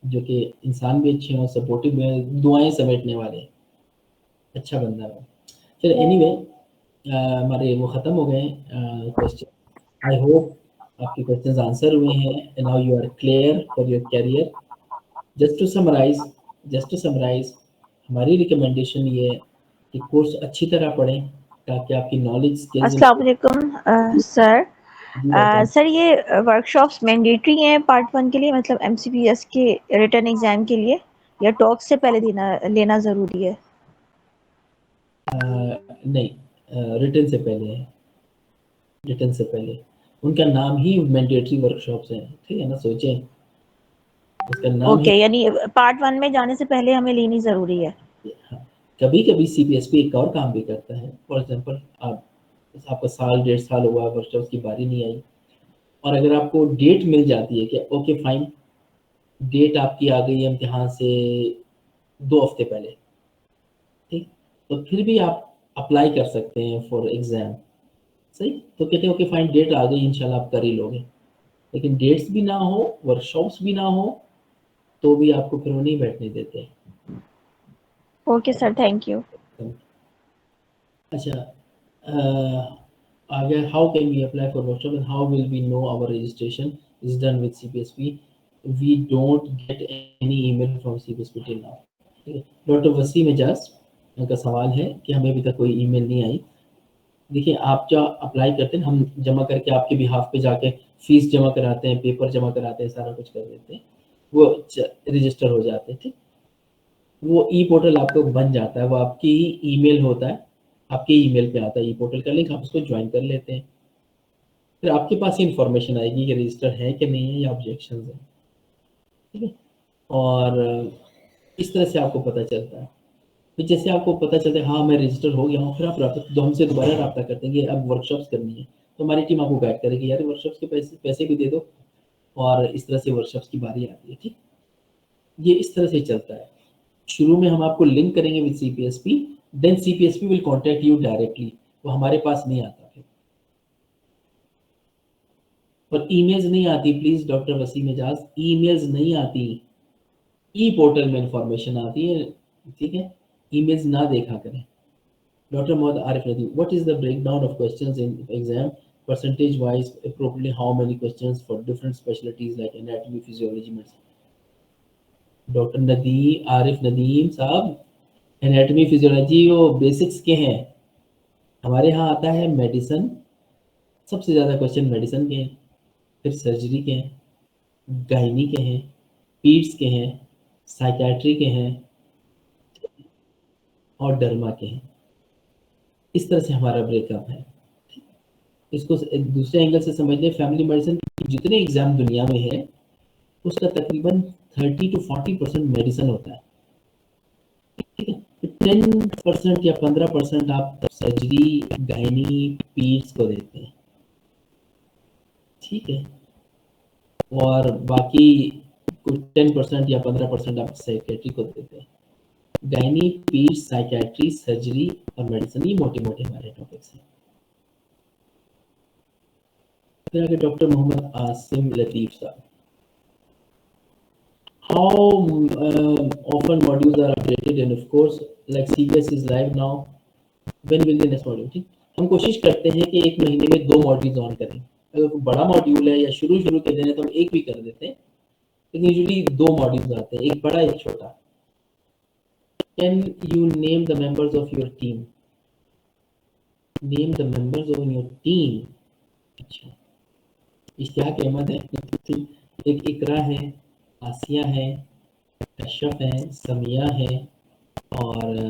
जो कि इंसान भी अच्छे हों, सपोर्टिव में दुआएं समेटने वाले, अच्छा बंदा है। चलिए एनीवे, हमारे वो ख़त्म हो गए क्वेश्चन। आई होप आपके क्वेश्चंस आंसर हुए हैं and now you are clear for your career. Just to summarise, हमारी रिकमेंडेशन ये है कि कोर्स अच्छी तरह पढ़ें ताकि आपकी नॉलेज स्किल्स। अस्सलाम वालेकुम सर। सर ये वर्कशॉप्स मैंडेटरी हैं पार्ट 1 के लिए, मतलब MCPS के रिटन एग्जाम के लिए, या टॉक से पहले लेना ज़रूरी है? नहीं, रिटन से पहले है, रिटन से पहले। उनका नाम ही मैंडेटरी वर्कशॉप्स है, ठीक है ना, सोचें उसका नाम ओके, यानी पार्ट 1 में जाने से पहले हमें लेनी ज़रूरी है। कभी कभी CPSP एक और काम भी करता है। फॉर एग्जांपल, आपका साल 1.5 साल हुआ, वर्कशॉप्स की बारी नहीं आई, और अगर आपको डेट मिल जाती है कि ओके फाइन, डेट आपकी आ गई है इम्तिहान से 2 हफ्ते पहले, ठीक, तो फिर भी आप अप्लाई कर सकते हैं फॉर एग्ज़ाम। सही। तो कहते हो कि फाइन डेट आ गई, इंशाल्लाह आप कर ही लोगे, लेकिन डेट्स भी ना हो, वर्कशॉप्स भी ना हो, तो भी आपको फिर वो नहीं बैठने देते। Okay sir, thank you. अच्छा, आगे, how can we apply for workshop and how will we know our registration is done with CPSP? We don't get any email from CPSP till now. ठीक है, डॉक्टर वसीम एजाज का सवाल है कि हमें अभी तक कोई ईमेल नहीं आई। देखिए, आप जो अप्लाई करते हैं, हम जमा करके आपके बिहाफ पे जाके फीस जमा कराते हैं, पेपर जमा कराते हैं, सारा कुछ कर देते हैं, वो रजिस्टर हो जाते हैं। ठीक, वो ई पोर्टल आपको बन जाता है, वो आपकी ही ईमेल होता है, आपके ईमेल पे आता है ई पोर्टल का लिंक, आप उसको ज्वाइन कर लेते हैं। फिर आपके पास इंफॉर्मेशन आएगी कि रजिस्टर है कि नहीं है या ऑब्जेक्शन है। ठीक है, और इस तरह से आपको पता चलता है। फिर जैसे आपको पता चलता है हाँ मैं रजिस्टर हो गया हूँ, फिर आप हमसे दोबारा रब्ता करते हैं कि अब वर्कशॉप्स करनी है, तो हमारी टीम आपको गाइड करेगी, यार वर्कशॉप्स के पैसे भी दे दो, और इस तरह से वर्कशॉप्स की बारी आती है। ठीक, ये इस तरह से चलता है। शुरू में हम आपको लिंक करेंगे with CPSP, then CPSP will contact you directly, वो हमारे पास नहीं आता फिर। और ईमेल्स नहीं आती, please doctor Waseem Ejaz, emails नहीं आती, ई पोर्टल में इंफॉर्मेशन आती है। ठीक है, ईमेल्स ना देखा करें। Dr. Mohammad Arif Nadi, what is the breakdown of questions in exam percentage wise, appropriately how many questions for different specialties like anatomy, physiology, medicine? Doctor Nadeem Arif Nadeem साहब, एनाटॉमी फिजियोलॉजी वो बेसिक्स के हैं, हमारे यहाँ आता है मेडिसिन, सबसे ज़्यादा क्वेश्चन मेडिसिन के हैं, फिर सर्जरी के हैं, गायनी के हैं, पीड्स के हैं, साइकेट्री के हैं, और डर्मा के हैं। इस तरह से हमारा ब्रेकअप है। इसको दूसरे एंगल से समझ लें, फैमिली मेडिसिन जितने एग्जाम दुनिया में है उसका तकरीबन 30 to 40% मेडिसिन होता है। ठीक है, 10% या 15% आप सर्जरी, गायनी, पीड्स को देते हैं। ठीक है, और बाकी कुछ 10% या 15% आप साइकेट्री को देते हैं। गायनी, पीड्स, साइकेट्री, सर्जरी और मेडिसिन, ये मोटे मोटे हमारे टॉपिक्स हैं। फिर आगे डॉक्टर मोहम्मद आसिम लतीफ साहब, how often modules are updated, and of course like CBS is live now, when will the next module? ठीक, हम कोशिश करते हैं कि एक महीने में 2 मॉड्यूल्स ऑन करें। अगर कोई बड़ा मॉड्यूल है या शुरू के दिन है तो हम एक भी कर देते हैं, लेकिन यूजुअली 2 मॉड्यूल्स आते हैं, एक बड़ा एक छोटा। Can you name the members of your team? Name the members of your team. अच्छा, इश्तियाक अहमद है, एक इकरा है, आसिया है, अशरफ है, समिया है, और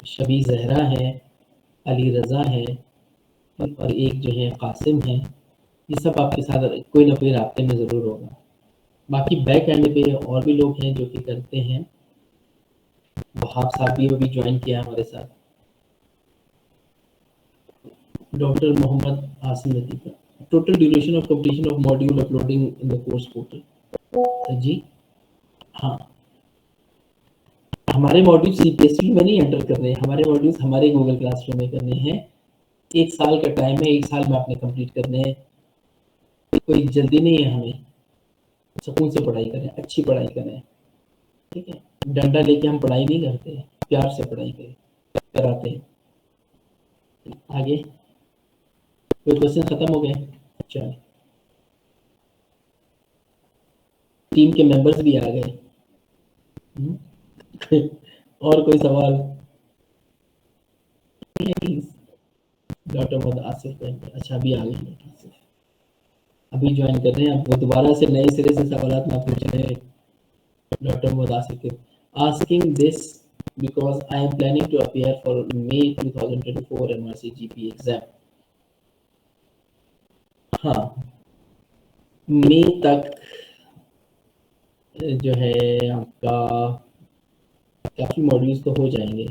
शबी जहरा है, अली रज़ा है, और एक जो है कासिम है। ये सब आपके साथ कोई ना कोई रास्ते में ज़रूर होगा। बाकी बैक एंड पे और भी लोग हैं जो कि करते हैं। वहाब साहब भी अभी ज्वाइन किया हमारे साथ। Doctor Mohammad Asim Latif, total duration of completion of module uploading in the course portal. जी हाँ, हमारे मॉड्यूल CPSP में नहीं एंटर करने हैं, हमारे मॉड्यूल्स हमारे गूगल क्लासरूम में करने हैं। 1 साल का टाइम है, 1 साल में आपने कंप्लीट करने हैं, कोई जल्दी नहीं है हमें। सुकून से पढ़ाई करें, अच्छी पढ़ाई करें। ठीक है, डंडा लेके हम पढ़ाई नहीं करते, प्यार से पढ़ाई कराते हैं। आगे कोई क्वेश्चन खत्म हो गए? चलो, टीम के मेंबर्स भी आ गए। और कोई सवाल? डॉक्टर मोहम्मद आसिफ, अच्छा अभी आ गए डॉक्टर आसिफ, अभी ज्वाइन कर रहे हैं। अब वो दोबारा से नए सिरे से सवाल ना पूछ रहे हैं। Doctor Mohammad Asif, asking this because I am planning to appear for May 2024 MRC GP exam. हाँ, मई तक जो है आपका काफ़ी मॉड्यूल्स तो हो जाएंगे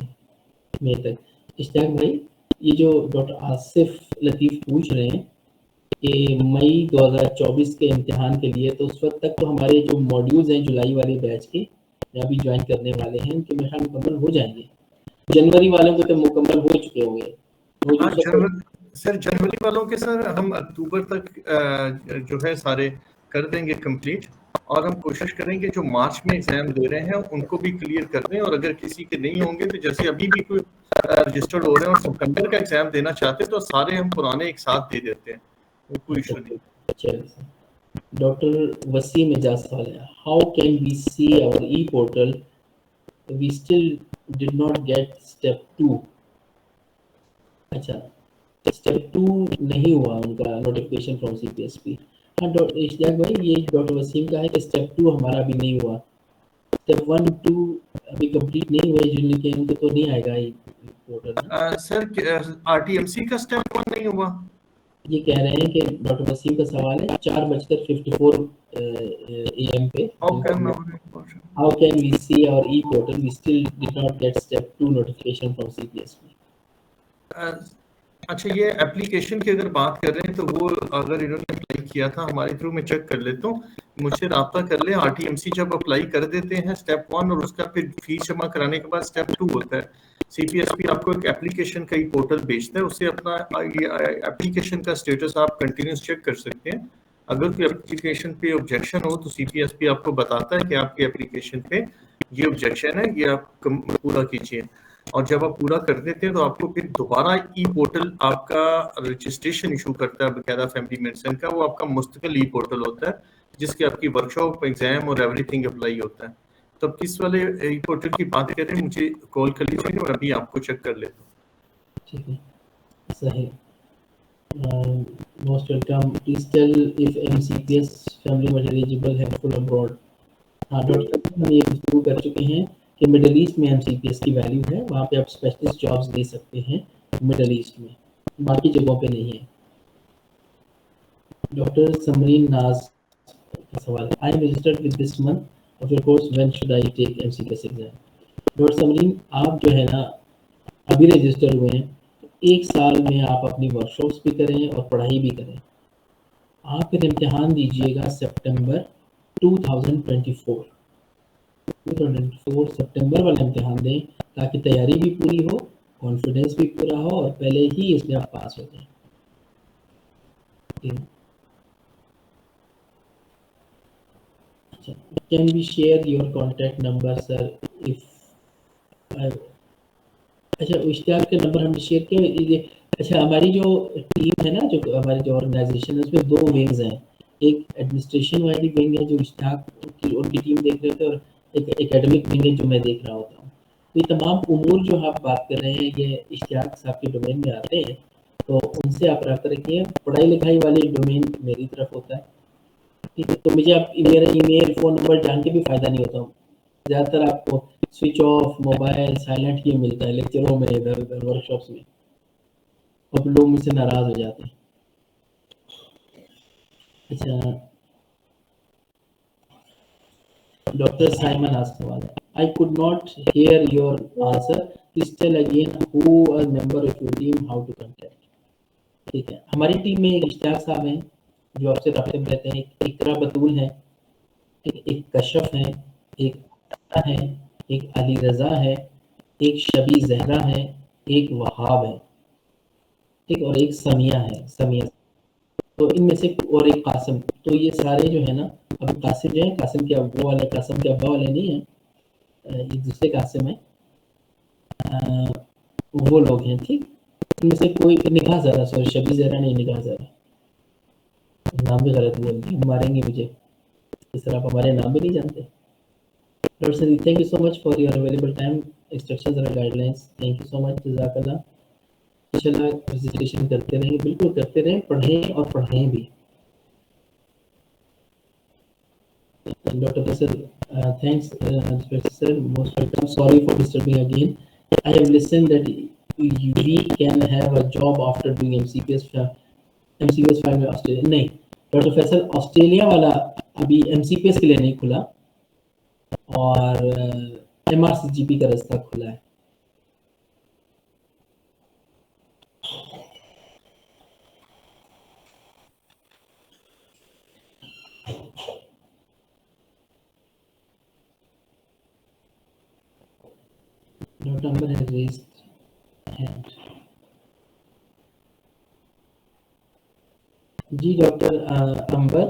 मई तक। इश्तियाक भाई, ये जो डॉक्टर आसिफ लतीफ़ पूछ रहे हैं कि मई 2024 के इम्तिहान के लिए, तो उस वक्त तक तो हमारे जो मॉड्यूल्स हैं जुलाई वाले बैच के अभी ज्वाइन करने वाले हैं, उनके मेरे मुकम्मल हो जाएंगे। जनवरी वालों को तो मुकम्मल हो चुके होंगे। सर जनवरी वालों के सर हम अक्टूबर तक जो है सारे कर देंगे कंप्लीट, और हम कोशिश करेंगे जो मार्च में एग्जाम दे रहे हैं उनको भी क्लियर कर दें, और अगर किसी के नहीं होंगे तो जैसे अभी भी कोई रजिस्टर्ड हो रहे हैं और सितंबर का एग्जाम देना चाहते हैं तो सारे हम पुराने एक साथ दे देते हैं, वो कोई इशू नहीं। चलिए सर। डॉक्टर वसीम एजाज सवाल है, how can we see our e portal, we still did not get step 2। अच्छा, स्टेप 2 नहीं हुआ उनका नोटिफिकेशन फ्रॉम सीपीएसपी। हाँ डॉक्टर इश्तियाक भाई, ये डॉक्टर वसीम का है कि स्टेप 2 हमारा भी नहीं हुआ, स्टेप 1 2 अभी कंप्लीट नहीं हुए जिनके, उनको तो नहीं आएगा ये पोर्टल ना। सर आरटीएमसी का स्टेप 1 नहीं हुआ? ये कह रहे हैं कि डॉक्टर वसीम का सवाल है 4:54 AM पे, how can we see our e portal, we still did not get step 2 notification from CPSP. अच्छा, ये एप्लीकेशन की अगर बात कर रहे हैं तो वो अगर इन्होंने अप्लाई किया था हमारे थ्रू, मैं चेक कर लेता हूँ, मुझसे रब्ता कर ले। आरटीएमसी जब अप्लाई कर देते हैं स्टेप 1 और उसका फिर फीस जमा कराने के बाद स्टेप 2 होता है, सीपीएसपी आपको एक एप्लीकेशन का ही पोर्टल भेजता है, उससे अपना एप्लीकेशन का स्टेटस आप कंटिन्यूस चेक कर सकते हैं। अगर कोई एप्लीकेशन पे ऑब्जेक्शन हो तो सीपीएसपी आपको बताता है कि आपके एप्लीकेशन पे ये ऑब्जेक्शन है, ये आप पूरा कीजिए, और जब आप पूरा कर देते हैं तो आपको फिर दोबारा ई पोर्टल आपका रजिस्ट्रेशन इशू करता है बकायदा फैमिली मेडिसिन का, वो आपका मुस्तकिल ई पोर्टल होता है जिसके आपकी वर्कशॉप, एग्जाम और एवरीथिंग अप्लाई होता है। तो आप किस वाले ई पोर्टल की बात कर रहे हैं मुझे कॉल कर लीजिए और अभी आपको चेक कर लेता हूँ। ठीक है, सही। Most welcome, please tell if MCPS family medicine eligible helpful abroad. हाँ डॉक्टर, हम ये गुफ्तगू कर चुके हैं कि मिडिल ईस्ट में एमसीपीएस की वैल्यू है, वहाँ पे आप स्पेशलिस्ट जॉब्स दे सकते हैं मिडिल ईस्ट में, बाकी जगहों पे नहीं है। डॉक्टर समरीन नाज का सवाल, I am registered with this month of your course, when should I take MCPS exam. Doctor Samreen, आप जो है ना अभी रजिस्टर हुए हैं, तो 1 साल में आप अपनी वर्कशॉप्स भी करें और पढ़ाई भी करें। आप फिर इम्तिहान दीजिएगा सितंबर 2024 सितंबर वाला इम्तिहान दें ताकि तैयारी भी पूरी हो, कॉन्फिडेंस भी पूरा हो और पहले ही इसमें आप पास हो जाएं। अच्छा, can we share your contact number sir if, अच्छा इश्तियाक के नंबर हमने शेयर किया। अच्छा, हमारी जो टीम है ना, जो हमारी जो ऑर्गेनाइजेशन है, उसमें 2 विंग्स हैं, एक एडमिनिस्ट्रेशन वाली विंग है जो इश्तियाक की उनकी टीम देख रहे थे, और एक एकेडमिक विंग है जो मैं देख रहा होता हूँ। तो ये तमाम उमूर जो आप बात कर रहे हैं ये इश्तियाक साहब के डोमेन में आते हैं, तो उनसे आप रब्ता रखिए। पढ़ाई लिखाई वाले डोमेन मेरी तरफ होता है, ठीक है, तो मुझे आप मेरा ईमेल फ़ोन नंबर जान के भी फ़ायदा नहीं होता। ज़्यादातर आपको स्विच ऑफ, मोबाइल साइलेंट ही मिलता है लेक्चरों में, इधर उधर वर्कशॉप्स में, अब लोग मुझसे नाराज़ हो जाते हैं। अच्छा, डॉक्टर साइमन आज सवाल है, I could not hear your answer, please tell again who a member of your team, how to contact. ठीक है, हमारी टीम में एक इश्तियाक साहब हैं जो आपसे राब्ते में रहते हैं, एक इकरा बतूल है, एक कशफ है, एक है, एक अली रजा है, एक शबी जहरा है, एक वहाब है, ठीक, और एक समिया है, समिया। तो इनमें से और एक कासिम, तो ये सारे जो है ना, अब कासिम जो है, कासिम के वो वाले कासिम के अब्बा वाले नहीं है, एक दूसरे कासिम है, वो लोग हैं, ठीक। इनमें से कोई निगाह ज़रा, सॉरी शबी जहरा नहीं, निगाह ज़रा, नाम भी गलत बोल दिया, मारेंगे मुझे, इस तरह आप हमारे नाम भी नहीं जानते। Dr. Sadi, thank you so much for your available time, instructions और guidelines. Thank you so much. जज़ाकल्लाह। इंशाल्लाह विजिटेशन करते रहेंगे, बिल्कुल करते रहें, पढ़ें और पढ़ाएं भी। Dr. Faisal, thanks, Professor. Most welcome. Sorry for disturbing again. I have listened that we can have a job after doing MCPS 5 में ऑस्ट्रेलिया नहीं, डॉक्टर फैसल ऑस्ट्रेलिया वाला अभी MCPS के लिए नहीं खुला, और MRCGP का रास्ता खुला है। Note number has raised hand. जी डॉक्टर अंबर,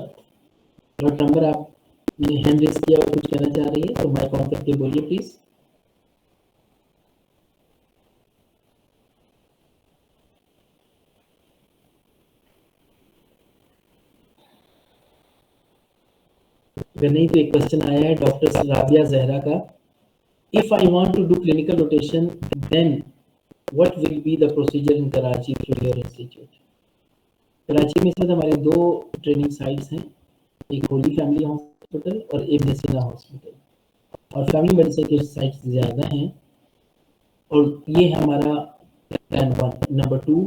डॉक्टर अंबर आपने हैंड रेज किया और कुछ कहना चाह रही है तो माइक ऑन करके बोलिए प्लीज। अगर नहीं तो एक क्वेश्चन आया है डॉक्टर राबिया जहरा का, if I want to do clinical rotation then what will be the procedure in Karachi through your institute. Karachi में सर हमारे 2 ट्रेनिंग साइट्स हैं, एक होली फैमिली हॉस्पिटल और एक नसीना हॉस्पिटल, और फैमिली मेडिसिन के साइट्स ज़्यादा हैं, और ये है हमारा प्लान 1। नंबर 2,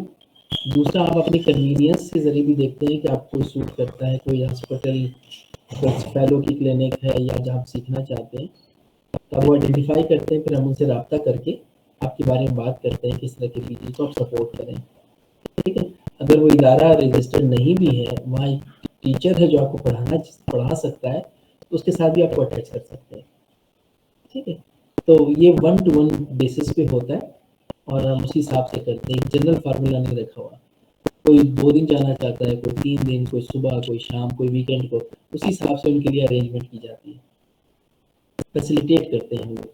दूसरा आप अपने कन्वीनियंस के ज़रिए भी देखते हैं कि आपको सूट करता है कोई हॉस्पिटल, कोई फेलो की क्लिनिक है या जहाँ आप सीखना चाहते हैं, तो वो आइडेंटिफाई करते हैं, फिर हम उनसे रब्ता करके आपके बारे में बात करते हैं किस तरह के पीजी को आप सपोर्ट करें। ठीक है, अगर वो इदारा रजिस्टर्ड नहीं भी है, वहाँ एक टीचर है जो आपको पढ़ा सकता है, तो उसके साथ भी आपको अटैच कर सकते हैं। ठीक है, तो ये 1 to 1 बेसिस पे होता है और हम उसी हिसाब से करते हैं, जनरल फार्मूला नहीं रखा हुआ। कोई 2 दिन जाना चाहता है, कोई 3 दिन, कोई सुबह, कोई शाम, कोई वीकेंड को, उसी हिसाब से उनके लिए अरेंजमेंट की जाती है, फैसिलिटेट करते हैं हम लोग।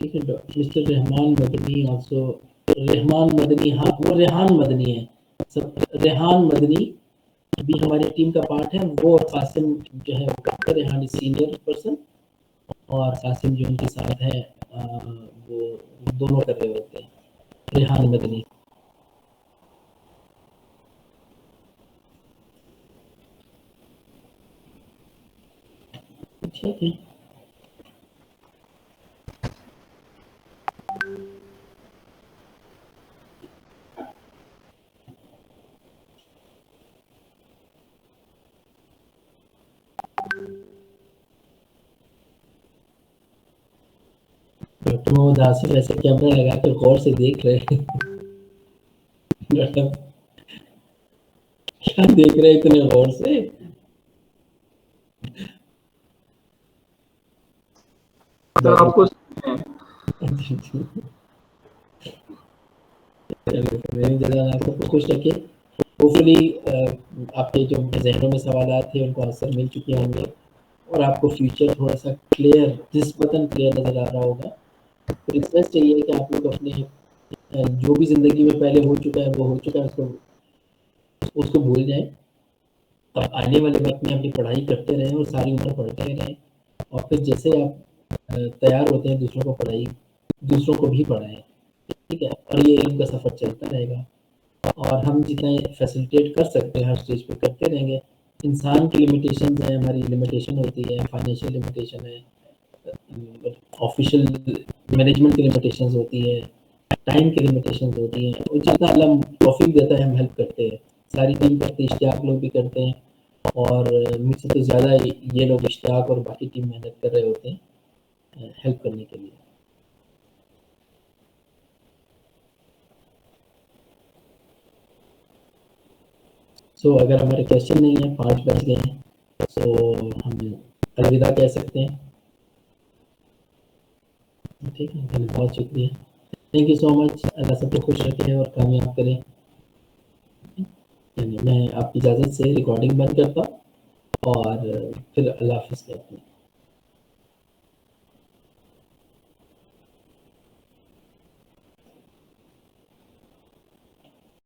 ठीक है, मिस्टर रहमान मदनी ऑल्सो, रहमान मदनी, हाँ वो रेहान मदनी है सब, रेहान मदनी भी हमारी टीम का पार्ट है, वो और कासिम जो है वो रेहान सीनियर पर्सन, और कासिम जो उनके साथ है वो दोनों कर रहे होते हैं, रेहान मदनी। ठीक है, डॉक्टर मोहम्मद आसिफ ऐसे कैमरा लगा कर गौर से देख रहे हैं डॉक्टर क्या देख रहे हैं इतने गौर से? तो आपको आपको खुश रखे। होपफुली आपके जो जहनों में सवाल थे उनको आंसर मिल चुके होंगे और आपको फ्यूचर थोड़ा सा क्लियर, निस्बतन क्लियर नजर आ रहा होगा। तो रिक्वेस्ट चाहिए कि आप लोग अपने जो भी जिंदगी में पहले हो चुका है वो हो चुका है, उसको भूल जाएं। अब आने वाले वक्त में अपनी पढ़ाई करते रहें और सारी उम्र पढ़ते रहें, और फिर जैसे आप तैयार होते हैं दूसरों को भी पढ़ाएं। ठीक है, और ये इनका सफ़र चलता रहेगा और हम जितना फैसिलिटेट कर सकते हैं हर स्टेज पे करते रहेंगे। इंसान की लिमिटेशन है, हमारी लिमिटेशन होती है, फाइनेंशियल लिमिटेशन है, ऑफिशियल मैनेजमेंट की लिमिटेशंस होती है, टाइम की लिमिटेशंस होती हैं, और जितना अल्लाह तौफीक देता है हम हेल्प करते हैं, सारी टीम करती है, इश्तियाक लोग भी करते हैं, और मुझसे तो ज़्यादा ये लोग इश्तियाक और बाकी टीम मेहनत कर रहे होते हैं हेल्प करने के लिए। सो अगर हमारे क्वेश्चन नहीं है, 5 बज गए हैं, तो हम अलविदा कह सकते हैं। ठीक है, बहुत शुक्रिया, थैंक यू सो मच। अल्लाह सबको खुश रखे और कामयाब करें। मैं आपकी इजाज़त से रिकॉर्डिंग बंद करता हूँ और फिर अल्लाह हाफ़िज़ कहते हैं।